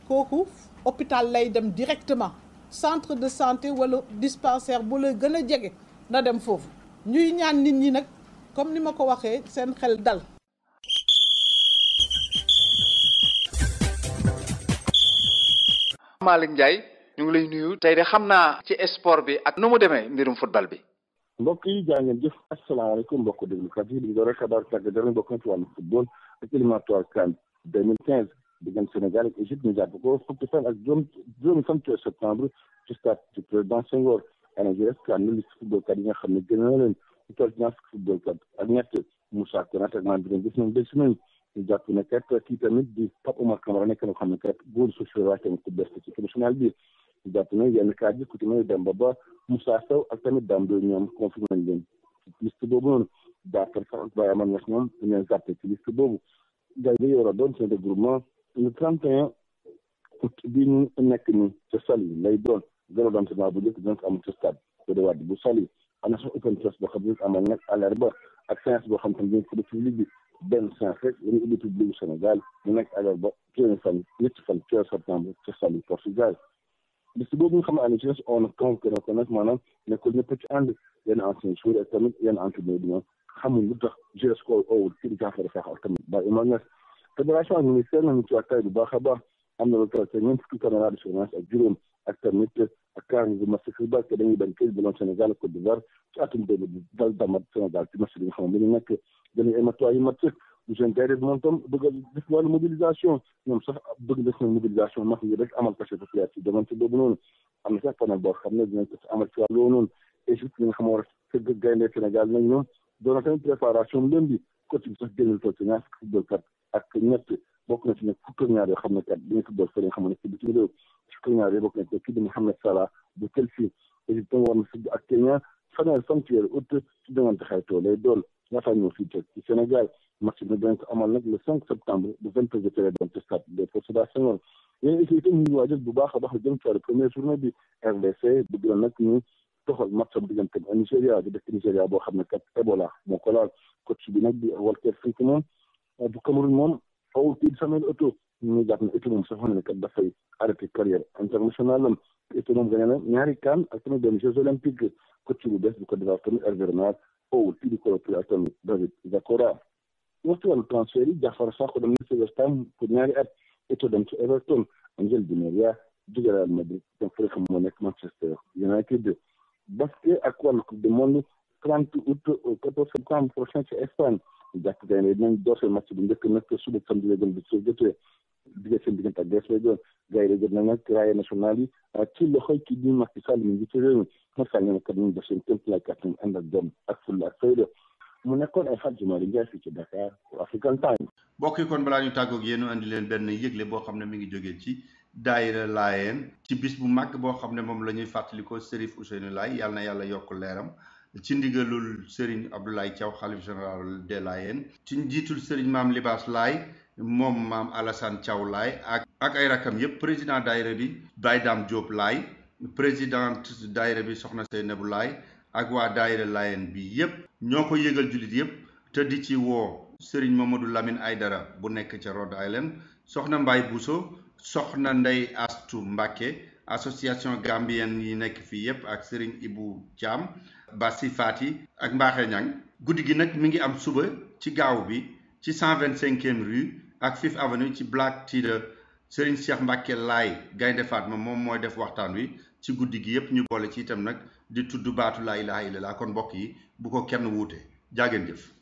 kooku hôpital lay dem directement centre de santé wala dispensaire bu la gën a jege na dem foofu ñuy ñaan nit ñi nag comme ni ma ko waxee seen xel dal. Malick Ndiaye ñu ngi lay nuyu tey de xam naa ci sport bi ak nu mu demee mbirum football bi. mbokk yi jaa ngeen jëf asalaamaaleykum mbokk déglukat yi di door rek xabaar tàggat yaram bokk na ci wàllu football ak éliminatoire CAN 2015 diggante Sénégal ak Égypte ñu jàpp ko fukki fan ak juróomi fan ci septembre ci stade du président Senghor ana ji rek CAN liste football kat yi nga xam ne gën na leen ñu toll ci ñaar fukki football kat ak ñett Moussa Konaté ak man bi gis nañ dégg si nañ ñu jàpp ne kat kii tamit di Pape Oumar Camara nekk na xam ne kat góor social waaye tamit ku bees ci équipe nationale bi ñu jàpp ne yenn kat yi ku ci mel Demba Ba Moussa Sow ak tamit Dame Doye ñoom confirmé nañ leen ci liste boobu noonu Bakar sax ak Baye Amane Niass ñoom ñu leen jàppee ci liste boobu gars yi war a doon seen regroupement le 31 août bi ñu nekk ni ca Saly lay doon gëna doon sama bu njëkk dina ko am ci stade de Wade bu Saly am na sax open press boo xam ne amal nag àllarba ak séance boo xam ne dañ ko def ci ligue bi benn séance rek dañuy ubbi ci ligue Sénégal mu nekk àllarba ñetti fan ci septembre ca Saly Portugal liste boobu nga xam ne ci des on convoqué na ko nag maanaam nekkul ñëpp ci ànd yenn ancien joueur ak tamit yenn entraîneur bi ñoom xamuñ lu tax GSCO owul kii di Diafara Sakho ak tamit Baye Oumar Niass fédération ministère nañu ci waxtaay bu baax a baax am na lu toll te ñeent fukki caméra de surveillance ak juróom ak tamit ak kaar gu match xibaar te dañuy bañ kër bi doon Sénégal ak Côte d'Ivoire ci atum boobu di dal damat Sénégal ci match bi nga xam ne dañu nekk dañuy ématoires yi mat sëkk bu jeune gaynde bi moom tam bëgg a def wàllu mobilisation ñoom sax bëgg def na mobilisation match yi rek amal cachet populaire ci demante boobu noonu am na sax panel boo xam ne dinañ ko amal ci wàllu noonu Égypte li nga xam war a fëgg gaynde Sénégal nag ñoom doona tamit préparation lundi coach bi sax génnul tool ci ñaar fukki football kat ak ñett bokk na ci nag fukk ak ñaar yoo xam ne kat dañuy football fële nga xam ne ci bitim réew fukk ak ñaar yoo bokk na ci kii di Mohamed Salah bu Chelsea Égypte war na fudd ak Kenya fanweeri fan ci weeru août ci demante xaritoo lay dool ñaata ñëw fii ci Sénégal match bi nag dañ ko amal nag le 5 septembre bu 20h lay doon ci stade des Forces Senghor yéen équipe itam ñu ngi waajal bu baax a baax jëm ci wàllu première journée bi RDC bëgg na nag ñu toxal match am diggante ak Nigéria di dëkk Nigéria boo xam ne kat Ebola moo ko laal coach bi nag di Walter Fink moom bu Cameroun moom fawul kii di Samuel Eto'o ñu ngi jàpp ne Eto'o moom sax xam ne kat dafay arrêté carrière internationale am Eto'o moom gagné na ñaari CAN ak tamit benn Jeux olympiques coach bu bees bu ko defar tamit Hervé Renard fawul kii di Kolo Touré ak tamit David Zakora waxtu wàllu transfert yi Diafara Sakho dem na ci West Ham pour ñaari at Eto'o dem ci Everton Angel Di Maria jóge Real Madrid donc fële xam moo nekk Manchester United basket ak wàllu coupe du monde 30 août au 14 septembre prochain ci Espagne jàpp gaynde dinañ door seen match bu njëkk nag suba samedi lay doon bi soo jotee diggante seen diggante ak Grèce lay doon gaynde jot na nag raaya national yi ci loxoy kii di Macky Sall mi ngi ci réew mi Macky Sall ne kat ñu def seen kéem lay kàttan ànd ak jom ak fulla ak fayda mu nekkoon ay Hadji Malick Ndiaye fii ci Dakar pour African Time. mbokk yi kon balaa ñu tàggoog yéen andi leen benn yëgle boo xam ne mi ngi jógee ci daayira Laayeen ci bis bu mag boo xam ne moom la ñuy fàttalikoo Serif Ousseynou Laye yàlla na yàlla yokk leeram ci ndigalul Serigne Abdoulaye Thiaw xalif général des Layènes ci njiitul Serigne Maam Libaas Laay moom Maam Alassane Thiaw Laay ak ay rakam yépp président daayira bi Baye Dame Diop Laay présidente daayira bi Soxna Seynabou Laay ak waa daayira Layène bi yépp ñoo ko yëgal jullit yépp te di ci woo Serigne Mamadou Lamine Aydara bu nekk ca Rhode Island Soxna Mbaye Bousso Soxna Ndey Astu Mbàkke association gambienne yi nekk fii yépp ak Serigne Ibou Thiam Bassi Fati ak Mbaaxe Ñang guddi gi nag mi ngi am suba ci gaaw bi ci 125e rue ak 5th avenue ci Black Tida Serigne Cheikh Mbacke Laay Gaynde Fatma moom mooy def waxtaan wi ci guddi gi yépp ñu boole ci itam nag di tudd baatu laa ilaha illallah kon mbokk yi bu ko kenn wuute jaageen jëf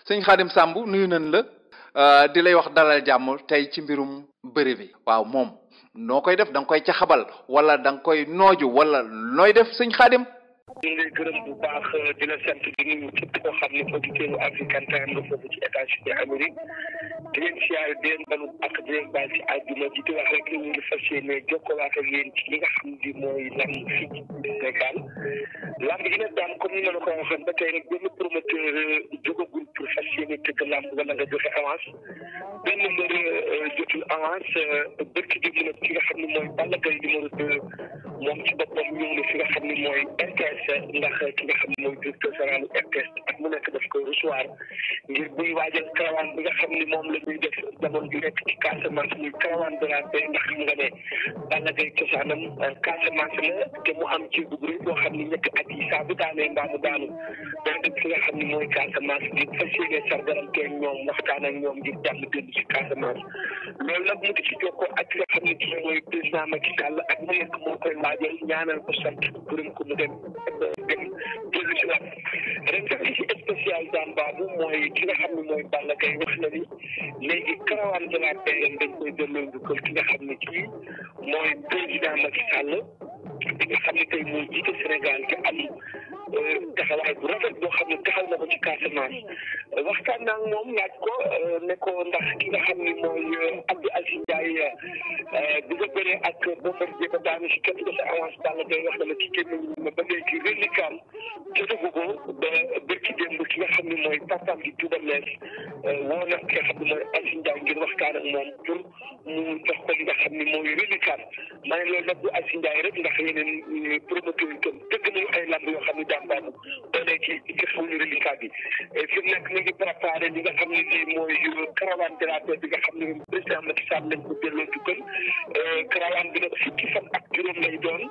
sëñ Xaadim Samb nuyu nañ la di lay wax dalal jàmm tey ci mbirum bëre bi waaw moom noo koy def da nga koy caxabal wala da nga koy nooju wala nooy def sëñ Xaadim ñu ngi lay gërëm bu baax di la sant di nuyu képp koo xam ne auditeur u African Time nga foofu ci États-Unis Amérique di leen siyaare di leen balu ak di leen baal ci àdduna ji di wax rek ñu ngi fas yéene jokkowaat ak yéen ci li nga xam ne mooy lamb fii ci Sénégal lamb gi nag daam comme ni ma la ko waxoon ba tey rek benn promoteur jógagul pour fas yéene tëgg lamb wala nga joxe avance benn mbër jotul avance bërki di mën a ki nga xam ne mooy Balla Gaye numéro 2 moom ci boppam ñëw na fi nga xam ne mooy RTS ndax ki nga xam ne mooy directeur général RTS ak mu nekk daf koy recevoir ngir buy waajal caravane bi nga xam ne moom la ñuy def jamono ju nekk ci Casamance muy caravane de la paix ndax xam nga ne Balla Gaye cosaanam Casamance la te mu am ci bu rëy boo xam ne ñetti at yi saa bu daanee mbaa mu daanu dana dem fi nga xam ne mooy Casamance ngir fas yéene sargalante ak ñoom waxtaan ak ñoom ngir jàmm dellu si Casamance loolu nag mu ngi ci jokkoo ak ki nga xam ne kii mooy président Macky Sall ak mu nekk moo koy waajal ñaanal ko sant gërëm ko mu dem dellu si waat ren sax li ci spécial daan baabu mooy ki nga xam ne mooy Balla Gaye wax na ni léegi caravane de la paix dañ koy delloo njukkal ki nga xam ne kii mooy président Macky Sall bi nga xam ne tey moo jiite Sénégal te am taxawaay bu rafet boo xam ne taxaw na ko ci Casamance waxtaan naa ak moom laaj ko ne ko ndax ki nga xam ne mooy Abdou Aziz Ndiaye bi nga bëree ak Bombardier ba daanu si kenn sa avance Balla Gaye wax na la ci génn ma ba léegi reliquat jotagu ko ba bërki démb ki nga xam ne mooy papaam di Touba Lees woo na ki nga xam ne mooy Aziz Ndiaye ngir waxtaan ak moom pour mu jox ko li nga xam ne mooy reliquat maa ngi loolu nag du Aziz Ndiaye rek ndax yeneen promoteur yi tam dëgg nañu ay lamb yoo xam ne jàmbaabu doonee ci gëstuñu reliquat bi fi mu nekk mi ngi préparé li nga xam ne lii mooy caravane de la paix bi nga xam ne président Macky Sall lañ ko delloo jukkal caravane bi nag fukki fan ak juróom lay doon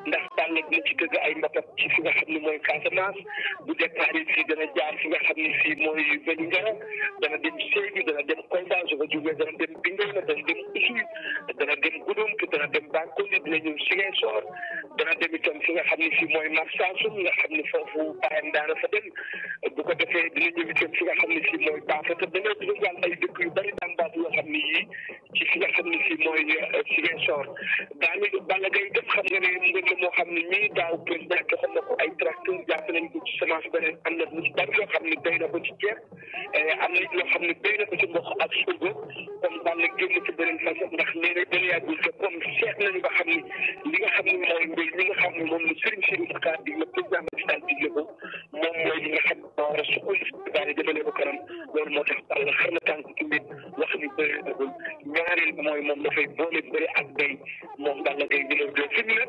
ndax Balla dina ci tëgg ay mbapat ci fi nga xam ne mooy Casamance bu départ yi fii dana jaar fi nga xam ne fii mooy Vélingara dana dem Sédhiou dana dem Kolda su ko jógee dana dem Bignona dana dem Oussouye dana dem Goudomp dana dem Bankoni dina ñëw Ziguinchor dana dem itam fi nga xam ne fii mooy Marsassoum nga xam ne foofu bàyyam daana fa dem bu ko defee dina ñëw itam fi nga xam ne fii mooy Bafata dana dugal ay dëkk yu bari daan baat yoo xam ne yii ci fi nga xam ne fii mooy Ziguinchor daani Balla Gaye itam xam nga ne mbir la moo xam ne ñii daaw président joxoon na ko ay tracteur jàpp nañ ko ci semence beneen am na lu ci bari yoo xam ne béy na ko ci ceeb am na loo xam ne béy na ko ci mboq ak sorgho comme Balla génn ci beneen façon ndax nee na dana yàggul te comme seet nañu ba xam ne li nga xam ne mooy mbéy mi nga xam ne moom la Serigne Sidi Dakar dig la président Macky Sall digle ko moom mooy li nga xam ne moo war a suqali daal di jëmale ko kanam loolu moo tax Balla xar na tànk ci mbir wax ni bëri dagul ñaareel bi mooy moom dafay boole bëri ak béy moom Balla Gaye numéro 2 fi mu ne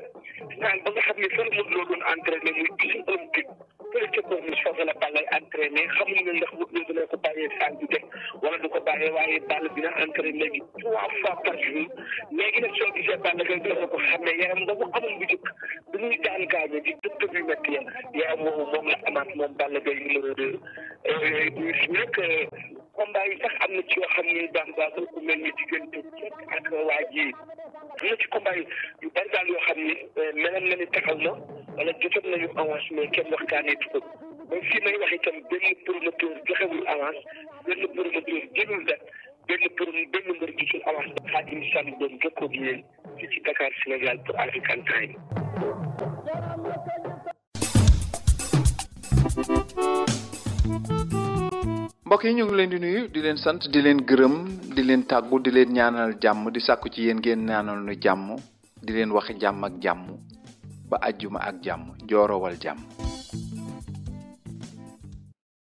saal ba nga xam ne fa la Modou Lo doon entraîné muy usine olympique fële ca Corniche foofu la Balla entraîné xamuñu ne ndax Modou Lo dina ko bàyyee saal bi dem wala du ko bàyyee waaye Balla dina entraîné léegi 3 fois par jour léegi nag soo gisee Balla Gaye dina ko xam ne yaram ba mu amoon bu njëkk bu ñuy daan gaañe di dëkk yu métti ya yaram boobu moom la amaat moom Balla Gaye numéro 2 nag combat yi sax am na ci yoo xam ne daan baaxul ku mel ni diggante Cek ak waa ji am na ci combat yu bari daal yoo xam ni melam na ni taxaw na wala jotoon nañu avance mais kenn waxtaanee ko même fii may wax itam benn promoteur joxewul avance benn promoteur jëlul date benn mbër gisul avance ba Khadim Sall doon jokkoo ak yéen fii ci Dakar Sénégal pour African Time. mbokk yi ñu ngi leen di nuyu di leen sant di leen gërëm di leen tàggu di leen ñaanal jàmm di sàkku ci yéen ngeen ñaanal nu jàmm di leen wax jàmm ak jàmm ba àjjuma ak jàmm joorowal jàmm